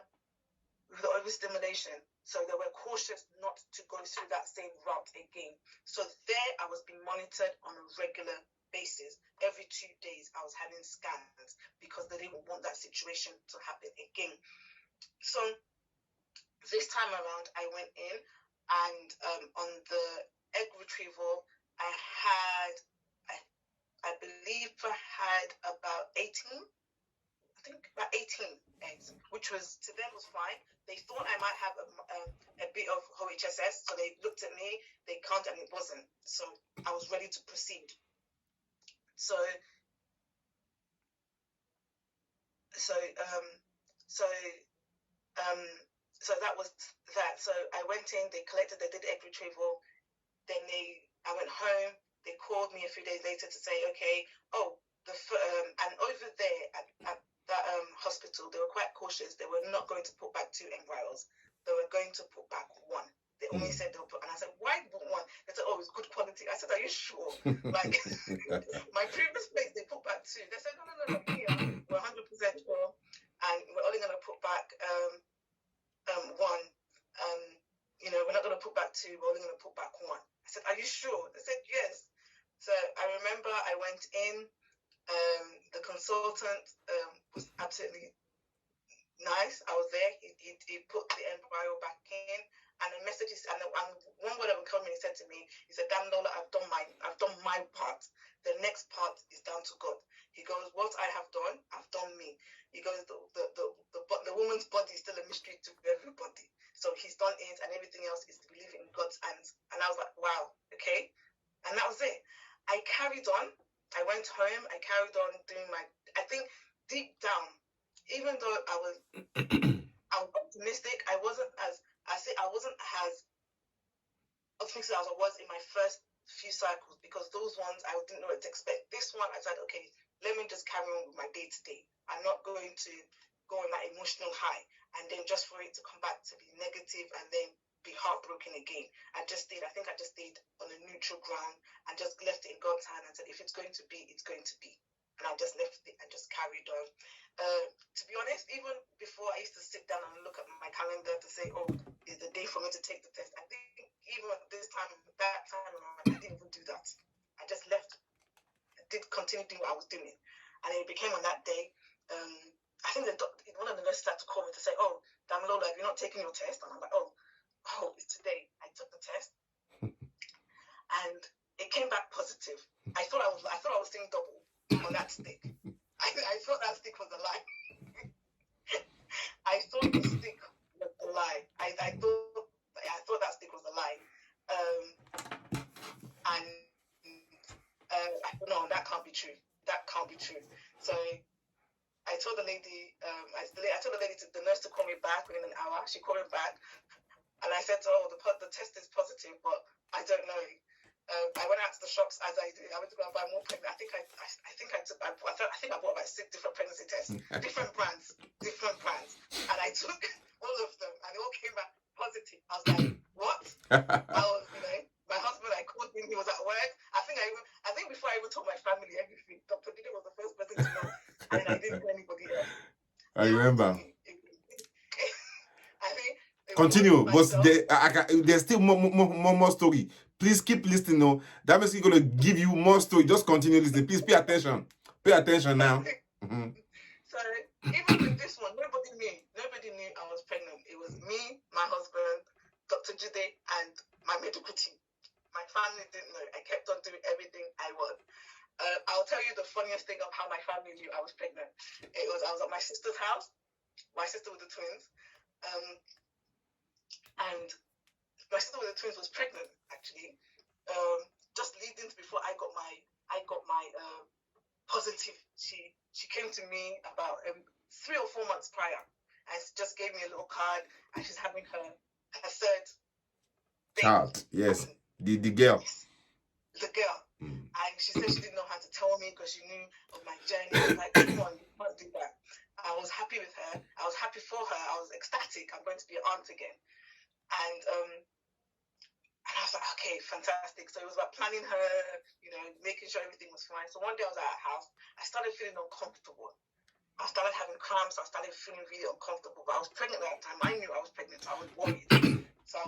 with the overstimulation, so they were cautious not to go through that same route again. So there, I was being monitored on a regular basis. Every 2 days, I was having scans because they didn't want that situation to happen again. So this time around, I went in, and on the egg retrieval, I believe I had about 18 eggs, which was, to them, was fine. They thought I might have a bit of OHSS, so they looked at me, they counted, and it wasn't. So I was ready to proceed. So that was that. So I went in, they did egg retrieval. Then I went home. They called me a few days later to say, okay, and over there at that hospital, they were quite cautious. They were not going to put back 2 embryos. They were going to put back 1. They only said they'll put, and I said, why 1? They said, it's good quality. I said, are you sure? Like my previous place, they put back 2. They said, no, here we're 100% sure, and we're only going to put back 1. We're not going to put back 2. We're only going to put back 1. I said, are you sure? They said, yes. So I remember I went in. The consultant was absolutely nice. I was there. He put the embryo back in, and the messages, and one word that would come in, he said to me, he said, damn Lola, I've done my part. The next part is down to God. He goes, what I have done, I've done me. He goes, the woman's body is still a mystery to everybody. So he's done it, and everything else is to believe in God's hands. And I was like, wow, okay. And that was it. I carried on. I went home. I carried on doing I think deep down, even though I was optimistic, I wasn't as optimistic as I was in my first few cycles, because those ones I didn't know what to expect. This one, I said, okay, let me just carry on with my day-to-day. I'm not going to go on that emotional high, and then just for it to come back to be negative and then be heartbroken again. I think I just stayed on a neutral ground and just left it in God's hand and said, if it's going to be, it's going to be. And I just left it and just carried on. To be honest, even before, I used to sit down and look at my calendar to say, is the day for me to take the test. I think even at that time around, I didn't even do that. I just left. I did continue doing what I was doing. And it became on that day, I think one of the nurses had to call me to say, damn Lola, have you not taken your test? And I'm like, it's today. I took the test, and it came back positive. I thought I was seeing double on that stick. I thought that stick was a lie. I thought the stick was a lie. I thought that stick was a lie. No, that can't be true. That can't be true. So I told the lady, the nurse to call me back within an hour. She called me back, and I said to her, the test is positive, but I don't know. I went out to the shops as I do. I went to go and buy more pregnancy. I think I bought about 6 different pregnancy tests, different brands, and I took all of them, and they all came back positive. I was like, what? I was, my husband, I called him, he was at work. I think before I even told my family everything, Dr. Dide was the first person to know, and I didn't tell anybody else. I remember. I think continue, but there's still more story. Please keep listening. No, that means he's gonna give you more story. Just continue listening. Please pay attention. Pay attention now. So even with this one, nobody knew. Nobody knew I was pregnant. It was me, my husband, Dr. Jide, and my medical team. My family didn't know. I kept on doing everything I was. I'll tell you the funniest thing of how my family knew I was pregnant. I was at my sister's house. My sister with the twins. And my sister with the twins was pregnant, actually. Just leading to before I got my positive. She came to me about 3 or 4 months prior, and she just gave me a little card, and she's having her third child. Yes, the girl. Yes, the girl. And she said she didn't know how to tell me because she knew of my journey. I was like, come on, you can't do that. I was happy with her. I was happy for her. I was ecstatic. I'm going to be an aunt again. And I was like, okay, fantastic. So it was about planning her, making sure everything was fine. So one day I was at her house. I started feeling uncomfortable. I started having cramps. I started feeling really uncomfortable. But I was pregnant at that time. I knew I was pregnant. I was worried. So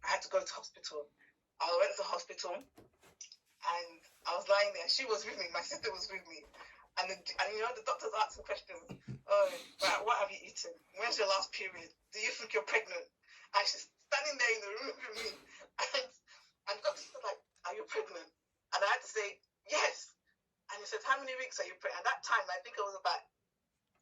I had to go to hospital. I went to the hospital, and I was lying there. She was with me. My sister was with me. And the doctors asking questions. Oh, what have you eaten? When's your last period? Do you think you're pregnant? And she's standing there in the room with me. And the doctor said, like, are you pregnant? And I had to say, yes. And he said, how many weeks are you pregnant? At that time, I think I was about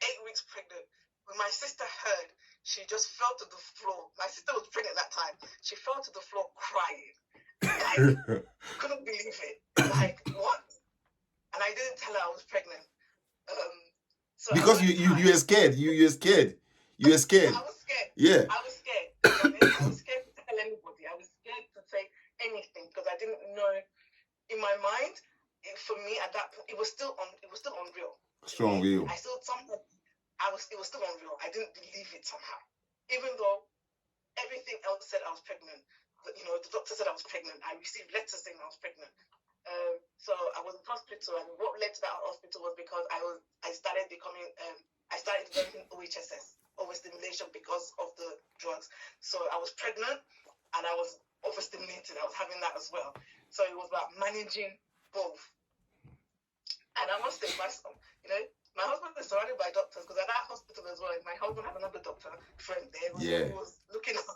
8 weeks pregnant. When my sister heard, she just fell to the floor. My sister was pregnant at that time. She fell to the floor crying. Like, couldn't believe it. Like, what? And I didn't tell her I was pregnant. So because you were scared. You were scared. You were scared. I was scared. Yeah. I was scared. I was scared to tell anybody. I was scared to say anything because I didn't know. In my mind, for me at that point, it was still unreal. So unreal. It was still unreal. I didn't believe it somehow, even though everything else said I was pregnant. The doctor said I was pregnant. I received letters saying I was pregnant. So I was in hospital, and what led to that hospital was because I started developing OHSS, overstimulation, because of the drugs. So I was pregnant, and I was overstimulated. I was having that as well. So it was about managing both. And I must say, my husband is surrounded by doctors, because at that hospital as well, my husband had another doctor friend there who was looking at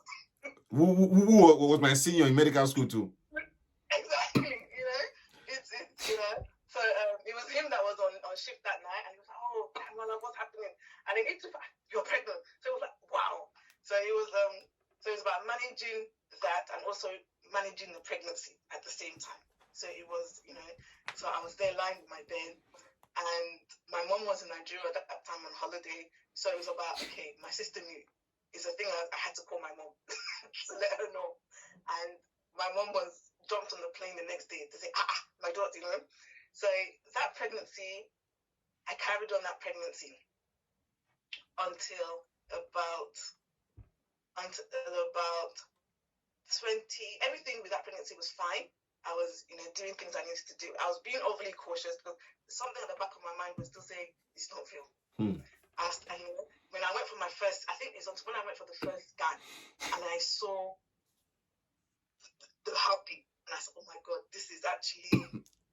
who was my senior in medical school too. Exactly, So it was him that was on shift that night, and he was like, "Oh, Kamala, what's happening?" And then you're pregnant. So it was like, wow. So it was about managing that and also managing the pregnancy at the same time. So it was, so I was there lying in my bed, and my mom was in Nigeria at that time on holiday. So it was about, okay, my sister knew. It's a thing I had to call my mom to let her know. And my mom jumped on the plane the next day to say, my daughter, So that pregnancy, I carried on that pregnancy until about 20. Everything with that pregnancy was fine. I was, doing things I needed to do. I was being overly cautious because something at the back of my mind was still saying, it's not real. When I went for my first, I think it's when I went for the first scan, and I saw the heartbeat, and I said, oh my God, this is actually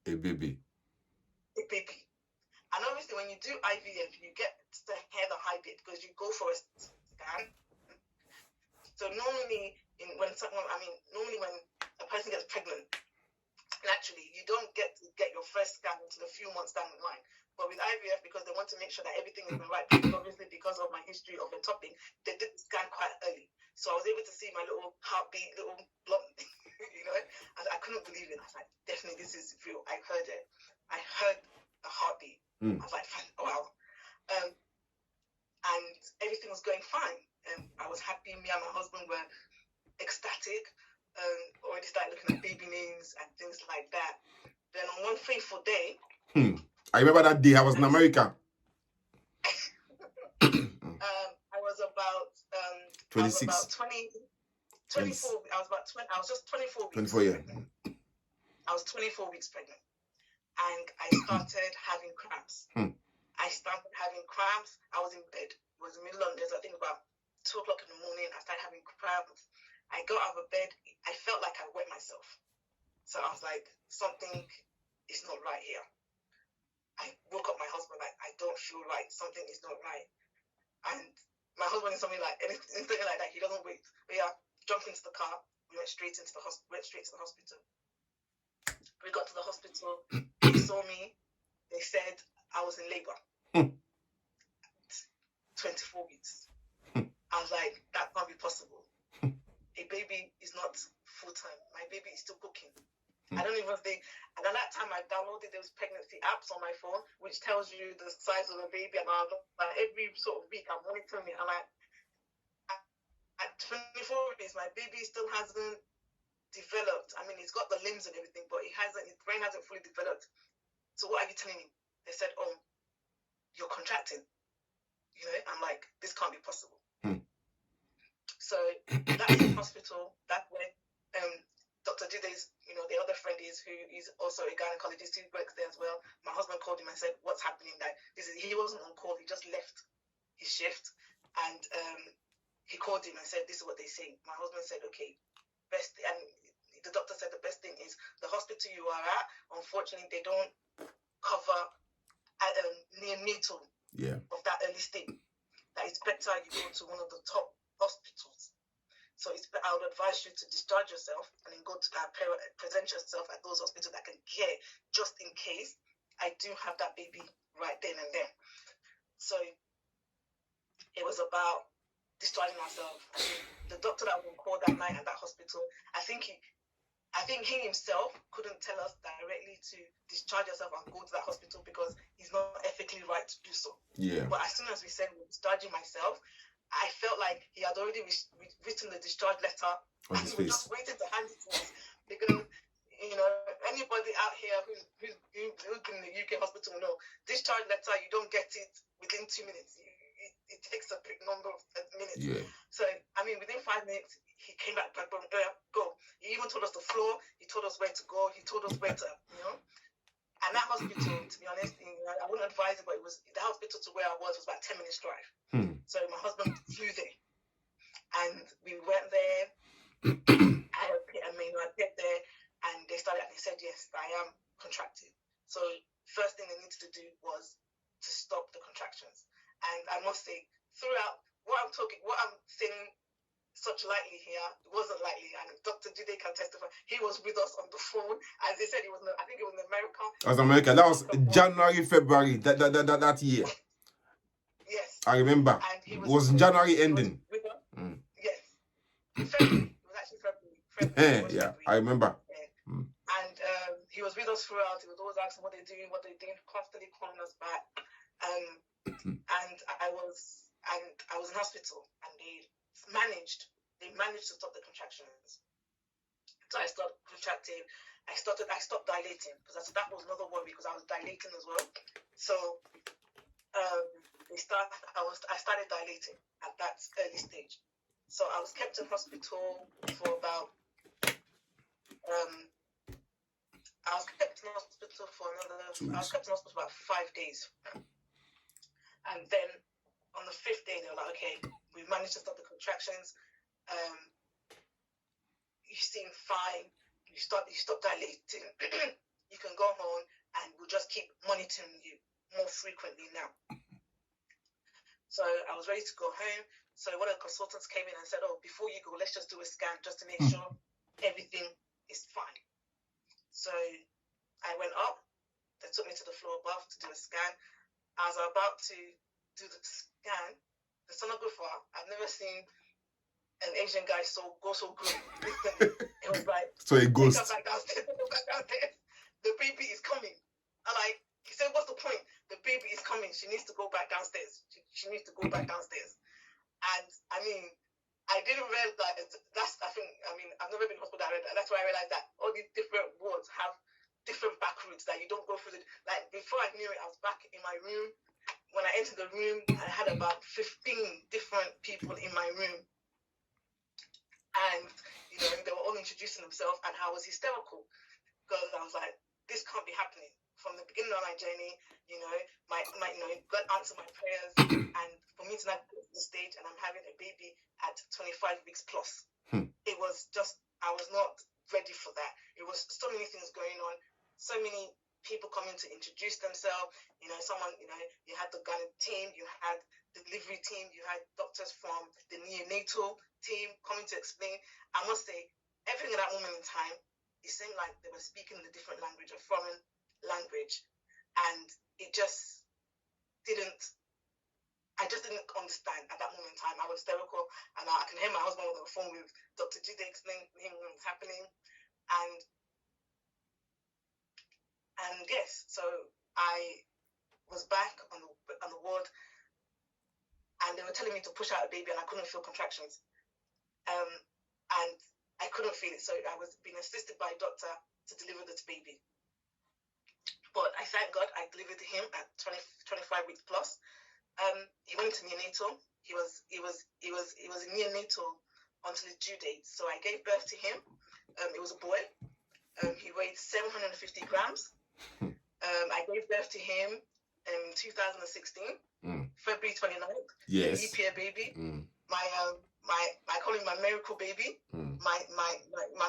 a baby. And obviously when you do IVF, you get to hear the heartbeat because you go for a scan. So normally when a person gets pregnant, naturally you don't get to get your first scan until a few months down the line. But with IVF, because they want to make sure that everything is in the right place, obviously because of my history of entoping, they did the scan quite early. So I was able to see my little heartbeat, little lump, I couldn't believe it. I was like, definitely this is real. I heard it. I heard the heartbeat. I was like, wow. And everything was going fine. I was happy. Me and my husband were ecstatic. Already started looking at baby names and things like that. Then on one fateful day, I remember that day I was in America. I was about 26. 24. I was about 20. I was just 24 weeks 24 years. pregnant. I was 24 weeks pregnant, and I started having cramps. I started having cramps. I was in bed. It was the middle of the day. I think about 2 o'clock in the morning. I started having cramps. I got out of bed. I felt like I wet myself. So I was like, something is not right here. I woke up my husband like, I don't feel right. Something is not right. And my husband is something like anything like that. He doesn't wait. But yeah, jumped into the car. We went straight to the hospital. We got to the hospital. They saw me. They said I was in labor. 24 weeks. I was like, that can't be possible. A baby is not full time. My baby is still cooking. I don't even think. And at that time, I downloaded those pregnancy apps on my phone, which tells you the size of the baby. And every sort of week, I'm monitoring it. And at 24 days, my baby still hasn't developed. I mean, he's got the limbs and everything, but his brain hasn't fully developed. So what are you telling me? They said, oh, you're contracting. I'm like, this can't be possible. So that's in hospital. That's where Dr. Jide's, the other friend is, who is also a gynecologist who works there as well. My husband called him and said, what's happening? He wasn't on call. He just left his shift. And he called him and said, this is what they say. My husband said, okay, and the doctor said the best thing is the hospital you are at, unfortunately, they don't cover neonatal of that early stage. That it's better you go to one of the top hospitals. So I would advise you to discharge yourself and then go to present yourself at those hospitals that can care, just in case I do have that baby right then and there. So it was about discharging myself. I mean, the doctor that was on call that night at that hospital, I think he himself couldn't tell us directly to discharge yourself and go to that hospital because he's not ethically right to do so. Yeah. But as soon as we said we're discharging myself, I felt like he had already written the discharge letter on his face. Just waiting to hand it to us because anybody out here who's been in the UK hospital know discharge letter, you don't get it within 2 minutes. It takes a big number of minutes. Yeah. So I mean, within 5 minutes, he came back, go. He even told us the floor. He told us where to go. He told us where to, And that hospital, to be honest, I wouldn't advise it, but it was the hospital to where I was about 10 minutes drive. So my husband flew there, and we went there. I get there, and they said, yes, I am contracted. So first thing they needed to do was to stop the contractions. And I must say, throughout what I'm saying such lightly here, it wasn't lightly, and Dr. Jide can testify. He was with us on the phone, as they said, I think it was in America. It was America. That was January, February, that year. Yes. I remember. And it was January ending. Yes. February. It was actually February. Yeah, I remember. Yeah. And he was with us throughout. He was always asking what they're doing, constantly calling us back. And I was in hospital, and they managed to stop the contractions. So I stopped contracting. I stopped dilating because that was another worry because I was dilating as well. So I started dilating at that early stage. So I was kept in hospital for about I was kept in hospital for about 5 days. And then on the 5th day, they were like, okay, we managed to stop the contractions. You seem fine. You stop dilating. You can go home, and we'll just keep monitoring you more frequently now. So I was ready to go home. So one of the consultants came in and said, oh, before you go, let's just do a scan just to make sure everything is fine. So I went up. They took me to the floor above to do a scan. As I was about to do the scan, the sonographer, I've never seen an Asian guy go so good. It was like, so it goes back downstairs. The baby is coming. And he said, what's the point? The baby is coming. She needs to go back downstairs. She needs to go back downstairs. And I mean, I didn't realize I've never been in hospital. That's why I realized that all these different wards have different back routes that you don't go through. Before I knew it, I was back in my room. When I entered the room, I had about 15 different people in my room. And, they were all introducing themselves, and I was hysterical because I was like, this can't be happening. From the beginning of my journey, God answered my prayers, and for me to not get to the stage and I'm having a baby at 25 weeks plus, it was just, I was not ready for that. It was so many things going on, so many people coming to introduce themselves. Someone, you had the gynae team, you had the delivery team, you had doctors from the neonatal team coming to explain. I must say, everything at that moment in time, it seemed like they were speaking a different language, a foreign language, and it just didn't. I just didn't understand at that moment in time. I was hysterical, and I can hear my husband on the phone with Dr. Jide explaining to him what was happening, and yes, so I was back on the ward, and they were telling me to push out a baby, and I couldn't feel contractions, and I couldn't feel it. So I was being assisted by a doctor to deliver this baby. But I thank God I delivered him at 25 weeks plus. He went to neonatal. He was in neonatal until his due date. So I gave birth to him. It was a boy. He weighed 750 grams. I gave birth to him in 2016, February 29th. Yes. Leap year baby. I call him my miracle baby. My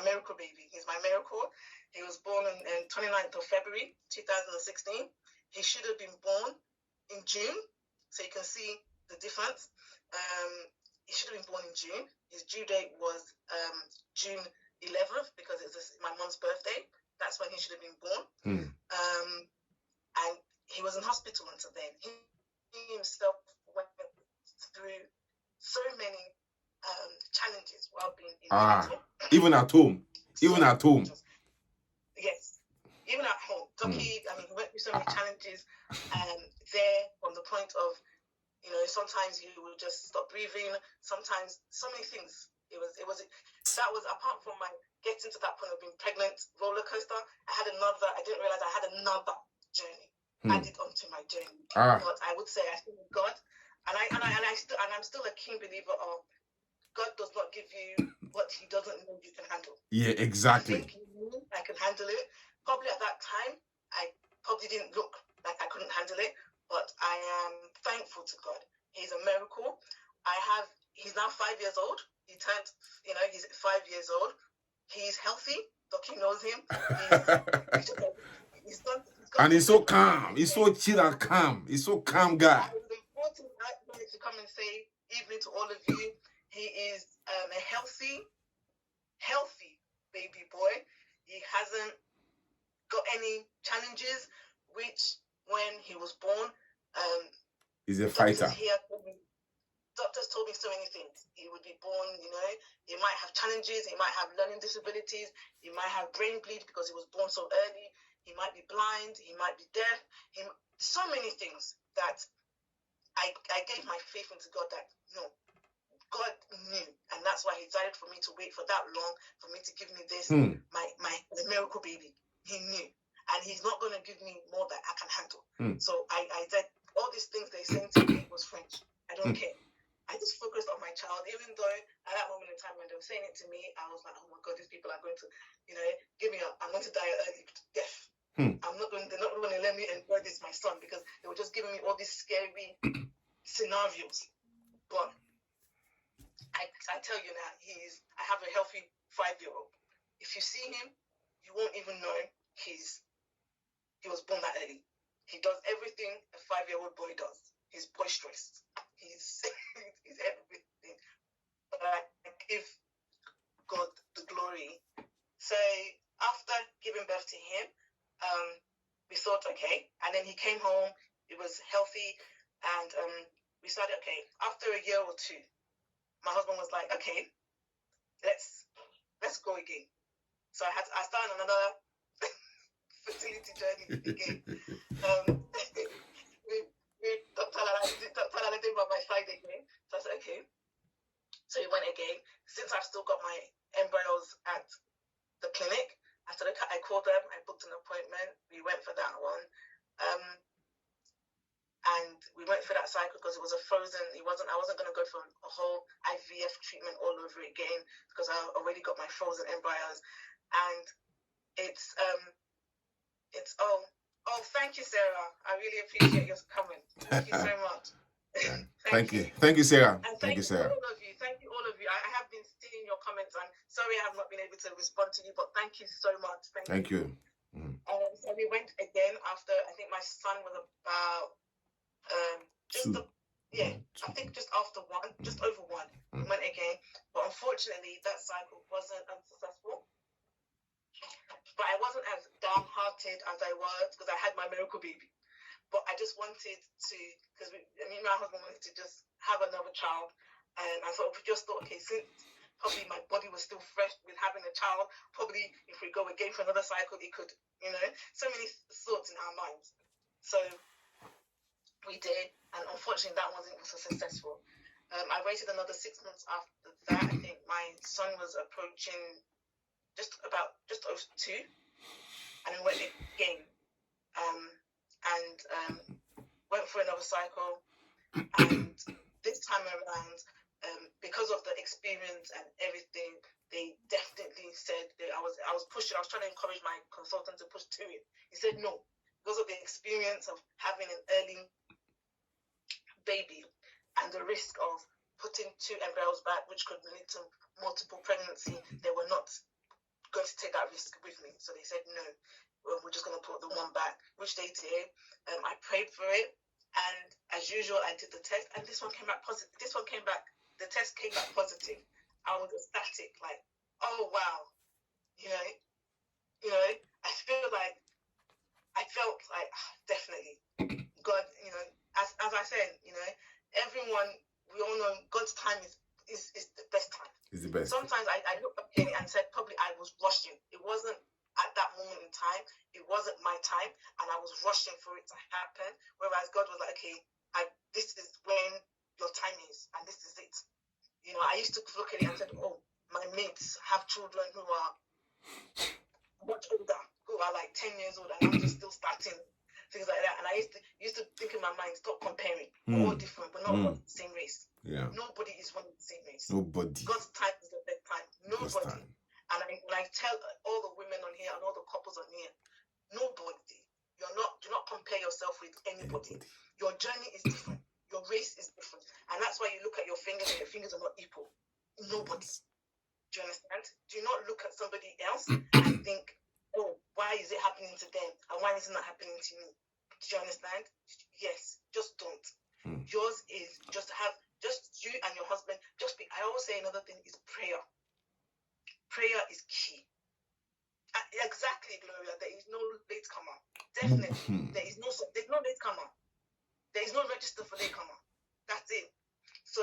miracle baby. He's my miracle. He was born on 29th of February 2016. He should have been born in June, so you can see the difference. He should have been born in June. His due date was June 11th because it's my mom's birthday. That's when he should have been born. And he was in hospital until then. He himself went through so many challenges while being in hospital. Even at home. Even at home. Yes, even at home. He went through so many challenges there, from the point of, sometimes he would just stop breathing. Sometimes so many things. That was apart from my getting to that point of being pregnant roller coaster. I didn't realize I had another journey added onto my journey. But I would say I still with God, and I'm still a keen believer of God does not give you what He doesn't know you can handle. Yeah, exactly. I think He knew I could handle it. Probably at that time, I probably didn't look like I couldn't handle it, but I am thankful to God. He's a miracle. He's now 5 years old. He turned, he's 5 years old. He's healthy. Doki knows him. And he's so calm. He's so chill and calm. He's so calm guy. I was important to come and say evening to all of you. He is a healthy baby boy. He hasn't got any challenges, which when he was born, he's a fighter. Doctors told me so many things. He would be born, he might have challenges, he might have learning disabilities, he might have brain bleed because he was born so early, he might be blind, he might be deaf, so many things that I gave my faith into God that, no, God knew, and that's why He decided for me to wait for that long, for me to give me this, the miracle baby. He knew, and He's not going to give me more than I can handle. So I said, all these things they're saying to me was French. I don't care. I just focused on my child, even though at that moment in time when they were saying it to me, I was like, oh my God, these people are going to, give me up. I'm going to die an early death. They're not going to let me enjoy this, my son, because they were just giving me all these scary scenarios. But I tell you now, I have a healthy 5-year-old. If you see him, you won't even know he was born that early. He does everything a 5-year-old boy does. He's boisterous. He's everything. But I give God the glory. So after giving birth to him, we thought, okay. And then he came home. He was healthy. And we started, okay, after a year or two, my husband was like, okay, let's go again. So I started another fertility journey again. Dr. Lala did by my side again. So I said, okay. So we went again. Since I've still got my embryos at the clinic, I said, okay, I called them, I booked an appointment. We went for that one. And we went through that cycle because it was a frozen. I wasn't going to go for a whole IVF treatment all over again because I already got my frozen embryos, and it's thank you, Sarah. I really appreciate your comment. Thank you so much. Thank you, Sarah. And thank you, Sarah. Thank you all of you. I have been seeing your comments, and sorry I have not been able to respond to you, but thank you so much. Thank you. So we went again after, I think my son was about I think just after one, just over one. We went again, but unfortunately that cycle wasn't unsuccessful. But I wasn't as downhearted as I was because I had my miracle baby. But I just wanted to, because me and my husband wanted to just have another child, and I thought okay, since probably my body was still fresh with having a child, probably if we go again for another cycle, it could, so many thoughts in our minds. So we did, and unfortunately that wasn't so successful. I waited another 6 months after that. I think my son was approaching just over 2, and we went again, and went for another cycle, and this time around, because of the experience and everything, they definitely said that I was pushing. I was trying to encourage my consultant to push to it. He said no, because of the experience of having an early baby and the risk of putting 2 embryos back, which could lead to multiple pregnancy. They were not going to take that risk with me, so they said no, we're just going to put the one back, which they did. I prayed for it, and as usual I did the test, and this one came back positive. The test came back positive. I was ecstatic, like, oh wow, I felt like definitely God, as I said, everyone, we all know God's time is the best time. It's the best. Sometimes I looked up at it and said probably I was rushing. It wasn't at that moment in time. It wasn't my time, and I was rushing for it to happen. Whereas God was like, okay, this is when your time is, and this is it. I used to look at it and said, oh, my mates have children who are much older, who are like 10 years old, and I'm just still starting. Things like that. And I used to think in my mind, stop comparing. We're all different. We're not all the same race. Yeah. Nobody is one of the same race. Nobody. God's time is the best time. Nobody. And I tell all the women on here and all the couples on here, nobody. Do not compare yourself with anybody. Your journey is different. Your race is different. And that's why you look at your fingers and your fingers are not equal. Nobody. Do you understand? Do not look at somebody else and think, oh, why is it happening to them? And why is it not happening to me? Do you understand? Yes, just don't. Yours is just you and your husband. I always say another thing is prayer. Prayer is key. Exactly, Gloria. There is no latecomer. Definitely. There's no latecomer. There is no register for latecomer. That's it. So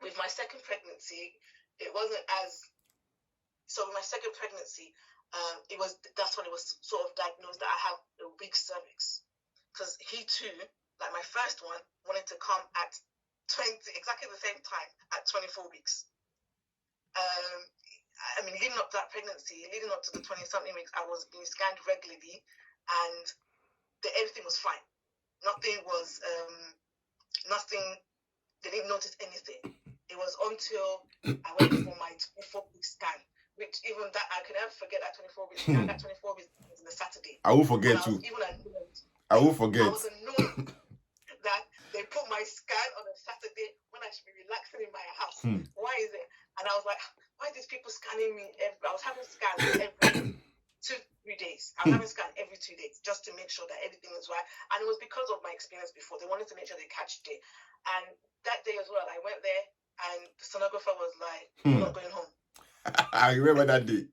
with my second pregnancy, it wasn't as. So with my second pregnancy, that's when it was sort of diagnosed that I have a weak cervix, because he too, like my first one, wanted to come at exactly the same time at 24 weeks. Leading up to that pregnancy, leading up to the 20-something weeks, I was being scanned regularly, and everything was fine. Nothing. They didn't notice anything. It was until I went for my 24-week scan, which even that I could never forget that 24-week scan. That 24 weeks was on a Saturday. I will forget too. I will forget. I was annoyed that they put my scan on a Saturday when I should be relaxing in my house. Why is it? And I was like, why are these people scanning me? I was having scans every 2-3 days. I was having scans every 2 days just to make sure that everything was right. And it was because of my experience before. They wanted to make sure they catch it. And that day as well, I went there, and the sonographer was like, "You're not going home." I remember that day.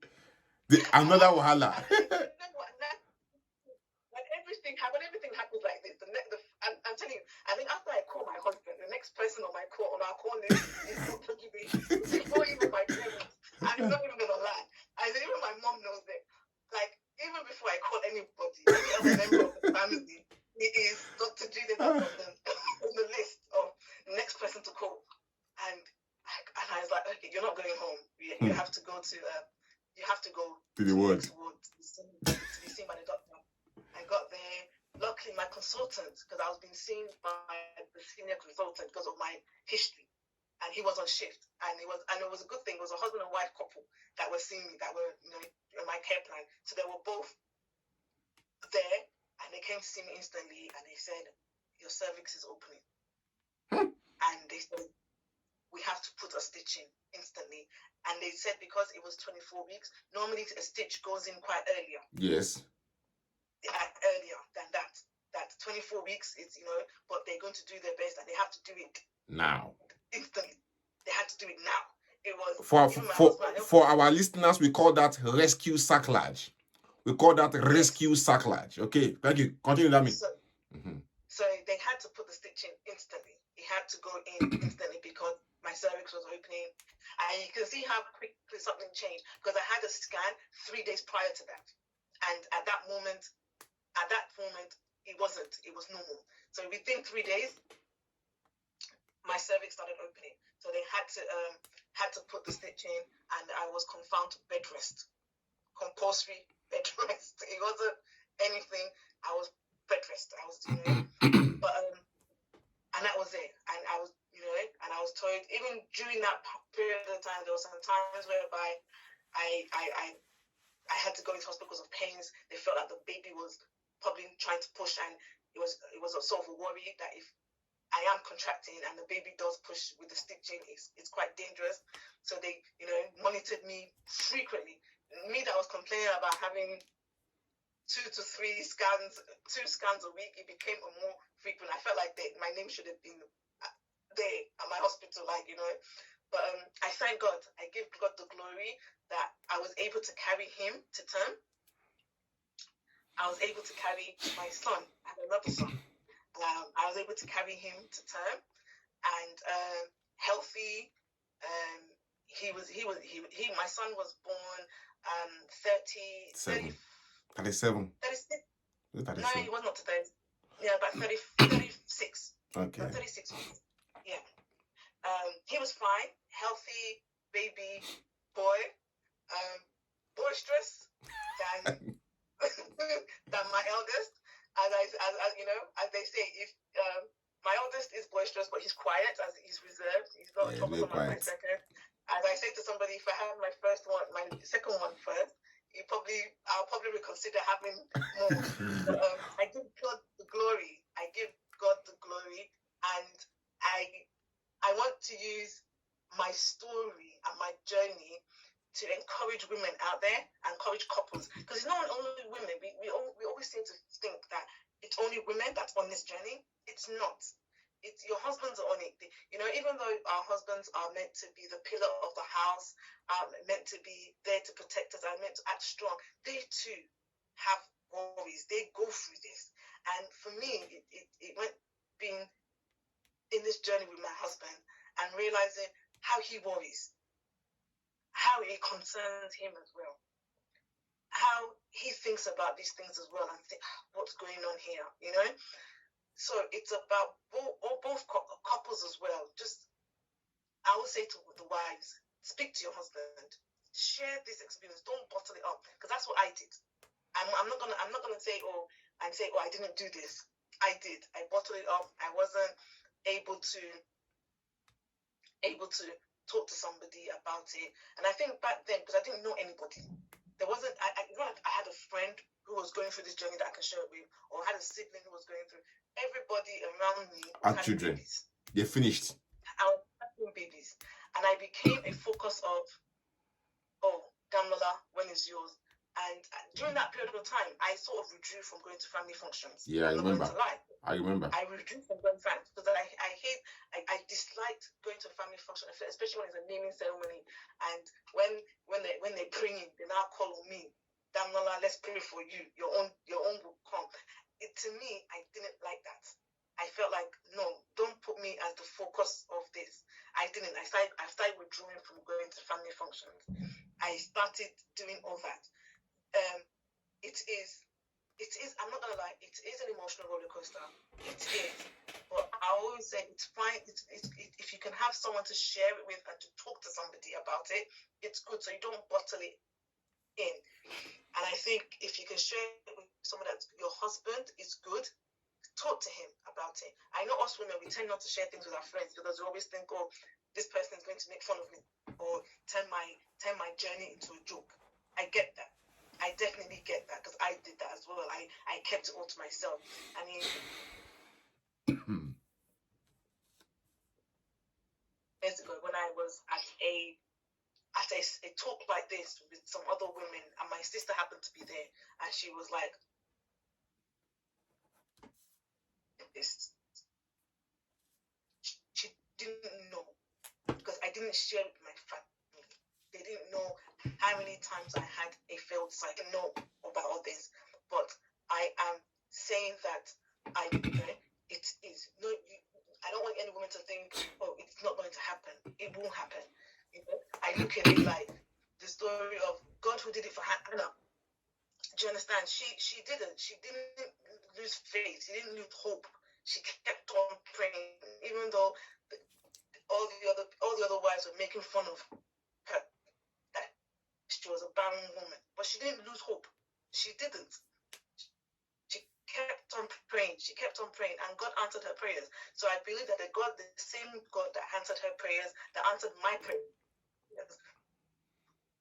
Another wahala. When everything happens like this, I'm telling you, I think after I call my husband, the next person on our call list is Dr. Gibi, before even my parents. I'm not even gonna lie. I said, even my mom knows it. Like, even before I call anybody, any other member of the family, it is Dr. Gibi that's on the list of the next person to call. And I was like, okay, you're not going home. You have to go to to the ward to be seen by the doctor. I got there. Luckily, my consultant, because I was being seen by the senior consultant because of my history, and he was on shift, and it was a good thing. It was a husband and wife couple that were seeing me, that were in my care plan. So they were both there, and they came to see me instantly, and they said, "Your cervix is opening," and they said, "We have to put a stitch in instantly." And they said because it was 24 weeks, normally a stitch goes in quite earlier. Yes. Earlier than that. That 24 weeks is, but they're going to do their best, and they have to do it now. Instantly. They had to do it now. It was for our listeners, we call that rescue sacrilege. We call that rescue sacrilege. Okay, thank you. Continue that. So they had to put the stitch in instantly. It had to go in instantly because my cervix was opening. And you can see how quickly something changed, because I had a scan 3 days prior to that. And at that moment, it wasn't. It was normal. So within 3 days, my cervix started opening. So they had to put the stitch in, and I was confined to bed rest, compulsory bed rest. It wasn't anything. I was bed rest. I was, but and that was it. And I was, and I was told, even during that period of time, there were some times whereby I had to go into hospital because of pains. They felt like the baby was probably trying to push, and it was a sort of a worry that if I am contracting and the baby does push with the stitching, it's quite dangerous. So they, monitored me frequently. Me that was complaining about having 2 to 3 scans, 2 scans a week, it became more frequent. I felt like my name should have been there at my hospital, But I thank God. I give God the glory that I was able to carry him to term. I was able to carry my son. I have another son. I was able to carry him to term, and healthy. My son was born 37. 36. No, he was not 30. Yeah, about 36. Okay. 36 weeks. Yeah. He was fine, healthy baby boy, boisterous than than my eldest. As they say, if my eldest is boisterous, but he's quiet, as he's reserved. He's not troublesome like my second. As I say to somebody, if I have my second one first, I'll probably reconsider having more. But, I give God the glory. I give God the glory, and I want to use my story and my journey to encourage women out there, encourage couples, because it's not only women. We always seem to think that it's only women that's on this journey. It's not. It's your husbands are on it. Even though our husbands are meant to be the pillar of the house, meant to be there to protect us, are meant to act strong, they too have worries. They go through this. And for me, it went being in this journey with my husband and realizing how he worries, how it concerns him as well, how he thinks about these things as well, and think, what's going on here, So it's about both couples as well. I will say to the wives, speak to your husband, share this experience, don't bottle it up, because that's what I did. I'm not gonna say, I didn't do this. I did. I bottled it up. I wasn't able to talk to somebody about it. And I think back then, because I didn't know anybody, there wasn't, not like I had a friend who was going through this journey that I could share it with, or had a sibling who was going through. Everybody around me had children. Babies. They finished. I was having babies. And I became a focus of, Damola, when is yours? And during that period of time, I sort of withdrew from going to family functions. Yeah, I remember. I withdrew from going to family because I disliked going to a family function, especially when it's a naming ceremony. And when they bring in, they now call on me, Damola, let's pray for you. Your own will come. To me, I didn't like that. I felt like, no, don't put me as the focus of this. I didn't. I started withdrawing from going to family functions. I started doing all that. It is, I'm not gonna lie, it is an emotional roller coaster. It is. But I always say it's fine. If you can have someone to share it with and to talk to somebody about it, it's good. So you don't bottle it in. And I think if you can share it with someone that's your husband, it's good. talk to him about it. I know us women, we tend not to share things with our friends because we always think, oh, this person is going to make fun of me or turn my journey into a joke. I get that. I definitely get that because I did that as well. I kept it all to myself. I mean, years ago when I was at a talk like this with some other women, and my sister happened to be there, and she was like, "This." She didn't know because I didn't share with my family. They didn't know how many times I had a failed cycle. I didn't know about all this, but I am saying that it is no. I don't want any woman to think, oh, it's not going to happen. It will happen. I look at it like the story of God who did it for Hannah. Do you understand? She didn't lose faith. She didn't lose hope. She kept on praying, even though all the other wives were making fun of her. That she was a barren woman, but she didn't lose hope. She didn't. She kept on praying. She kept on praying, and God answered her prayers. So I believe that the same God that answered her prayers, that answered my prayers,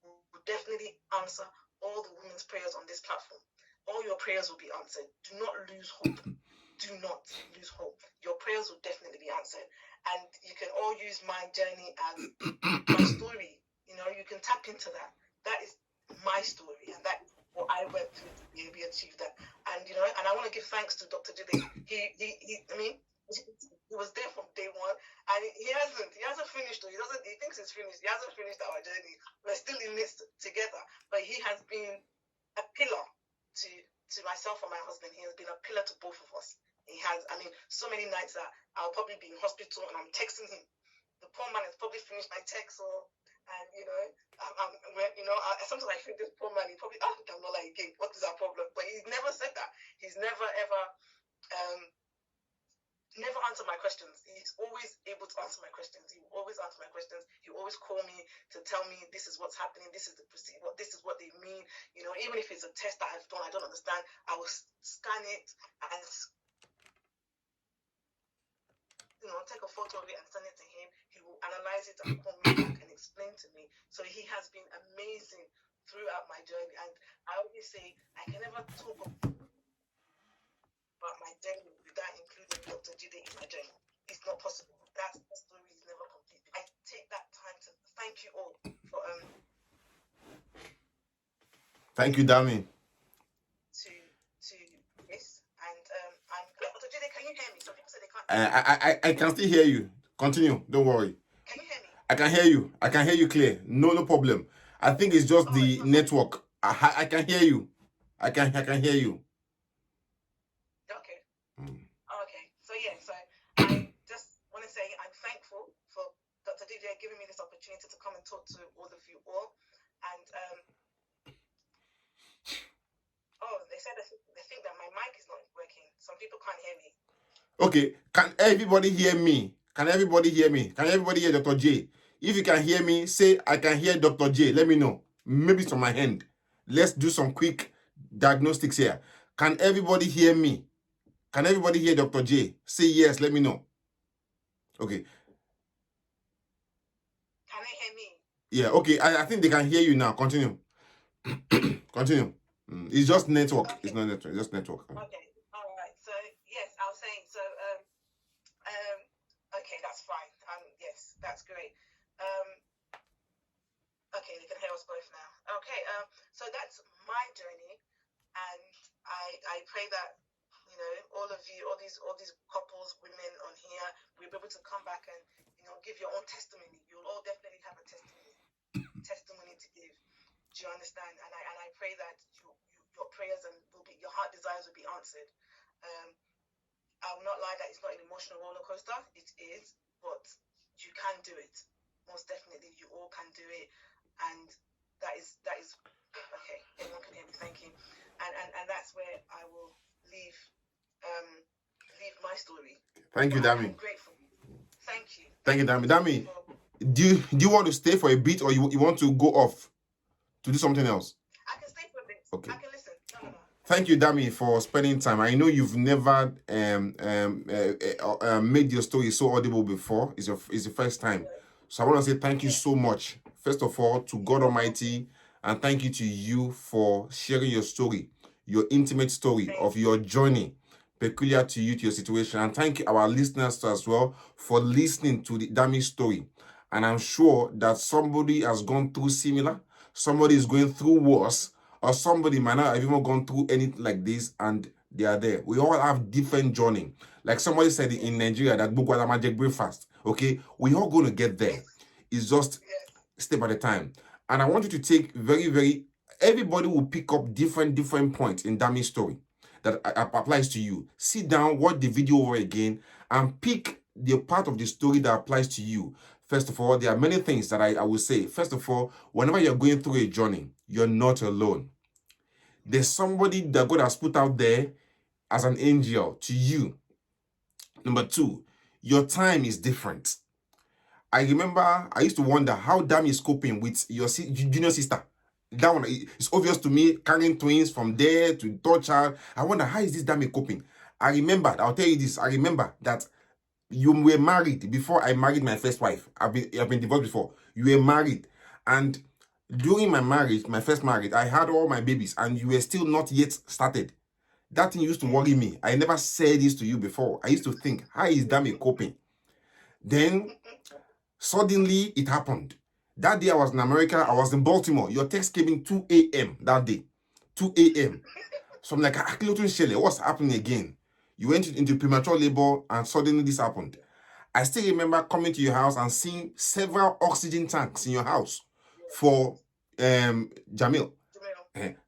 will definitely answer all the women's prayers on this platform. All your prayers will be answered. Do not lose hope. Do not lose hope. Your prayers will definitely be answered. And you can all use my journey as my story. You can tap into that. That is my story, and that is what I went through to be able to achieve that. And and I want to give thanks to Dr. Jide. He was there from day one, and he hasn't finished. He thinks it's finished. He hasn't finished our journey. We're still in this together, but he has been a pillar to myself and my husband. He has been a pillar to both of us. He has. So many nights that I'll probably be in hospital and I'm texting him. The poor man has probably finished my text, sometimes I think this poor man, he probably, I'm not like again. What is our problem? But he's never said that. He's never ever never answered my questions. He's always able to answer my questions. He will always answer my questions. He will always call me to tell me this is what's happening. This is this is what they mean. Even if it's a test that I've done, I don't understand. I will scan it and take a photo of it and send it to him. He will analyze it and call me back and explain to me. So he has been amazing throughout my journey. And I always say I can never talk about my journey without including Dr. Jide in my journey. It's not possible. That story is never complete. I take that time to thank you all for Thank you, Dami. To this, and Dr. Jide, can you hear me? Some people say they can't. I can still hear you. Continue. Don't worry. Can you hear me? I can hear you. I can hear you clear. No problem. I think it's just the network. I can hear you. I can hear you. Okay. Okay. So I just want to say I'm thankful for Dr. DJ giving me this opportunity to come and talk to all of you all. And they said they think that my mic is not working. Some people can't hear me. Okay. Can everybody hear me? Can everybody hear me? Can everybody hear Dr. J? If you can hear me, say I can hear Dr. J. Let me know. Maybe it's on my hand. Let's do some quick diagnostics here. Can everybody hear me? Can everybody hear Dr. J? Say yes, let me know. Okay. Can they hear me? Yeah, okay. I think they can hear you now. Continue. Continue. It's just network. Okay. It's not network. It's just network. Okay. All right. So yes, I was saying. So okay, that's fine. Yes, that's great. Okay, they can hear us both now. Okay. So that's my journey, and I pray that all of you, all these couples, women on here, we'll be able to come back and give your own testimony. You'll all definitely have a testimony to give. Do you understand? And I pray that your prayers and your heart desires will be answered. I will not lie that it's not an emotional roller coaster. It is, but you can do it. Most definitely, you all can do it, and that is okay. Everyone can hear me. Thank you. And that's where I will leave my story. Thank you, Dami. I'm grateful. Thank you. Thank you, Dami. Dami, do you want to stay for a bit, or you want to go off to do something else? I can stay for a bit. Okay. I can listen. No. Thank you, Dami, for spending time. I know you've never made your story so audible before. It's the first time. So I want to say thank you so much. First of all, to God Almighty, and thank you to you for sharing your story, your intimate story of your journey, peculiar to you, to your situation. And thank you, our listeners as well, for listening to the Dami's story. And I'm sure that somebody has gone through similar, somebody is going through worse, or somebody might not have even gone through anything like this and they are there. We all have different journey. Like somebody said in Nigeria that Bugwala Magic breakfast. Okay, we all going to get there. It's just step at a time. And I want you to take everybody will pick up different points in Dami's story that applies to you. Sit down, watch the video over again, and pick the part of the story that applies to you. First of all, there are many things that I will say. First of all, whenever you're going through a journey, you're not alone. There's somebody that God has put out there as an angel to you. Number two, your time is different. I remember I used to wonder how Dami is coping with your junior sister. That one, it's obvious to me, carrying twins from there to third child. I wonder, how is this Dami coping? I remember, I'll tell you this, I remember that you were married before I married my first wife. I've been divorced before. You were married. And during my marriage, my first marriage, I had all my babies and you were still not yet started. That thing used to worry me. I never said this to you before. I used to think, how is Dami coping? Then suddenly it happened. That day I was in America, I was in Baltimore. Your text came in 2 a.m. that day. 2 a.m. So I'm like, what's happening again? You went into premature labor and suddenly this happened. I still remember coming to your house and seeing several oxygen tanks in your house for Jamil.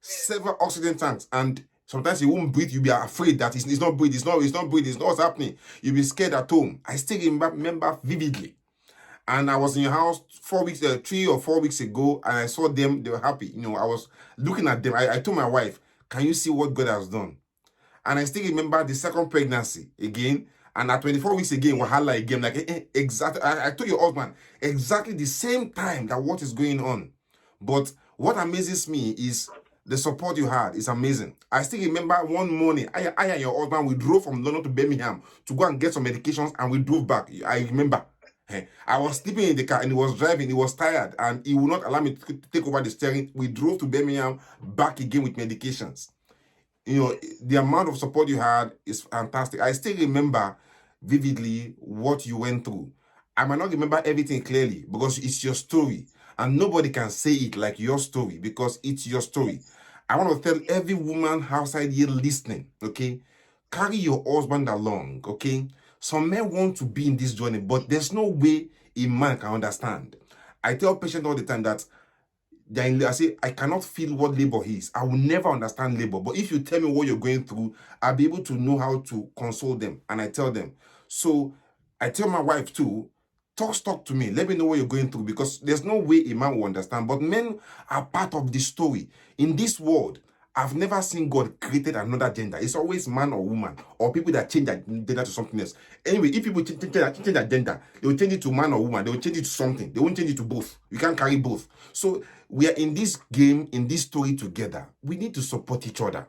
Several oxygen tanks, and sometimes you won't breathe. You'll be afraid that it's not breathing. It's not breathing. It's not what's happening. You'll be scared at home. I still remember vividly. And I was in your house 3 or 4 weeks ago, and I saw them. They were happy. I was looking at them. I told my wife, "Can you see what God has done?" And I still remember the second pregnancy again. And at 24 weeks again, wahala again. Like, exactly. I told your husband exactly the same time that what is going on. But what amazes me is the support you had is amazing. I still remember one morning, I and your husband, we drove from London to Birmingham to go and get some medications, and we drove back. I remember. I was sleeping in the car and he was driving. He was tired and he would not allow me to take over the steering. We drove to Birmingham, back again with medications. The amount of support you had is fantastic. I still remember vividly what you went through. I might not remember everything clearly because it's your story and nobody can say it like your story because it's your story. I want to tell every woman outside here listening, okay? Carry your husband along, okay? Some men want to be in this journey, but there's no way a man can understand. I tell patients all the time that I say, I cannot feel what labor is. I will never understand labor. But if you tell me what you're going through, I'll be able to know how to console them. And I tell them. So I tell my wife too, talk to me. Let me know what you're going through because there's no way a man will understand. But men are part of the story. In this world, I've never seen God created another gender. It's always man or woman or people that change their gender to something else. Anyway, if people change their gender, they will change it to man or woman. They will change it to something. They won't change it to both. You can't carry both. So we are in this game, in this story together. We need to support each other.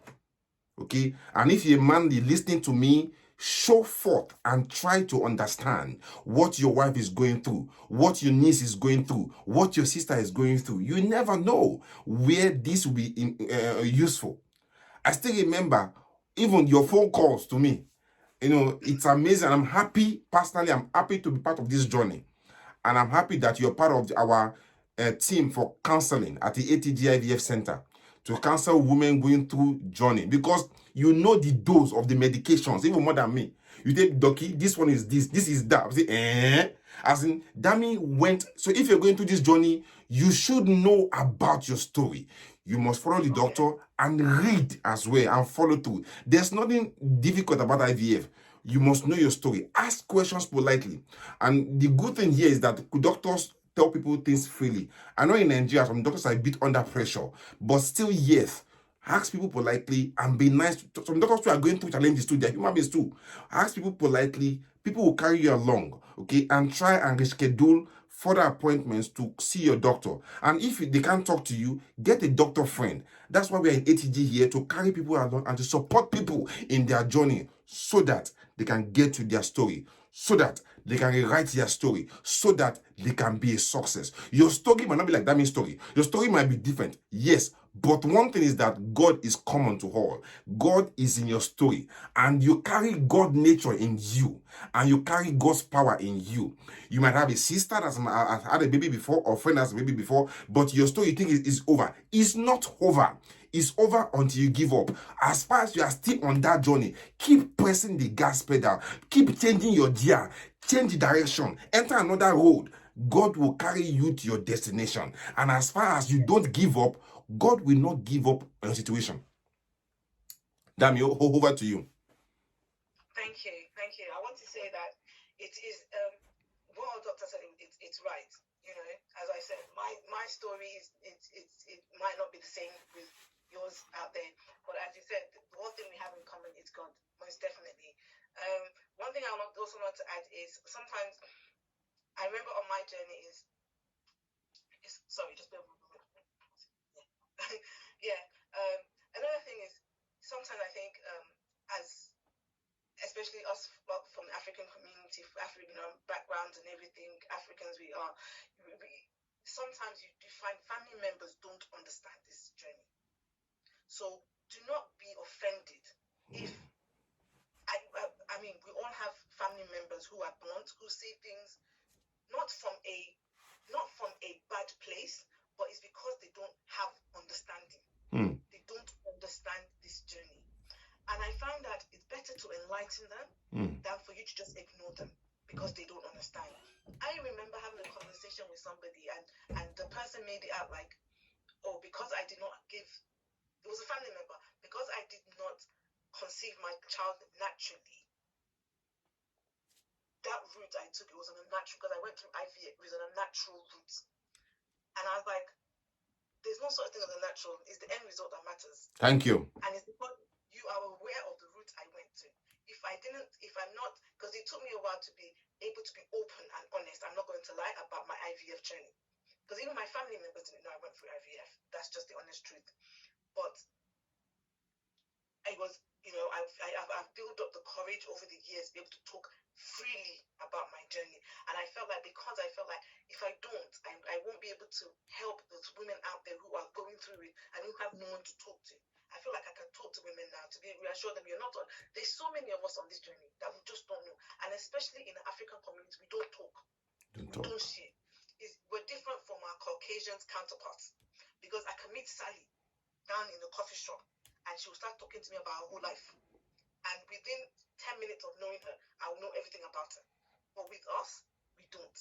Okay? And if you're a man listening to me, show forth and try to understand what your wife is going through, what your niece is going through, what your sister is going through. You never know where this will be useful. I still remember even your phone calls to me. It's amazing. I'm happy, personally, I'm happy to be part of this journey. And I'm happy that you're part of our team for counseling at the ATG IVF Center to counsel women going through journey because you know the dose of the medications, even more than me. You take Doki, this one is this is that. I say, As in, Dami went. So if you're going through this journey, you should know about your story. You must follow the doctor and read as well and follow through. There's nothing difficult about IVF. You must know your story. Ask questions politely. And the good thing here is that doctors tell people things freely. I know in Nigeria, some doctors are a bit under pressure, but still, yes, ask people politely and be nice. Some doctors who are going through challenges too, they're human beings too. Ask people politely. People will carry you along, okay? And try and reschedule further appointments to see your doctor. And if they can't talk to you, get a doctor friend That's why we are in ATG here, to carry people along and to support people in their journey so that they can get to their story, so that they can rewrite their story, so that they can be a success. Your story might not be like that man's story. Your story might be different, yes, but one thing is that God is common to all. God is in your story, and you carry God nature in you, and you carry God's power in you. You might have a sister that's had a baby before, or a friend that's a baby before, but your story you think is over. It's not over. It's over until you give up. As far as you are still on that journey, keep pressing the gas pedal. Keep changing your gear. Change the direction. Enter another road. God will carry you to your destination. And as far as you don't give up, God will not give up on your situation. Damn you, over to you. Thank you. Thank you. I want to say that it is what our doctor said. It's right. You know, as I said, my story is it might not be the same with yours out there, but as you said, the one thing we have in common is God, most definitely. One thing I also want to add is sometimes I remember on my journey is sorry, just bear with me. Yeah. Another thing is sometimes I think as especially us from the African community, African backgrounds and everything, Africans we are, sometimes you find family members don't understand this journey. So do not be offended if, I mean, we all have family members who are blunt, who say things not from a bad place, but it's because they don't have understanding. They don't understand this journey. And I find that it's better to enlighten them than for you to just ignore them because they don't understand. I remember having a conversation with somebody and the person made it out like, oh, because I did not give, it was a family member, because I did not conceive my child naturally, that route I took, it was on a natural, because I went through IVF, it was on a natural route. And I was like, there's no such thing as a natural, it's the end result that matters. Thank you. And it's because you are aware of the route I went to. If I'm not, because it took me a while to be able to be open and honest, I'm not going to lie about my IVF journey. Because even my family members didn't know I went through IVF. That's just the honest truth. But I was, I've built up the courage over the years to be able to talk freely about my journey. And I felt like, because I felt like if I don't, I won't be able to help those women out there who are going through it and who have no one to talk to. I feel like I can talk to women now to reassure them you're not. There's so many of us on this journey that we just don't know. And especially in the African community, we don't talk. We don't share. We're different from our Caucasian counterparts. Because I can meet Sally down in the coffee shop and she will start talking to me about her whole life. And within 10 minutes of knowing her, I will know everything about her. But with us, we don't.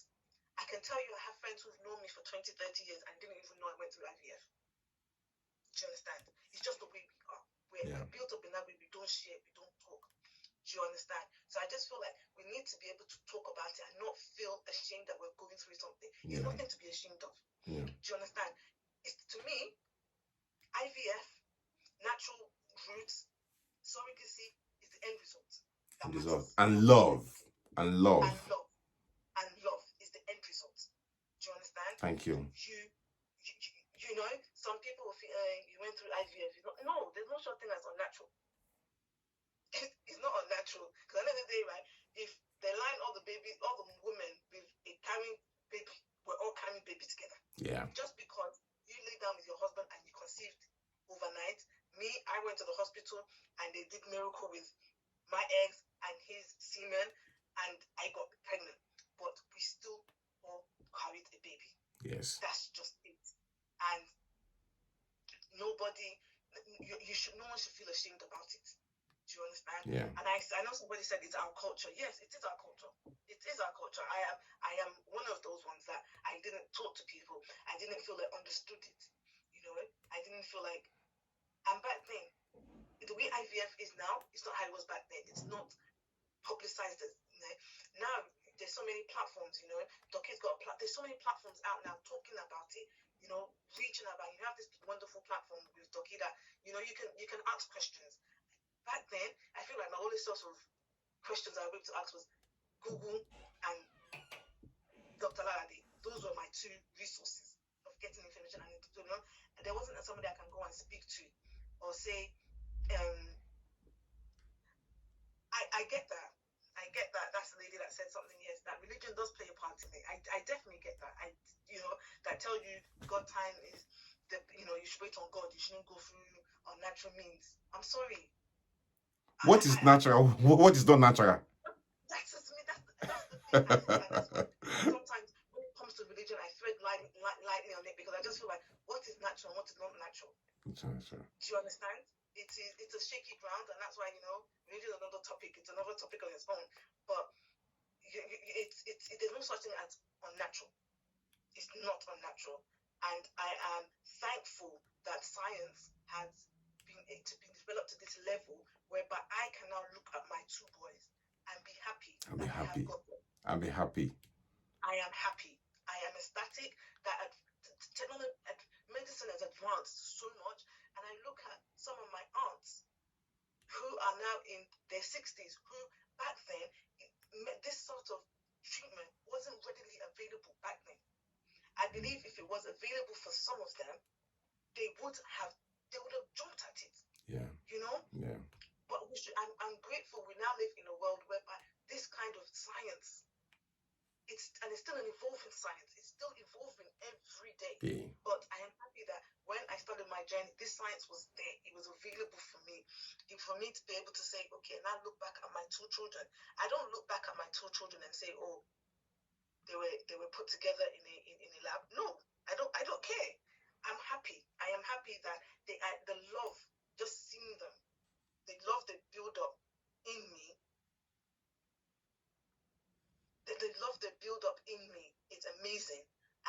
I can tell you I have friends who've known me for 20, 30 years and didn't even know I went through IVF. Do you understand? It's just the way we are. We're built up in that way. We don't share, we don't talk. Do you understand? So I just feel like we need to be able to talk about it and not feel ashamed that we're going through something. It's nothing to be ashamed of. Do you understand? To me, IVF, natural roots, surrogacy is the end result. And love. And love. And love is the end result. Do you understand? Thank you. You know, some people will feel you went through IVF. No, there's no such thing as unnatural. It's not unnatural. Because at the end of the day, right, if they line all the women with a carrying baby, we're all carrying baby together. Yeah. Just because you lay down with your husband and you conceived overnight, I went to the hospital and they did miracle with my eggs and his semen and I got pregnant. But we still all carried a baby. Yes. That's just it. And nobody, no one should feel ashamed about it. Do you understand? Yeah. And I know somebody said it's our culture. Yes, it is our culture. It is our culture. I am one of those ones that I didn't talk to people. I didn't feel like understood it. You know, I didn't feel like. And back then, the way IVF is now, it's not how it was back then. It's not publicized as, now. There's so many platforms. You know, Doki's got there's so many platforms out now talking about it. You know, reaching about. You have this wonderful platform with Doki that you can ask questions. Back then, I feel like my only source of questions I was able to ask was Google and Dr. Larade. Those were my two resources of getting information. And there wasn't somebody I can go and speak to or say, I get that. I get that. That's the lady that said something. Yes, that religion does play a part in it. I definitely get that. That tell you God time is you should wait on God. You shouldn't go through unnatural means. I'm sorry. What is natural? What is not natural? That's just me. That's the thing. And that's why sometimes when it comes to religion, I thread lightly on it because I just feel like what is natural and what is not natural. Sure. Do you understand? It's a shaky ground, and that's why religion is another topic. It's another topic on its own. But there's no such thing as unnatural. It's not unnatural, and I am thankful that science has been developed to this level whereby I can now look at my two boys and be happy. I'll be happy. I'll be happy. I am happy. I am ecstatic that technology, medicine has advanced so much, and I look at some of my aunts who are now in their 60s, who back then this sort of treatment wasn't readily available back then. I believe if it was available for some of them, they would have jumped at it. Yeah. Yeah. But I'm grateful we now live in a world whereby this kind of science, it's still an evolving science. It's still evolving every day. Yeah. But I am happy that when I started my journey, this science was there. It was available for me. For me to be able to say, okay, now look back at my two children. I don't look back at my two children and say, oh, they were put together in a lab. No, I don't care. I'm happy. I am happy that the love, just seeing them, the love they build up in me, the love they build up in me, it's amazing.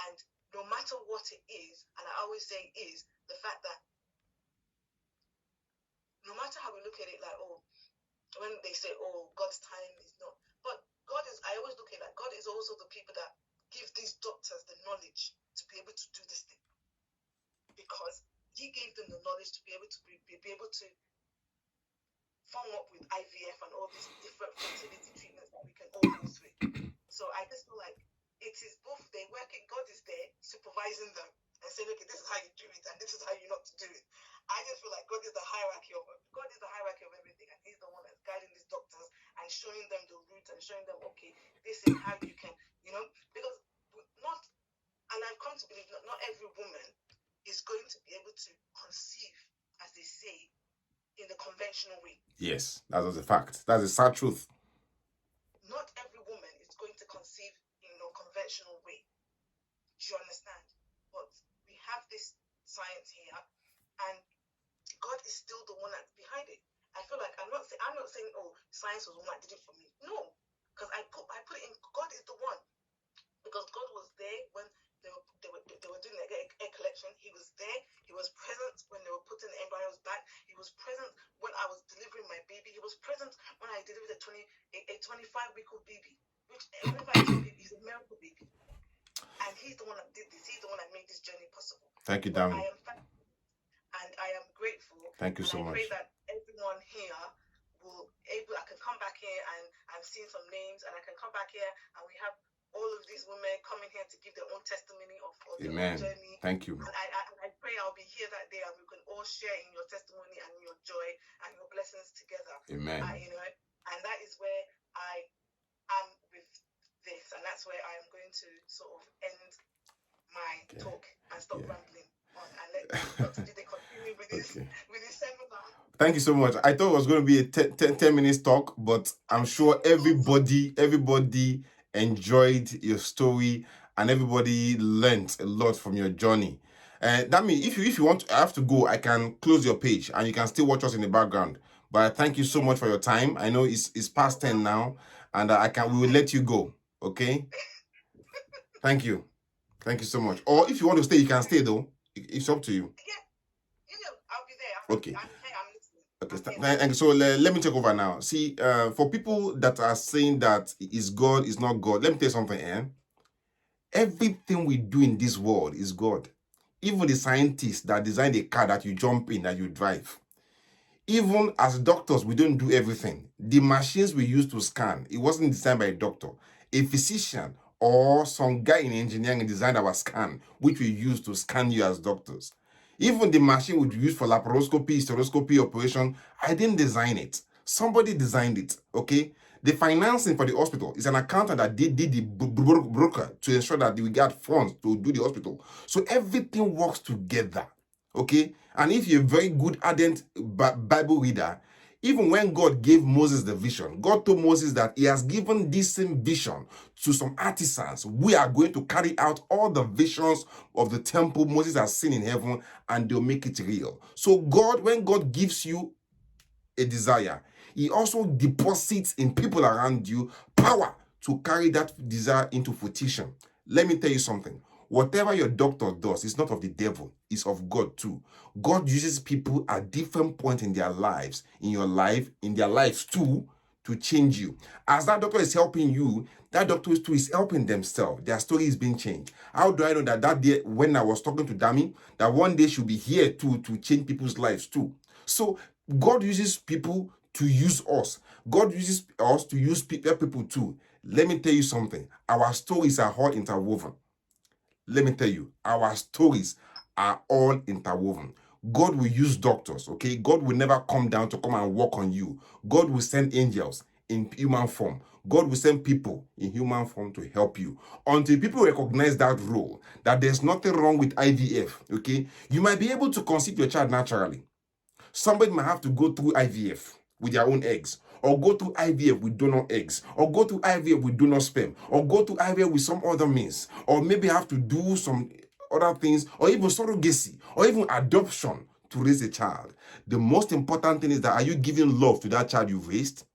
And no matter what it is, and I always say is the fact that no matter how we look at it, like, oh, when they say, oh, God's time is not, but I always look at that, God is also the people that give these doctors the knowledge to be able to do this thing. Because he gave them the knowledge to be able to form up with IVF and all these different fertility treatments that we can all go through. So I just feel like it is both they're working, God is there supervising them and saying, okay, this is how you do it and this is how you not to do it. I just feel like God is the hierarchy of everything, and he's the one that's guiding these doctors and showing them the route and showing them, okay, this is how you can, because and I've come to believe not every woman is going to be able to conceive, as they say, in the conventional way. Yes, that was a fact. That's a sad truth. Not every woman is going to conceive in a conventional way. Do you understand? But we have this science here, and God is still the one that's behind it. I feel like I'm not saying, oh, science was the one that did it for me. No, because I put it in. God is the one, because God was there when they were doing the egg collection. He was there. He was present when they were putting the embryos back. He was present when I was delivering my baby. He was present when I delivered a 25-week-old baby, which whenever I tell people, he's a miracle baby. And he's the one that did this. He's the one that made this journey possible. Thank you, Dami. I am thankful and I am grateful. Thank you so much. I pray that everyone here I can come back here and I'm seeing some names, and I can come back here and we have all of these women coming here to give their own testimony of their own journey. Thank you. And I pray I'll be here that day and we can all share in your testimony and your joy and your blessings together. Amen. And that is where I am with this, and that's where I am going to sort of end my talk and stop rambling on and let Dr. Jide continue with this seminar. Thank you so much. I thought it was going to be a 10 minutes talk, but I'm sure everybody enjoyed your story and everybody learned a lot from your journey. That means if you want, I have to go, I can close your page and you can still watch us in the background. But thank you so much for your time. I know it's past 10 now, and we will let you go. Okay. Thank you. Thank you so much. Or if you want to stay, you can stay though. It's up to you. Yeah, I'll be there. Okay. I'm listening. Okay, and so let me take over now. See, for people that are saying that is God, is not God, let me tell you something, everything we do in this world is God. Even the scientists that design the car that you jump in, that you drive. Even as doctors, we don't do everything. The machines we use to scan, it wasn't designed by a doctor. A physician or some guy in engineering designed our scan, which we use to scan you as doctors. Even the machine we use for laparoscopy, stereoscopy operation, I didn't design it. Somebody designed it, okay? The financing for the hospital is an accountant that did the broker to ensure that we get funds to do the hospital. So everything works together, okay? And if you're a very good, ardent Bible reader, even when God gave Moses the vision, God told Moses that he has given this same vision to some artisans. We are going to carry out all the visions of the temple Moses has seen in heaven, and they'll make it real. So God, when God gives you a desire, he also deposits in people around you power to carry that desire into fruition. Let me tell you something. Whatever your doctor does is not of the devil, it's of God too. God uses people at different points in their lives, in your life, in their lives too, to change you. As that doctor is helping you, that doctor too is helping themselves. Their story is being changed. How do I know that day when I was talking to Dami, that one day she'll be here too to change people's lives too? So God uses people to use us. God uses us to use people too. Let me tell you something. Our stories are all interwoven. Let me tell you, our stories are all interwoven. God will use doctors, okay? God will never come down to come and work on you. God will send angels in human form. God will send people in human form to help you. Until people recognize that role, that there's nothing wrong with IVF, okay? You might be able to conceive your child naturally. Somebody might have to go through IVF with their own eggs, or go through IVF with donor eggs, or go through IVF with donor sperm, or go through IVF with some other means, or maybe have to do some other things, or even surrogacy, or even adoption to raise a child. The most important thing is that, are you giving love to that child you've raised?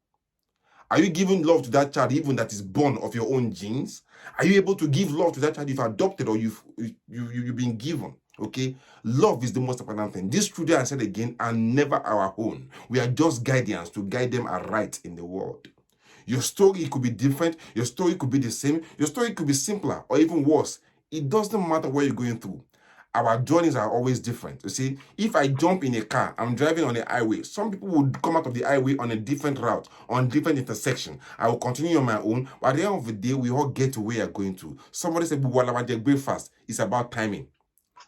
Are you giving love to that child even that is born of your own genes? Are you able to give love to that child you've adopted or you've been given? Okay, love is the most important thing. These children, I said again, are never our own. We are just guardians to guide them aright in the world. Your story could be different. Your story could be the same. Your story could be simpler or even worse. It doesn't matter what you're going through. Our journeys are always different. You see, if I jump in a car, I'm driving on a highway. Some people would come out of the highway on a different route, on different intersection. I will continue on my own. But at the end of the day, we all get to where you're going to. Somebody said, "Well, I want breakfast." It's about timing.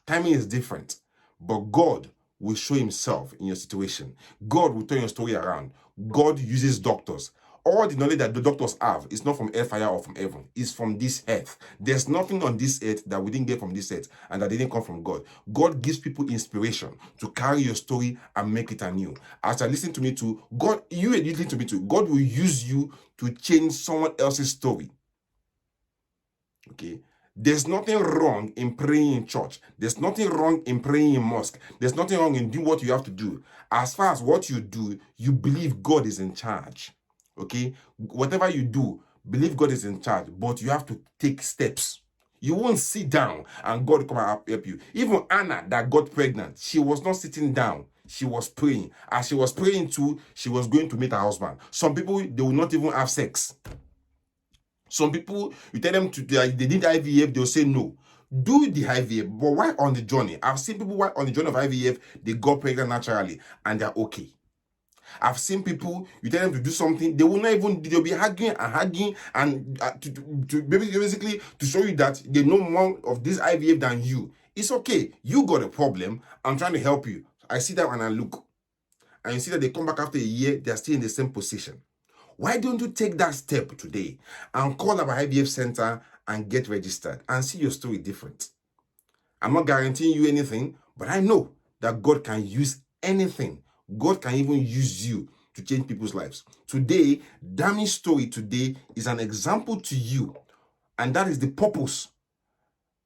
Timing is different, but God will show himself in your situation. God will turn your story around. God uses doctors. All the knowledge that the doctors have is not from hellfire or from heaven. It's from this earth. There's nothing on this earth that we didn't get from this earth and that didn't come from God. God gives people inspiration to carry your story and make it anew. As I listen to me too, God, you listen to me too, God will use you to change someone else's story. Okay? There's nothing wrong in praying in church. There's nothing wrong in praying in mosque. There's nothing wrong in doing what you have to do. As far as what you do, you believe God is in charge. Okay? Whatever you do, believe God is in charge, but you have to take steps. You won't sit down and God come and help you. Even Anna that got pregnant, she was not sitting down. She was praying. As she was praying too, she was going to meet her husband. Some people, they will not even have sex. Some people, you tell them they need IVF, they'll say no. Do the IVF, but why on the journey? I've seen people why on the journey of IVF, they got pregnant naturally and they're okay. I've seen people, you tell them to do something, they will not even, they'll be hugging and to basically to show you that they know more of this IVF than you. It's okay. You got a problem. I'm trying to help you. I see that when I look. And you see that they come back after a year, they're still in the same position. Why don't you take that step today and call our IVF center and get registered and see your story different? I'm not guaranteeing you anything, but I know that God can use anything. God can even use you to change people's lives. Today, Dami's story today is an example to you, and that is the purpose,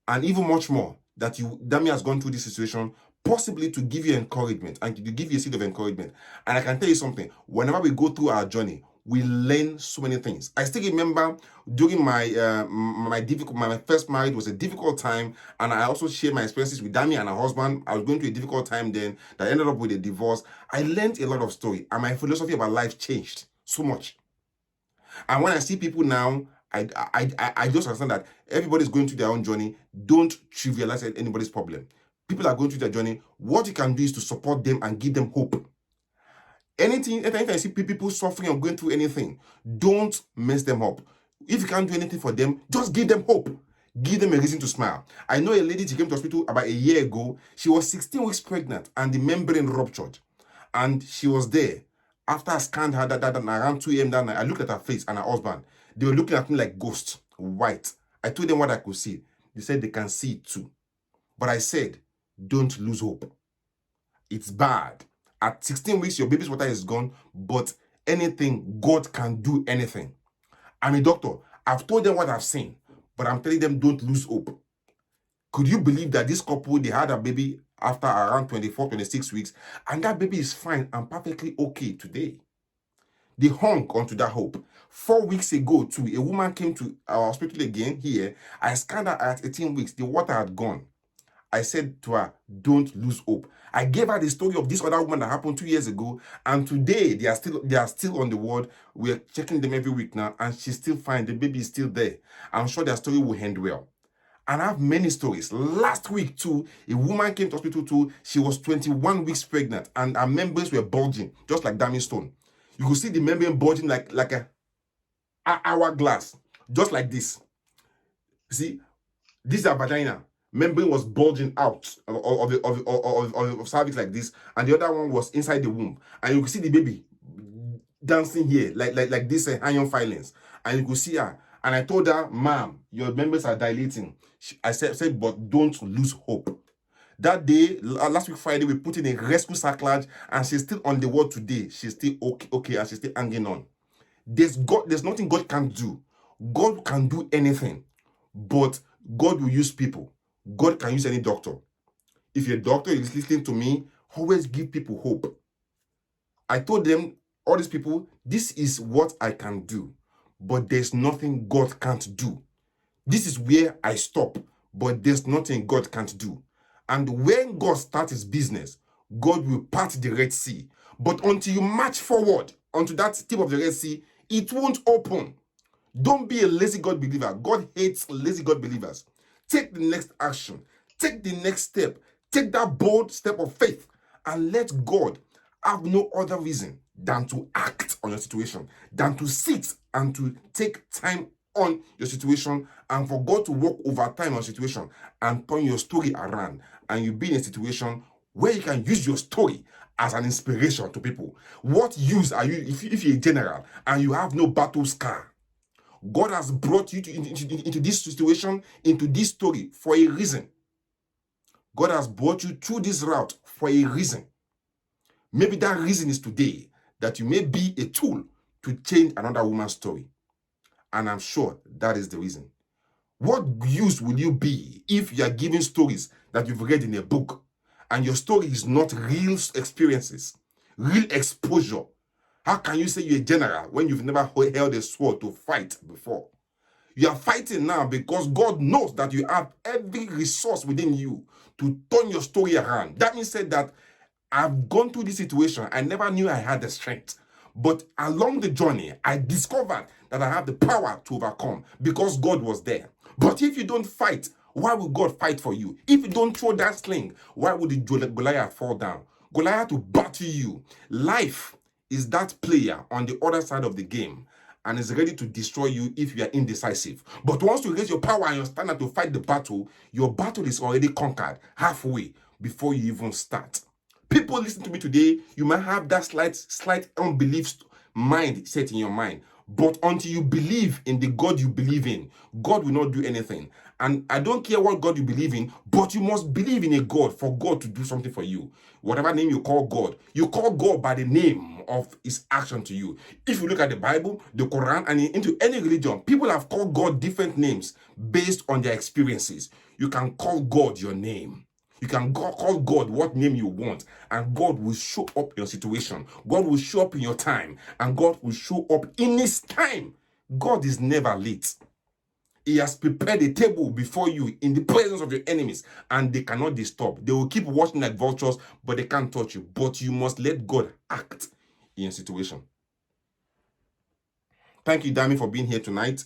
and even much more, that Dami has gone through this situation, possibly to give you encouragement and to give you a seed of encouragement. And I can tell you something, whenever we go through our journey, we learn so many things. I still remember during my first marriage was a difficult time, and I also shared my experiences with Dami and her husband. I was going through a difficult time then that ended up with a divorce. I learned a lot of story, and my philosophy about life changed so much. And when I see people now, I just understand that everybody's going through their own journey. Don't trivialize anybody's problem. People are going through their journey. What you can do is to support them and give them hope. Anything I see people suffering or going through anything, don't mess them up. If you can't do anything for them, just give them hope. Give them a reason to smile. I know a lady, she came to hospital about a year ago. She was 16 weeks pregnant and the membrane ruptured. And she was there. After I scanned her that around 2 a.m. that night, I looked at her face and her husband. They were looking at me like ghosts, white. I told them what I could see. They said they can see it too. But I said, don't lose hope. It's bad. At 16 weeks, your baby's water is gone, but anything, God can do anything. I'm a doctor. I've told them what I've seen, but I'm telling them don't lose hope. Could you believe that this couple, they had a baby after around 24, 26 weeks, and that baby is fine and perfectly okay today? They hung onto that hope. 4 weeks ago, too, a woman came to our hospital again here. I scanned her at 18 weeks. The water had gone. I said to her, don't lose hope. I gave her the story of this other woman that happened 2 years ago, and today they are still on the ward. We are checking them every week now, and she's still fine. The baby is still there. I'm sure their story will end well. And I have many stories. Last week too, a woman came to hospital too. She was 21 weeks pregnant, and her membranes were bulging, just like diamond stone. You could see the membrane bulging like a hourglass, just like this. See, this is her vagina. Membrane was bulging out of cervix like this, and the other one was inside the womb. And you could see the baby dancing here, like this iron filings. And you could see her. And I told her, ma'am, your members are dilating. I said, but don't lose hope. That day, last week Friday, we put in a rescue sacrilege, and she's still on the ward today. She's still okay, and she's still hanging on. There's nothing God can't do. God can do anything, but God will use people. God can use any doctor. If your doctor is listening to me, always give people hope. I told them, all these people, this is what I can do, but there's nothing God can't do. This is where I stop, but there's nothing God can't do. And when God starts his business, God will part the Red Sea. But until you march forward onto that tip of the Red Sea, it won't open. Don't be a lazy God believer. God hates lazy God believers. Take the next action. Take the next step. Take that bold step of faith and let God have no other reason than to act on your situation, than to sit and to take time on your situation, and for God to work over time on your situation and turn your story around, and you be in a situation where you can use your story as an inspiration to people. What use are you if you're a general and you have no battle scar? God has brought you into this situation, into this story for a reason. God has brought you through this route for a reason. Maybe that reason is today that you may be a tool to change another woman's story. And I'm sure that is the reason. What use will you be if you are giving stories that you've read in a book and your story is not real experiences, real exposure? How can you say you're a general when you've never held a sword to fight before? You are fighting now because God knows that you have every resource within you to turn your story around. That means that I've gone through this situation. I never knew I had the strength. But along the journey, I discovered that I have the power to overcome because God was there. But if you don't fight, why will God fight for you? If you don't throw that sling, why would the Goliath fall down? Goliath will battle you. Life is that player on the other side of the game and is ready to destroy you if you are indecisive. But once you raise your power and your standard to fight the battle, your battle is already conquered halfway before you even start. People listen to me today, you might have that slight unbelief mind set in your mind. But until you believe in the God you believe in, God will not do anything. And I don't care what God you believe in, but you must believe in a God for God to do something for you. Whatever name you call God by the name of his action to you. If you look at the Bible, the Quran, and into any religion, people have called God different names based on their experiences. You can call God your name. You can call God what name you want, and God will show up in your situation. God will show up in your time, and God will show up in his time. God is never late. He has prepared a table before you in the presence of your enemies, and they cannot disturb. They will keep watching like vultures, but they can't touch you. But you must let God act in your situation. Thank you, Dami, for being here tonight.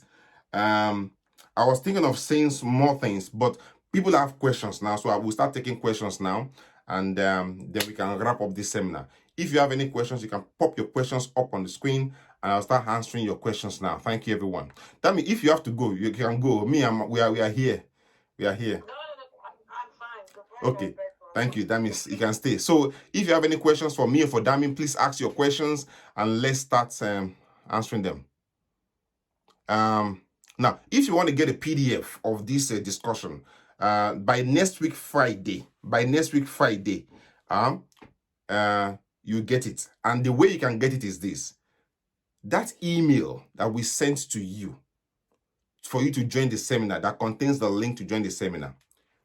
I was thinking of saying some more things, but people have questions now, so I will start taking questions now, and then we can wrap up this seminar. If you have any questions, you can pop your questions up on the screen and I'll start answering your questions now. Thank you, everyone. That means if you have to go, you can go. We are here. We are here. No, I'm fine. Goodbye, Okay. guys. Thank you. That means you can stay. So if you have any questions for me or for Dami, please ask your questions and let's start answering them. Now, if you want to get a PDF of this discussion, by next week Friday, you get it. And the way you can get it is this: that email that we sent to you for you to join the seminar, that contains the link to join the seminar.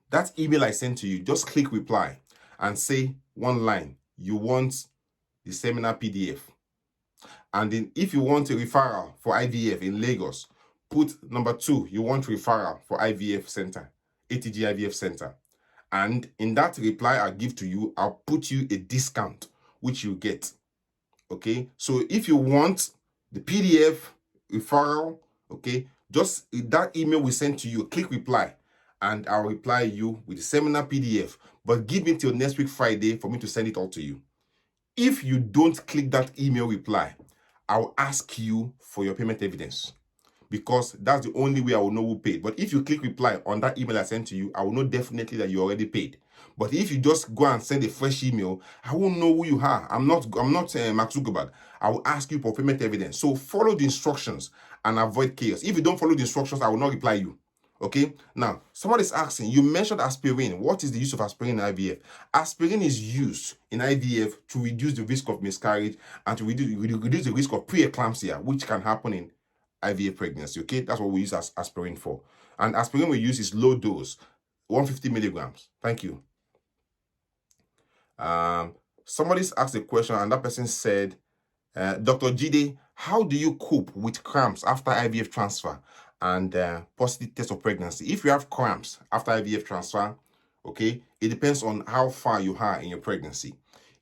That email I sent to you, just click reply and say one line, you want the seminar PDF. And then if you want a referral for IVF in Lagos, put number 2, you want referral for IVF Center, ATG IVF Center. And in that reply I give to you, I'll put you a discount, which you get. Okay, so if you want the PDF referral, okay, just that email we sent to you, click reply, and I'll reply you with the seminar PDF. But give me till next week Friday for me to send it all to you. If you don't click that email reply, I'll ask you for your payment evidence, because that's the only way I will know who paid. But if you click reply on that email I sent to you, I will know definitely that you already paid. But if you just go and send a fresh email, I won't know who you are. I'm not Mark Zuckerberg. I will ask you for payment evidence. So follow the instructions and avoid chaos. If you don't follow the instructions, I will not reply you. Okay, now somebody's asking, you mentioned aspirin. What is the use of aspirin in IVF? Aspirin is used in IVF to reduce the risk of miscarriage and to reduce the risk of preeclampsia, which can happen in IVF pregnancy. Okay, that's what we use as aspirin for. And aspirin we use is low dose, 150 milligrams. Thank you. Somebody's asked a question and that person said, Dr. Jide, how do you cope with cramps after IVF transfer and positive test of pregnancy? If you have cramps after IVF transfer, okay, it depends on how far you are in your pregnancy.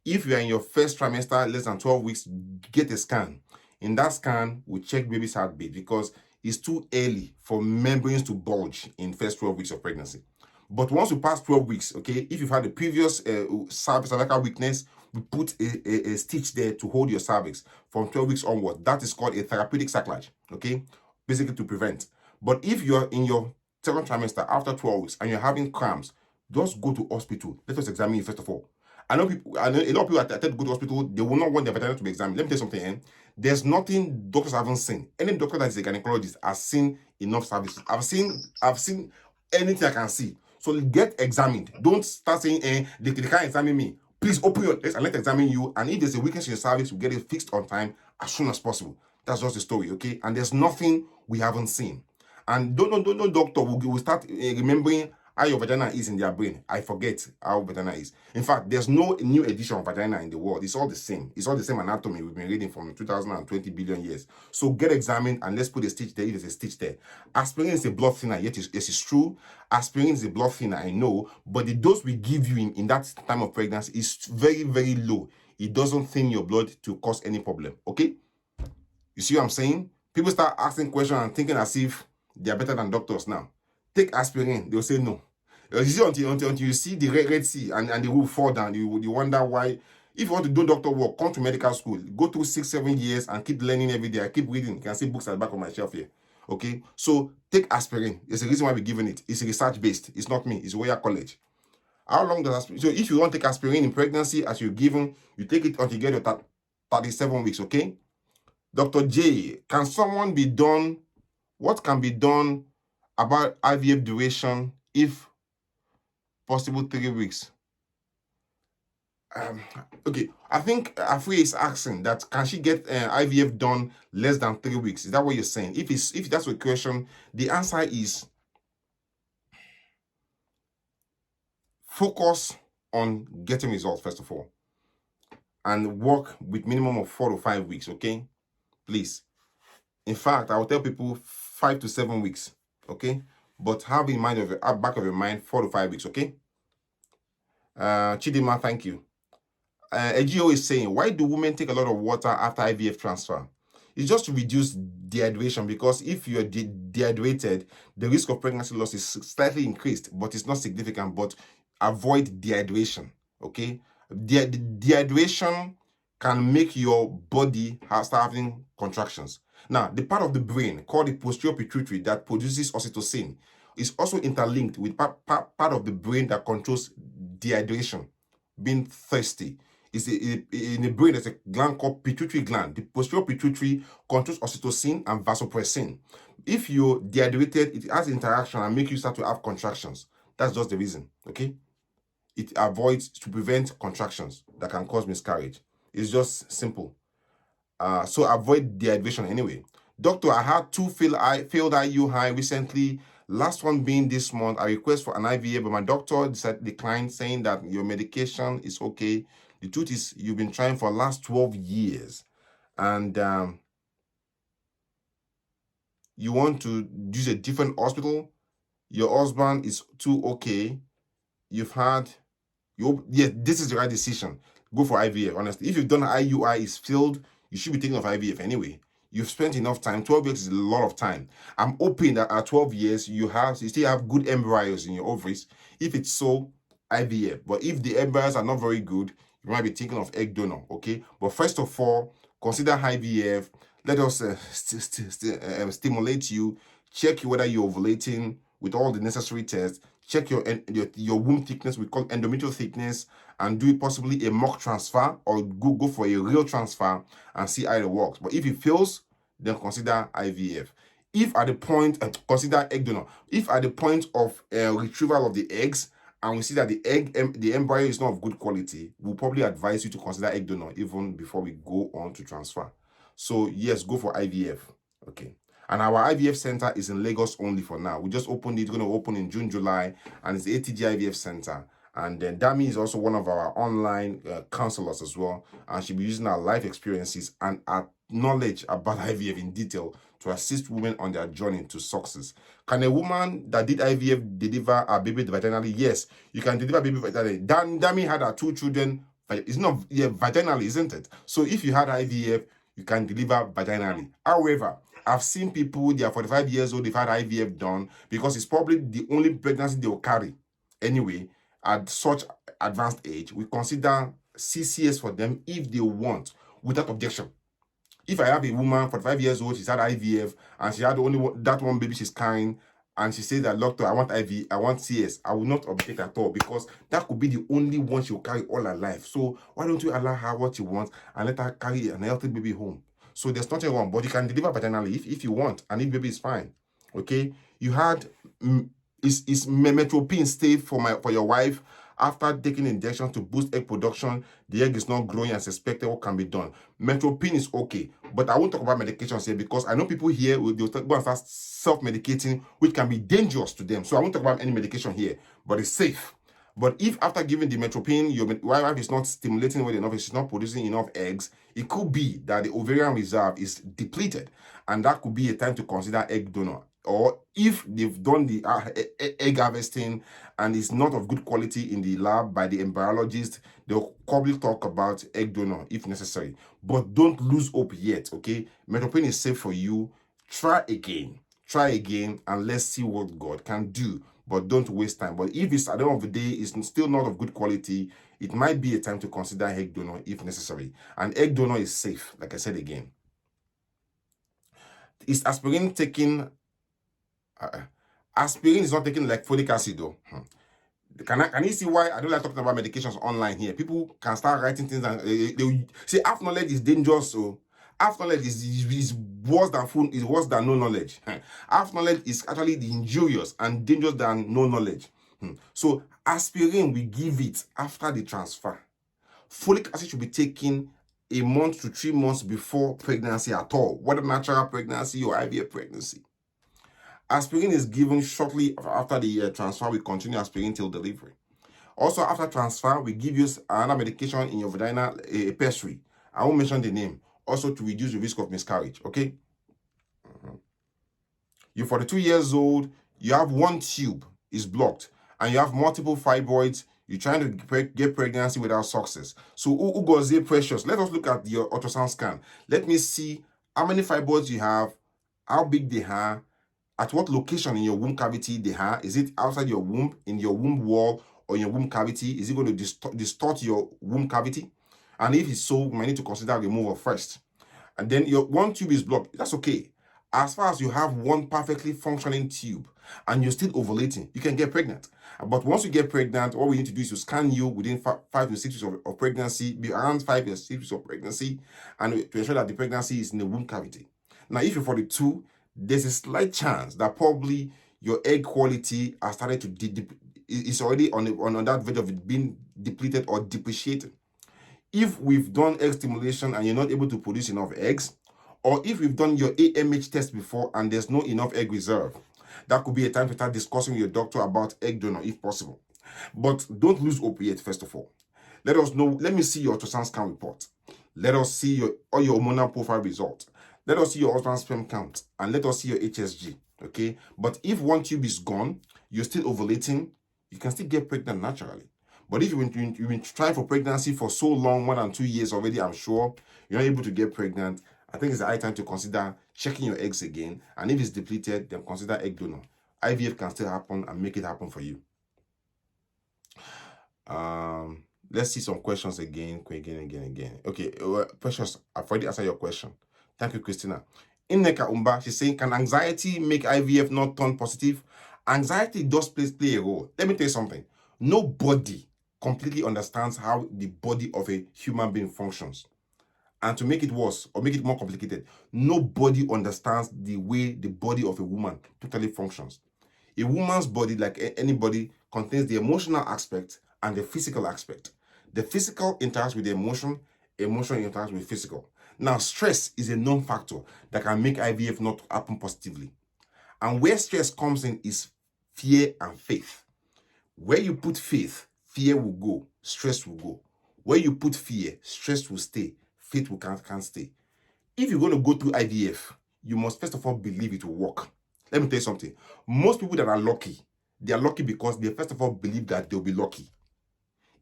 If you are in your first trimester, less than 12 weeks, get a scan. In that scan, we check baby's heartbeat because it's too early for membranes to bulge in first 12 weeks of pregnancy. But once you pass 12 weeks, okay, if you've had a previous cervical weakness, we put a stitch there to hold your cervix from 12 weeks onward. That is called a therapeutic sacrilege, okay, basically to prevent. But if you're in your second trimester after 12 weeks and you're having cramps, just go to hospital. Let us examine you first of all. I know a lot of people attempt to go to hospital, they will not want their veterinarian to be examined. Let me tell you something, there's nothing doctors haven't seen. Any doctor that is a gynecologist has seen enough services. I've seen anything I can see. So get examined. Don't start saying, they can't examine me. Please open your eyes and let examine you. And if there's a weakness in your service, we get it fixed on time as soon as possible. That's just the story, okay? And there's nothing we haven't seen. And don't doctor will start remembering how your vagina is in their brain. I forget how vagina is. In fact, there's no new edition of vagina in the world. It's all the same. It's all the same anatomy we've been reading from 2020 billion years. So get examined and let's put a stitch there if there's a stitch there. Aspirin is a blood thinner. Yes, it's true. Aspirin is a blood thinner, I know. But the dose we give you in that time of pregnancy is very, very low. It doesn't thin your blood to cause any problem. Okay? You see what I'm saying? People start asking questions and thinking as if they are better than doctors now. Take aspirin, they'll say no. You see, until you see the Red Sea and the roof fall down, you wonder why. If you want to do doctor work, come to medical school. Go through 6-7 years and keep learning every day. I keep reading. You can see books at the back of my shelf here. Okay? So take aspirin. There's a reason why we're giving it. It's research-based. It's not me. It's Royal College. How long does aspirin? So if you want to take aspirin in pregnancy as you're given, you take it until you get your 37 weeks, okay? Dr. J, can someone be done? What can be done about IVF duration if possible 3 weeks? Okay, I think Afri is asking that can she get IVF done less than 3 weeks? Is that what you're saying? If that's your question, the answer is focus on getting results first of all, and work with minimum of 4 to 5 weeks. Okay, please. In fact, I will tell people 5 to 7 weeks. Okay, but have in mind back of your mind 4 to 5 weeks. Okay. Chidima, thank you. AGO is saying, why do women take a lot of water after IVF transfer? It's just to reduce dehydration, because if you're dehydrated, the risk of pregnancy loss is slightly increased, but it's not significant. But avoid dehydration, okay? Dehydration can make your body start having contractions. Now, the part of the brain called the posterior pituitary that produces oxytocin is also interlinked with part of the brain that controls dehydration, being thirsty. In the brain, there's a gland called pituitary gland. The posterior pituitary controls oxytocin and vasopressin. If you're dehydrated, it has interaction and make you start to have contractions. That's just the reason, okay? It avoids to prevent contractions that can cause miscarriage. It's just simple. So avoid dehydration anyway. Doctor, I had two failed IUI recently. Last one being this month. I request for an IVF, but my doctor declined, saying that your medication is okay. The truth is, you've been trying for the last 12 years, and you want to use a different hospital. Your husband is too okay. You've had this is the right decision. Go for IVF, honestly. If you've done IUI is failed, you should be thinking of IVF anyway. You've spent enough time. 12 years is a lot of time. I'm hoping that at 12 years, you still have good embryos in your ovaries. If it's so, IVF. But if the embryos are not very good, you might be thinking of egg donor, okay? But first of all, consider IVF. Let us stimulate you, check whether you're ovulating with all the necessary tests, check your womb thickness, we call endometrial thickness, and do possibly a mock transfer or go for a real transfer and see how it works. But if it fails, then consider IVF. If at the point, consider egg donor. If at the point of retrieval of the eggs, and we see that the embryo is not of good quality, we'll probably advise you to consider egg donor even before we go on to transfer. So yes, go for IVF. Okay. And our IVF center is in Lagos only for now. We just opened it. It's going to open in June, July, and it's the ATG IVF Center. And then Dami is also one of our online counselors as well. And she'll be using our life experiences and our knowledge about IVF in detail to assist women on their journey to success. Can a woman that did IVF deliver a baby vaginally? Yes, you can deliver a baby vaginally. Dami had her 2 children. It's not vaginally, isn't it? So if you had IVF, you can deliver vaginally. However, I've seen people, they are 45 years old, they've had IVF done because it's probably the only pregnancy they will carry. Anyway, at such advanced age, we consider CCS for them if they want, without objection. If I have a woman, 45 years old, she's had IVF, and she had only that one baby she's carrying, and she says that, doctor, I want CS, I will not object at all, because that could be the only one she'll carry all her life. So why don't you allow her what she wants and let her carry an healthy baby home? So there's nothing wrong, but you can deliver vaginally if you want, and if baby is fine. Okay, you had is metropin stay for your wife after taking injection to boost egg production. The egg is not growing as expected. What can be done? Metropin is okay, but I won't talk about medications here because I know people here will go and start self-medicating, which can be dangerous to them. So I won't talk about any medication here, but it's safe. But if after giving the metropin, your wife is not stimulating well enough, she's not producing enough eggs, it could be that the ovarian reserve is depleted, and that could be a time to consider egg donor. Or if they've done the egg harvesting and it's not of good quality in the lab by the embryologist, they'll probably talk about egg donor if necessary. But don't lose hope yet, okay? Metropin is safe for you. Try again, and let's see what God can do. But don't waste time. But if it's at the end of the day, it's still not of good quality, it might be a time to consider egg donor if necessary. And egg donor is safe, like I said again. Is aspirin taken? Aspirin is not taken like folic acid though. Can you see why I don't like talking about medications online here? People can start writing things and they see half knowledge is dangerous. So half knowledge is worse than no knowledge. Half knowledge is actually injurious and dangerous than no knowledge. So aspirin, we give it after the transfer. Folic acid should be taken a month to 3 months before pregnancy at all, whether natural pregnancy or IVF pregnancy. Aspirin is given shortly after the transfer. We continue aspirin till delivery. Also, after transfer, we give you another medication in your vagina, a pessary. I won't mention the name. Also, to reduce the risk of miscarriage. Okay. You're 42 years old. You have one tube is blocked, and you have multiple fibroids. You're trying to get pregnancy without success. So, Ugozie Precious, let us look at your ultrasound scan. Let me see how many fibroids you have, how big they are, at what location in your womb cavity they are. Is it outside your womb, in your womb wall, or in your womb cavity? Is it going to distort your womb cavity? And if it's so, we might need to consider removal first. And then your one tube is blocked. That's okay. As far as you have one perfectly functioning tube and you're still ovulating, you can get pregnant. But once you get pregnant, all we need to do is to scan you within 5 to 6 weeks of pregnancy, be around 5 to 6 weeks of pregnancy, and to ensure that the pregnancy is in the womb cavity. Now, if you're 42, there's a slight chance that probably your egg quality has started to is already on that verge of it being depleted or depreciated. If we've done egg stimulation and you're not able to produce enough eggs, or if we've done your AMH test before and there's no enough egg reserve, that could be a time to start discussing with your doctor about egg donor if possible. But don't lose hope yet, first of all. Let us know. Let me see your ultrasound scan report. Let us see all your hormonal profile results. Let us see your husband's sperm count, and let us see your HSG. Okay? But if one tube is gone, you're still ovulating, you can still get pregnant naturally. But if you've been trying for pregnancy for so long, more than 2 years already, I'm sure you're not able to get pregnant, I think it's the high time to consider checking your eggs again. And if it's depleted, then consider egg donor. IVF can still happen and make it happen for you. Let's see some questions again. Okay, Precious, I've already answered your question. Thank you, Christina. Inneka Umba, she's saying, can anxiety make IVF not turn positive? Anxiety does play a role. Let me tell you something. Nobody completely understands how the body of a human being functions. And to make it worse or make it more complicated, nobody understands the way the body of a woman totally functions. A woman's body, like anybody, contains the emotional aspect and the physical aspect. The physical interacts with the emotion interacts with physical. Now, stress is a known factor that can make IVF not happen positively. And where stress comes in is fear and faith. Where you put faith, fear will go, stress will go. Where you put fear, stress will stay, faith can't stay. If you're going to go through IVF, you must first of all believe it will work. Let me tell you something. Most people that are lucky, they are lucky because they first of all believe that they'll be lucky.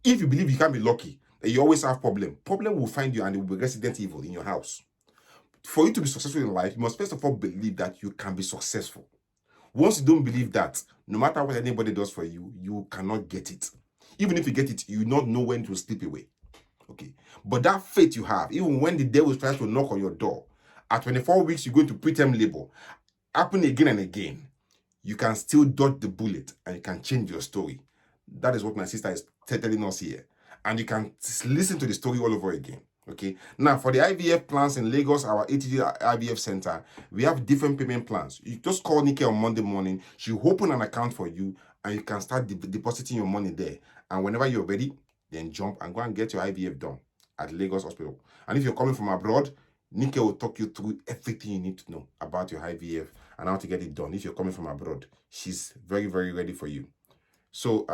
If you believe you can't be lucky, then you always have problem. Problem will find you and it will be Resident Evil in your house. For you to be successful in life, you must first of all believe that you can be successful. Once you don't believe that, no matter what anybody does for you, you cannot get it. Even if you get it, you will not know when to slip away. Okay. But that faith you have, even when the devil tries to knock on your door, at 24 weeks, you're going to preterm labor, happen again and again, you can still dodge the bullet and you can change your story. That is what my sister is telling us here. And you can listen to the story all over again. Okay. Now, for the IVF plans in Lagos, our ATG IVF center, we have different payment plans. You just call Nikki on Monday morning. She'll open an account for you and you can start depositing your money there. And whenever you're ready, then jump and go and get your IVF done at Lagos Hospital. And if you're coming from abroad, Nikki will talk you through everything you need to know about your IVF and how to get it done. If you're coming from abroad, she's very, very ready for you. So,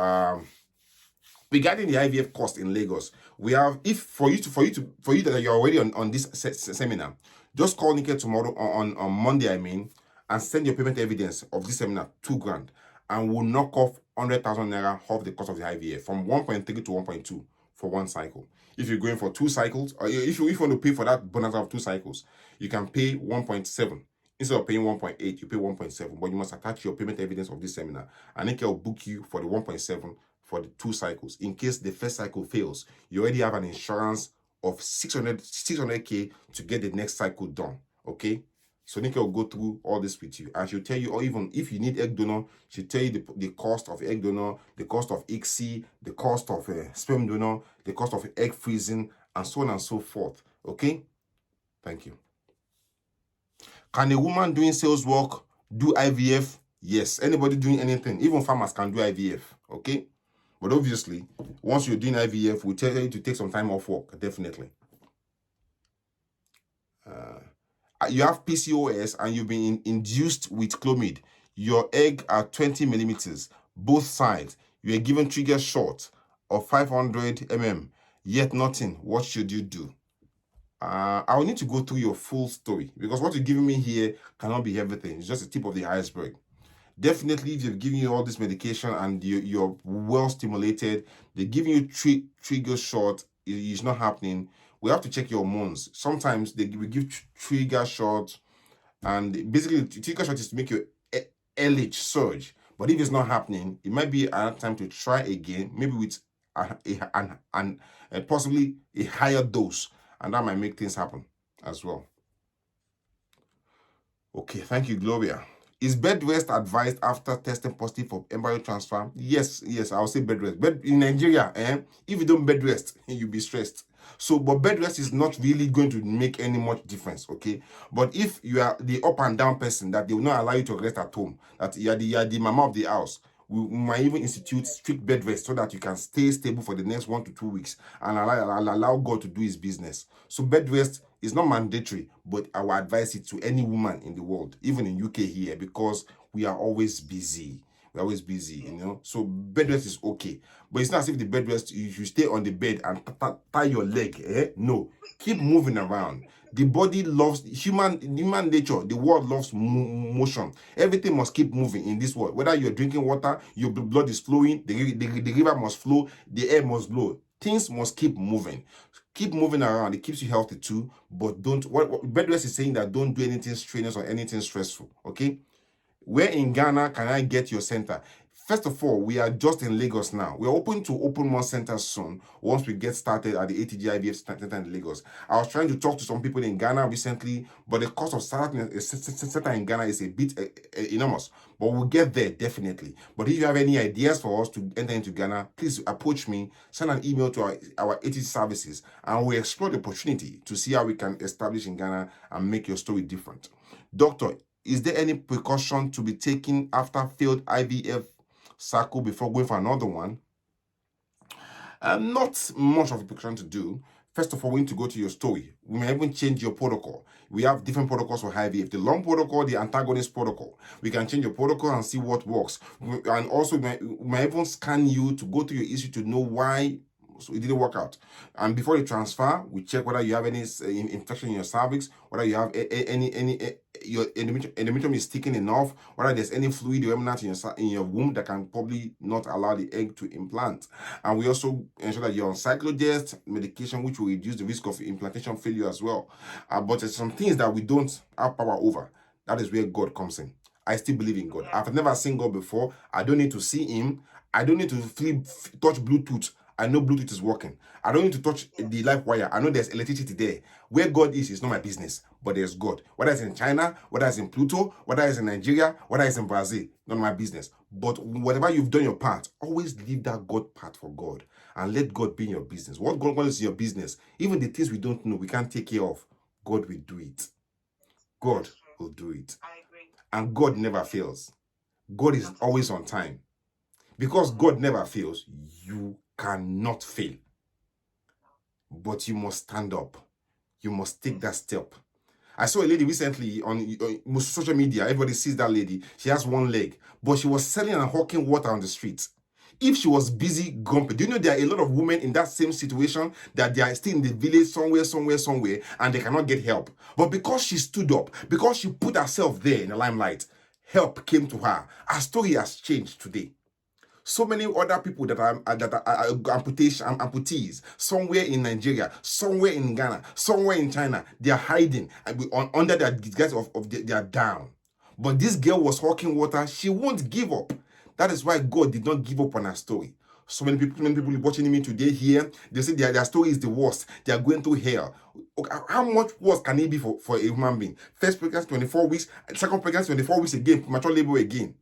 regarding the IVF cost in Lagos, we have, for you that you're already on this seminar, just call Nikki tomorrow on Monday, and send your payment evidence of this seminar, 2 grand, and we'll knock off 100,000 naira off the cost of the IVF from 1.3 to 1.2 for one cycle. If you're going for 2 cycles, or if you want to pay for that bonus of 2 cycles, you can pay 1.7. Instead of paying 1.8, you pay 1.7, but you must attach your payment evidence of this seminar, and Nikki will book you for the 1.7 for the 2 cycles. In case the first cycle fails, you already have an insurance of 600K to get the next cycle done. Okay? So Nikki will go through all this with you, and she'll tell you, or even if you need egg donor, she'll tell you the cost of egg donor, the cost of ICSI, the cost of sperm donor, the cost of egg freezing, and so on and so forth. Okay? Thank you. Can a woman doing sales work do IVF? Yes. Anybody doing anything, even farmers can do IVF. Okay? But obviously, once you're doing IVF, we'll tell you to take some time off work, definitely. You have PCOS and you've been induced with Clomid. Your egg are 20 millimeters, both sides. You are given trigger shot of 500 mm, yet nothing. What should you do? I will need to go through your full story because what you're giving me here cannot be everything. It's just the tip of the iceberg. Definitely, if they've given you all this medication and you're well stimulated, they're giving you trigger shot, it's not happening. We have to check your hormones. Sometimes we give trigger shots, and basically, trigger shot is to make your LH surge. But if it's not happening, it might be another time to try again, maybe with possibly a higher dose, and that might make things happen as well. Okay, thank you, Gloria. Is bed rest advised after testing positive for embryo transfer? Yes, I'll say bed rest. But in Nigeria, if you don't bed rest, you'll be stressed. So, but bed rest is not really going to make any much difference, okay? But if you are the up and down person that they will not allow you to rest at home, that you are the mama of the house, we might even institute strict bed rest so that you can stay stable for the next 1 to 2 weeks and allow God to do his business. So bed rest is not mandatory, but I will advise it to any woman in the world, even in UK here, because we are always busy. We're always busy, So bed rest is okay. But it's not as if the bed rest, you stay on the bed and tie your leg. No. Keep moving around. The body loves human nature. The world loves motion. Everything must keep moving in this world. Whether you're drinking water, your blood is flowing, the river must flow, the air must blow. Things must keep moving. Keep moving around. It keeps you healthy too. But don't. What bed rest is saying that don't do anything strenuous or anything stressful. Okay. Where in Ghana can I get your center? First of all, we are just in Lagos now. We're open to open more centers soon once we get started at the ATG IVF Center in Lagos. I was trying to talk to some people in Ghana recently, but the cost of starting a center in Ghana is a bit enormous. But we'll get there definitely. But if you have any ideas for us to enter into Ghana, please approach me, send an email to our ATG services, and we'll explore the opportunity to see how we can establish in Ghana and make your story different. Doctor, is there any precaution to be taken after failed IVF cycle before going for another one? Not much of a precaution to do. First of all, we need to go to your story. We may even change your protocol. We have different protocols for IVF. The long protocol, the antagonist protocol. We can change your protocol and see what works. And also, we may even scan you to go through your issue to know why so it didn't work out. And before you transfer, we check whether you have any infection in your cervix, whether you have your endometrium is thickened enough, whether there's any fluid or remnant in your womb that can probably not allow the egg to implant. And we also ensure that you're on cyclogest medication, which will reduce the risk of implantation failure as well. But there's some things that we don't have power over. That is where God comes in. I still believe in God. I've never seen God before. I don't need to see him. I don't need to touch Bluetooth. I know Bluetooth is working. I don't need to touch the live wire. I know there's electricity there. Where God is not my business, but there's God. Whether it's in China, whether it's in Pluto, whether it's in Nigeria, whether it's in Brazil, not my business. But whatever you've done your part, always leave that God part for God and let God be in your business. What God wants in your business, even the things we don't know, we can't take care of, God will do it. God will do it. I agree. And God never fails. God is always on time. Because God never fails, you cannot fail. But you must stand up. You must take that step. I saw a lady recently on social media. Everybody sees that lady. She has one leg, but she was selling and hawking water on the street. If she was busy grumpy, do you know there are a lot of women in that same situation that they are still in the village somewhere, and they cannot get help. But because she stood up, because she put herself there in the limelight, help came to her. Her story has changed today. So many other people that are amputees, somewhere in Nigeria, somewhere in Ghana, somewhere in China, they are hiding under the disguise of they are down. But this girl was hawking water. She won't give up. That is why God did not give up on her story. So many people watching me today here, they say their story is the worst. They are going through hell. Okay, how much worse can it be for a human being? First pregnancy, 24 weeks. Second pregnancy, 24 weeks again. Premature labor again.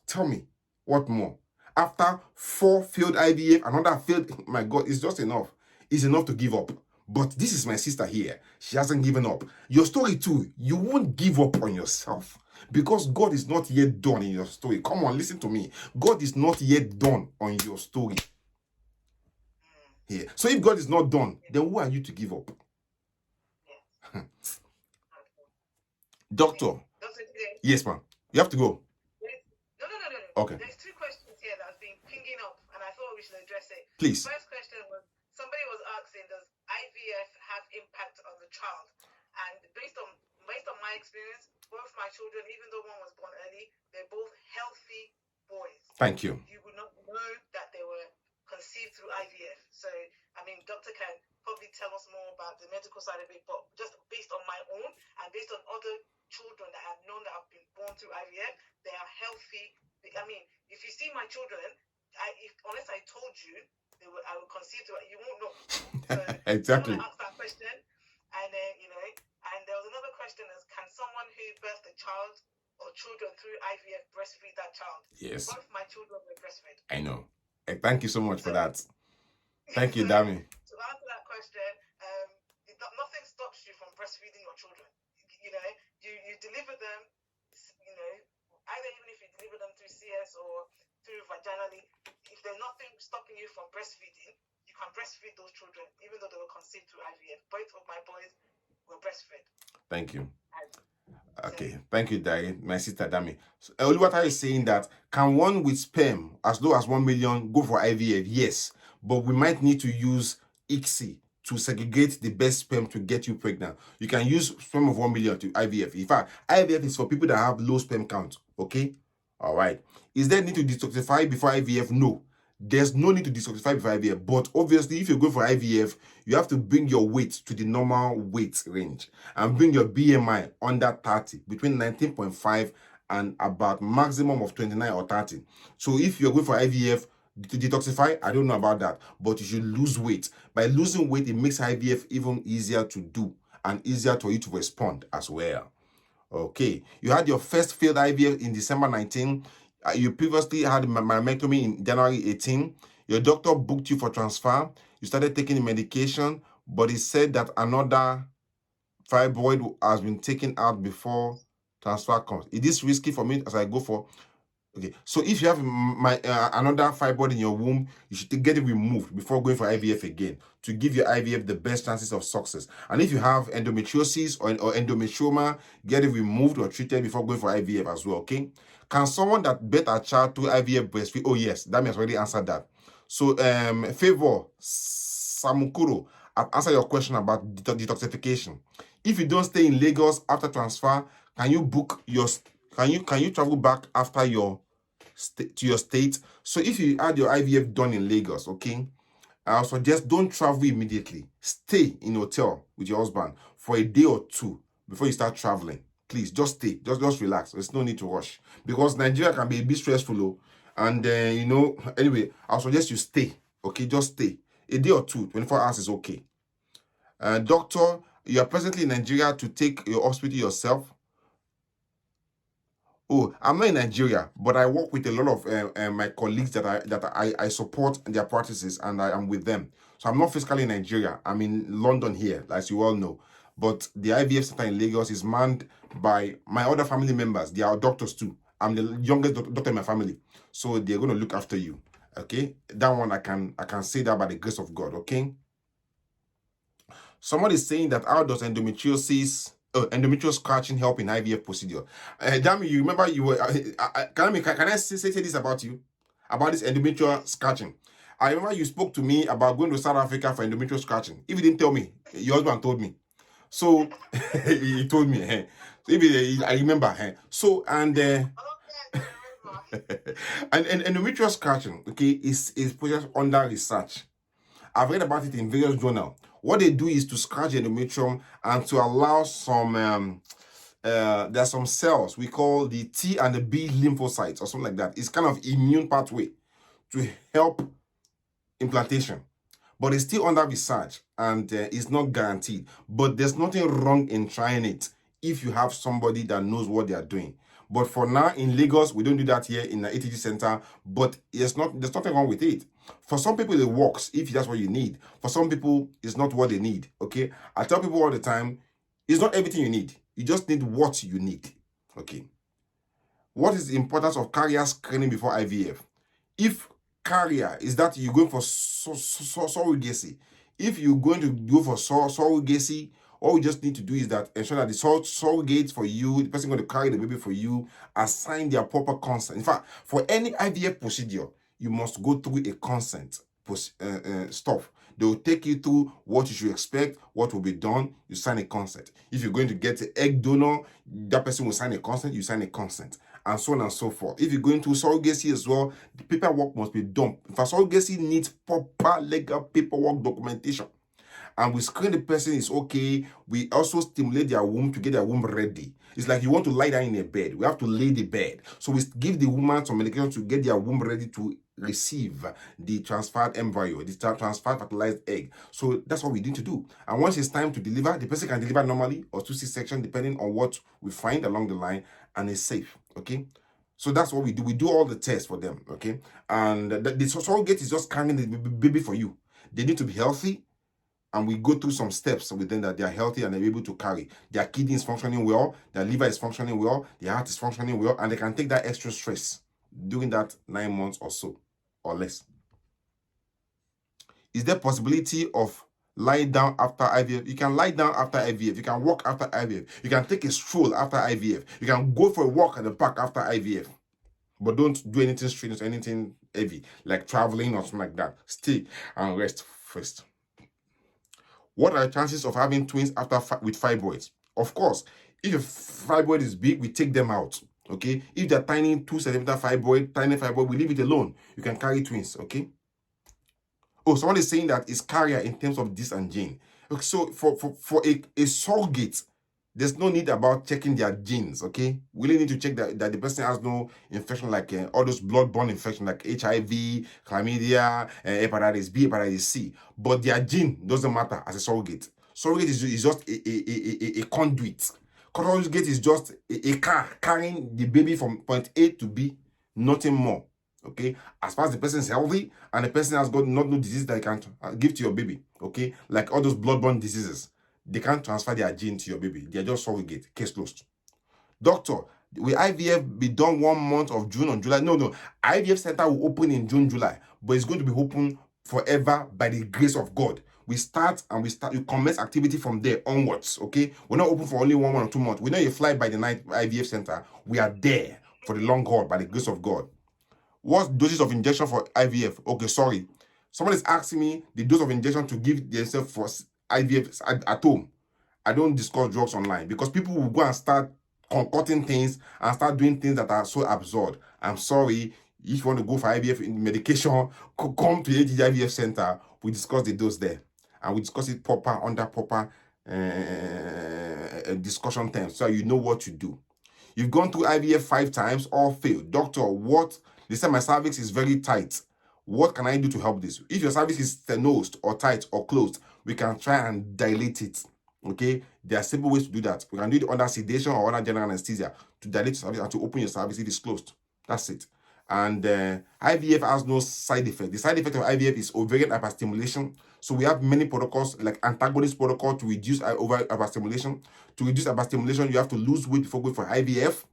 Tell me, what more? After 4 failed IVF, another failed, my God, it's just enough. It's enough to give up. But this is my sister here. She hasn't given up. Your story too, you won't give up on yourself. Because God is not yet done in your story. Come on, listen to me. God is not yet done on your story. Here. So if God is not done, then who are you to give up? Doctor. Yes, ma'am. You have to go. No. Okay. There's 2 questions here that have been pinging up, and I thought we should address it. Please. First question was, somebody was asking, does IVF have impact on the child? And based on my experience, both my children, even though one was born early, they're both healthy boys. Thank you. You would not know that they were conceived through IVF. So, I mean, doctor can probably tell us more about the medical side of it, but just based on my own and based on other children that I've known that have been born through IVF, they are healthy. I mean, if you see my children, unless I told you, I will conceive to it. You won't know. So Exactly. someone asked that question, and then and there was another question: is can someone who birthed a child or children through IVF breastfeed that child? Yes, Both my children were breastfed. I know. Thank you so much for So, that. Thank you, so Dami. to answer that question, nothing stops you from breastfeeding your children. You deliver them, either even if you deliver them through CS or through vaginally, if there's nothing stopping you from breastfeeding, you can breastfeed those children, even though they were conceived through IVF. Both of my boys were breastfed. Thank you. So, Okay, thank you, my sister Dami. So, Oluwata is saying that can one with sperm as low as 1 million go for IVF? Yes, but we might need to use ICSI to segregate the best sperm to get you pregnant. You can use sperm of 1 million to IVF. In fact, IVF is for people that have low sperm count. Okay, all right. Is there need to detoxify before IVF? No. There's no need to detoxify before IVF, but obviously, if you go for IVF, you have to bring your weight to the normal weight range and bring your BMI under 30, between 19.5 and about maximum of 29 or 30. So if you're going for IVF to detoxify, I don't know about that, but you should lose weight. By losing weight, it makes IVF even easier to do and easier for you to respond as well. Okay, you had your first failed IVF in December 19. You previously had myomectomy in January 18. Your doctor booked you for transfer. You started taking the medication, but he said that another fibroid has been taken out before transfer comes. Is this risky for me as I go for? Okay, so if you have another fibroid in your womb, you should get it removed before going for IVF again to give your IVF the best chances of success. And if you have endometriosis or endometrioma, get it removed or treated before going for IVF as well, okay? Can someone that bet a child through IVF breastfeed? Oh, yes, that has already answered that. So, Favor Samukuro, I've answered your question about detoxification. If you don't stay in Lagos after transfer, can you book your can you travel back after your to your state? So if you had your IVF done in Lagos, okay, I suggest don't travel immediately. Stay in a hotel with your husband for a day or two before you start traveling. Please just stay, just relax. There's no need to rush because Nigeria can be a bit stressful, and anyway, I suggest you stay. Okay, just stay a day or two. 24 hours is okay. Doctor, you are presently in Nigeria to take your hospital yourself. Oh, I'm not in Nigeria, but I work with a lot of my colleagues that I support their practices, and I am with them. So I'm not physically in Nigeria. I'm in London here, as you all know. But the IVF center in Lagos is manned by my other family members. They are doctors too. I'm the youngest doctor in my family, so they're going to look after you. Okay, that one I can say that by the grace of God. Okay. Somebody is saying that how does endometrial scratching help in IVF procedure? Dami, you remember you were. Can I say this about you? About this endometrial scratching? I remember you spoke to me about going to South Africa for endometrial scratching. If you didn't tell me, your husband told me. So he told me. So I remember. So and and endometrial scratching, okay, is process under research. I've read about it in various journals. What they do is to scratch the endometrium and to allow some there are some cells we call the T and the B lymphocytes or something like that. It's kind of immune pathway to help implantation, but it's still under research and it's not guaranteed. But there's nothing wrong in trying it if you have somebody that knows what they are doing. But for now in Lagos, we don't do that here in the ATG center, but there's nothing wrong with it. For some people, it works if that's what you need. For some people, it's not what they need, okay? I tell people all the time, it's not everything you need. You just need what you need, okay? What is the importance of carrier screening before IVF? If carrier is that you're going for surrogacy, if you're going to go for surrogacy, all you just need to do is that ensure that the surrogate for you, the person going to carry the baby for you, assign their proper consent. In fact, for any IVF procedure, you must go through a consent stuff. They will take you through what you should expect, what will be done. You sign a consent. If you're going to get an egg donor, that person will sign a consent. You sign a consent, and so on and so forth. If you're going to surrogacy as well, the paperwork must be done. In fact, surrogacy needs proper legal paperwork documentation. And we screen the person is okay. We also stimulate their womb to get their womb ready. It's like you want to lie down in a bed. We have to lay the bed. So we give the woman some medication to get their womb ready to receive the transferred embryo, the transferred fertilized egg. So that's what we need to do. And once it's time to deliver, the person can deliver normally or through C-section, depending on what we find along the line, and it's safe. Okay. So that's what we do. We do all the tests for them. Okay. And the surrogate is just carrying the baby for you. They need to be healthy, and we go through some steps with them that they are healthy and they're able to carry. Their kidney is functioning well, their liver is functioning well, their heart is functioning well, and they can take that extra stress during that 9 months or so, or less. Is there possibility of lying down after IVF? You can lie down after IVF. You can walk after IVF. You can take a stroll after IVF. You can go for a walk at the park after IVF. But don't do anything strenuous, anything heavy, like traveling or something like that. Stay and rest first. What are the chances of having twins after with fibroids? Of course, if your fibroid is big, we take them out. Okay. If they're tiny, 2 centimeter fibroid, tiny fibroid, we leave it alone. You can carry twins. Okay. Oh, someone is saying that it's carrier in terms of this and gene. Okay, so for a surrogate, there's no need about checking their genes. Okay, we really need to check that the person has no infection like all those blood-borne infections like HIV, chlamydia, hepatitis B, hepatitis C. But their gene doesn't matter as a surrogate. Surrogate is just a conduit. Surrogate is just a car carrying the baby from point A to B, nothing more. Okay, as far as the person is healthy and the person has got no disease that can give to your baby, okay, like all those blood-borne diseases, they can't transfer their gene to your baby. They're just surrogate. Case closed. Doctor, will IVF be done 1 month of June or July? No. IVF center will open in June, July, but it's going to be open forever by the grace of God. We commence activity from there onwards. Okay, we're not open for only 1 or 2 months. We're not a fly by the night IVF center. We are there for the long haul by the grace of God. What doses of injection for IVF? Okay, sorry. Someone is asking me the dose of injection to give themselves for IVF at home. I don't discuss drugs online because people will go and start concocting things and start doing things that are so absurd. I'm sorry. If you want to go for IVF medication, come to the IVF center. We discuss the dose there. And we discuss it under proper discussion terms so you know what to do. You've gone through IVF 5 times, all failed. Doctor, what? They said my cervix is very tight. What can I do to help this? If your cervix is stenosed or tight or closed, we can try and dilate it. Okay? There are simple ways to do that. We can do it under sedation or under general anesthesia to dilate your cervix and to open your cervix if it's closed. That's it. And IVF has no side effect. The side effect of IVF is ovarian hyperstimulation. So we have many protocols like antagonist protocol to reduce ovarian hyperstimulation. To reduce hyperstimulation, you have to lose weight before going for IVF.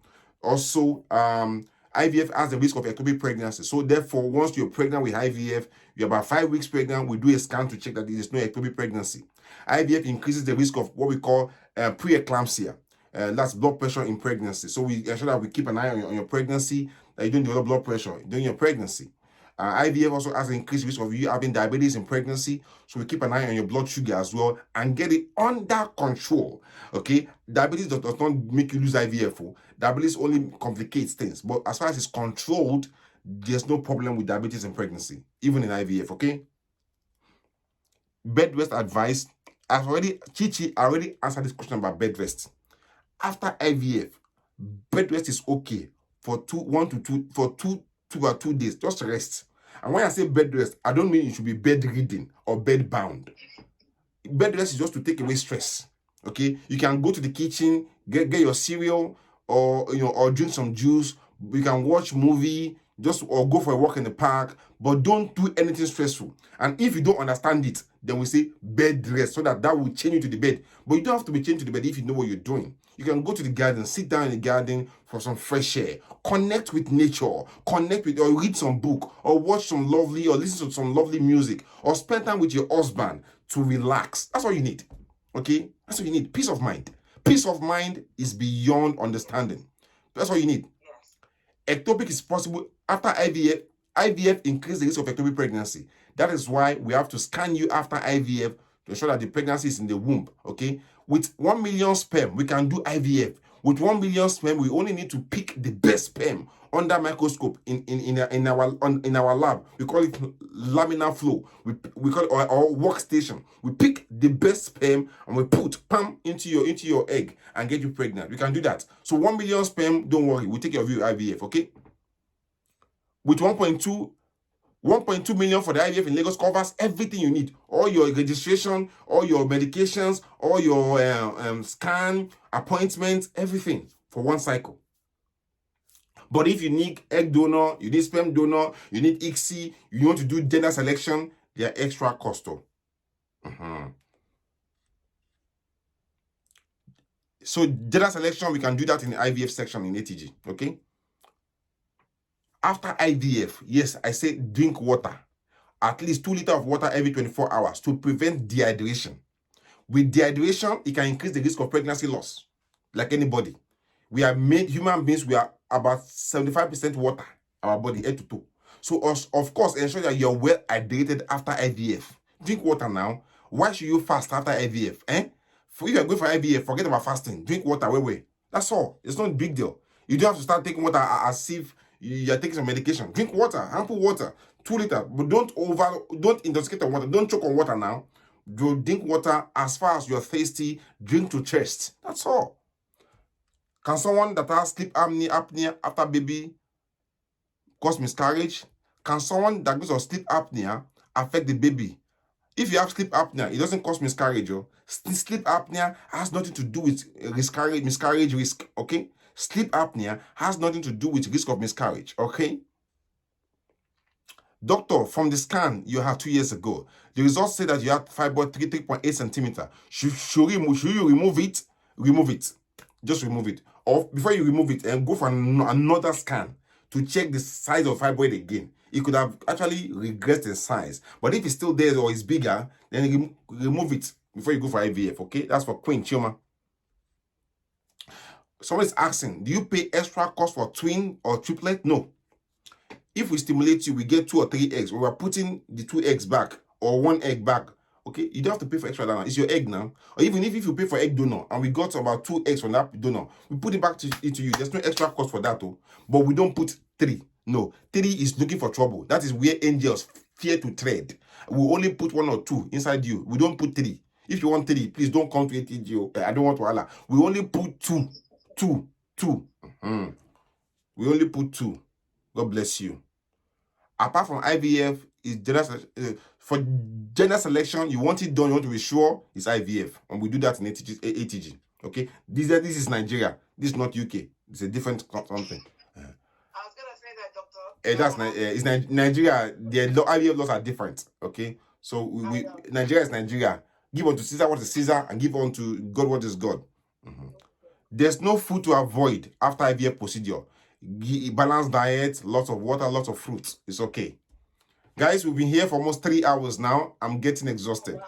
Also, IVF has the risk of ectopic pregnancy. So therefore, once you're pregnant with IVF, you're about 5 weeks pregnant, we do a scan to check that there is no ectopic pregnancy. IVF increases the risk of what we call preeclampsia. That's blood pressure in pregnancy. So we ensure that we keep an eye on your pregnancy, that you don't develop blood pressure during your pregnancy. IVF also has an increased risk of you having diabetes in pregnancy, so we keep an eye on your blood sugar as well and get it under control. Okay, diabetes does not make you lose IVF. Diabetes only complicates things, but as far as it's controlled, there's no problem with diabetes in pregnancy, even in IVF. Okay, bed rest advice. Chichi already answered this question about bed rest. After IVF, bed rest is okay for 2 days. Just rest. And when I say bed rest, I don't mean you should be bedridden or bed bound. Bed rest is just to take away stress. Okay, you can go to the kitchen, get your cereal, or drink some juice. You can watch movie, or go for a walk in the park, but don't do anything stressful. And if you don't understand it, then we say bed rest, so that will change you to the bed. But you don't have to be changed to the bed if you know what you're doing. You can go to the garden, sit down in the garden for some fresh air, connect with nature, or read some book, or watch some lovely, or listen to some lovely music, or spend time with your husband to relax. That's all you need. Okay? That's what you need. Peace of mind. Peace of mind is beyond understanding. That's all you need. Ectopic is possible after IVF. IVF increases the risk of ectopic pregnancy. That is why we have to scan you after IVF to ensure that the pregnancy is in the womb. Okay? With 1 million sperm, we can do IVF. With 1 million sperm, we only need to pick the best sperm under microscope in our lab. We call it laminar flow. We call it our workstation. We pick the best sperm and we put into your egg and get you pregnant. We can do that. So 1 million sperm, don't worry, we'll take care of you IVF. Okay? With 1.2 1.2 million for the IVF in Lagos covers everything you need. All your registration, all your medications, all your scan, appointments, everything for one cycle. But if you need egg donor, you need sperm donor, you need ICSI, you want to do gender selection, they are extra cost. So gender selection, we can do that in the IVF section in ATG, okay? After IVF, yes, I say drink water. At least 2 liters of water every 24 hours to prevent dehydration. With dehydration, it can increase the risk of pregnancy loss, like anybody. We are made, human beings, we are about 75% water, our body, head to toe. So, of course, ensure that you're well hydrated after IVF. Drink water now. Why should you fast after IVF? If you're going for IVF, forget about fasting. Drink water, wait. That's all. It's not a big deal. You don't have to start taking water as if you're taking some medication. Drink water, ample water, 2 liters. But don't intoxicate on water. Don't choke on water now. Drink water as far as you're thirsty. Drink to chest. That's all. Can someone that has sleep apnea after baby cause miscarriage? Can someone that goes on sleep apnea affect the baby? If you have sleep apnea, it doesn't cause miscarriage. Sleep apnea has nothing to do with miscarriage risk, okay? Sleep apnea has nothing to do with risk of miscarriage, okay? Doctor, from the scan you had 2 years ago, the results say that you had fibroid 3.8 centimeter. Should you remove it? Remove it. Just remove it. Or before you remove it, and go for another scan to check the size of fibroid again. It could have actually regressed in size. But if it's still there or it's bigger, then remove it before you go for IVF, okay? That's for Queen Chioma. Someone is asking, do you pay extra cost for twin or triplet? No. If we stimulate you, we get 2 or 3 eggs. We are putting the 2 eggs back or 1 egg back. Okay, you don't have to pay for extra donor. It's your egg now. Or even if you pay for egg donor and we got about 2 eggs from that donor, we put it back into you. There's no extra cost for that, though. But we don't put 3. No, 3 is looking for trouble. That is where angels fear to tread. We only put 1 or 2 inside you. We don't put 3. If you want 3, please don't come to ATG. I don't want to holla. We only put 2. 2. We only put 2. God bless you. Apart from IVF, is for gender selection, you want it done, you want to be sure, it's IVF. And we do that in ATG. Okay? This is Nigeria. This is not UK. It's a different something. I was going to say that, doctor. It's Nigeria. The IVF laws are different. Okay? So Nigeria is Nigeria. Give unto Caesar what is Caesar and give unto God what is God. There's no food to avoid after IVF procedure. Balanced diet, lots of water, lots of fruits. It's okay. Guys, we've been here for almost 3 hours now. I'm getting exhausted.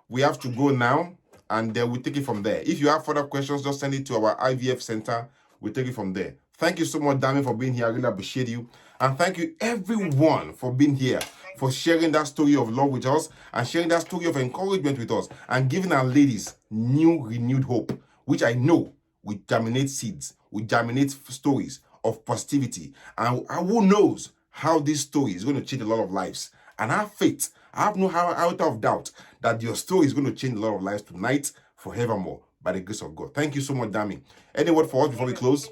We have to go now, and then we'll take it from there. If you have further questions, just send it to our IVF center. We'll take it from there. Thank you so much, Dami, for being here. I really appreciate you. And thank you, everyone, for being here, for sharing that story of love with us, and sharing that story of encouragement with us, and giving our ladies new, renewed hope, which I know will germinate seeds, will germinate stories of positivity. And who knows how this story is going to change a lot of lives. And I have faith, I have no iota of doubt that your story is going to change a lot of lives tonight, forevermore, by the grace of God. Thank you so much, Dami. Any word for us before we close?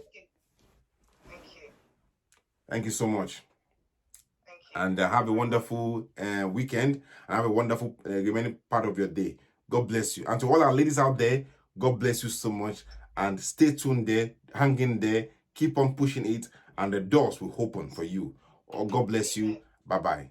Thank you. Thank you so much. Thank you. And have a wonderful weekend, and have a wonderful remaining part of your day. God bless you. And to all our ladies out there, God bless you so much. And stay tuned there, hang in there, keep on pushing it, and the doors will open for you. Oh, God bless you. Bye-bye.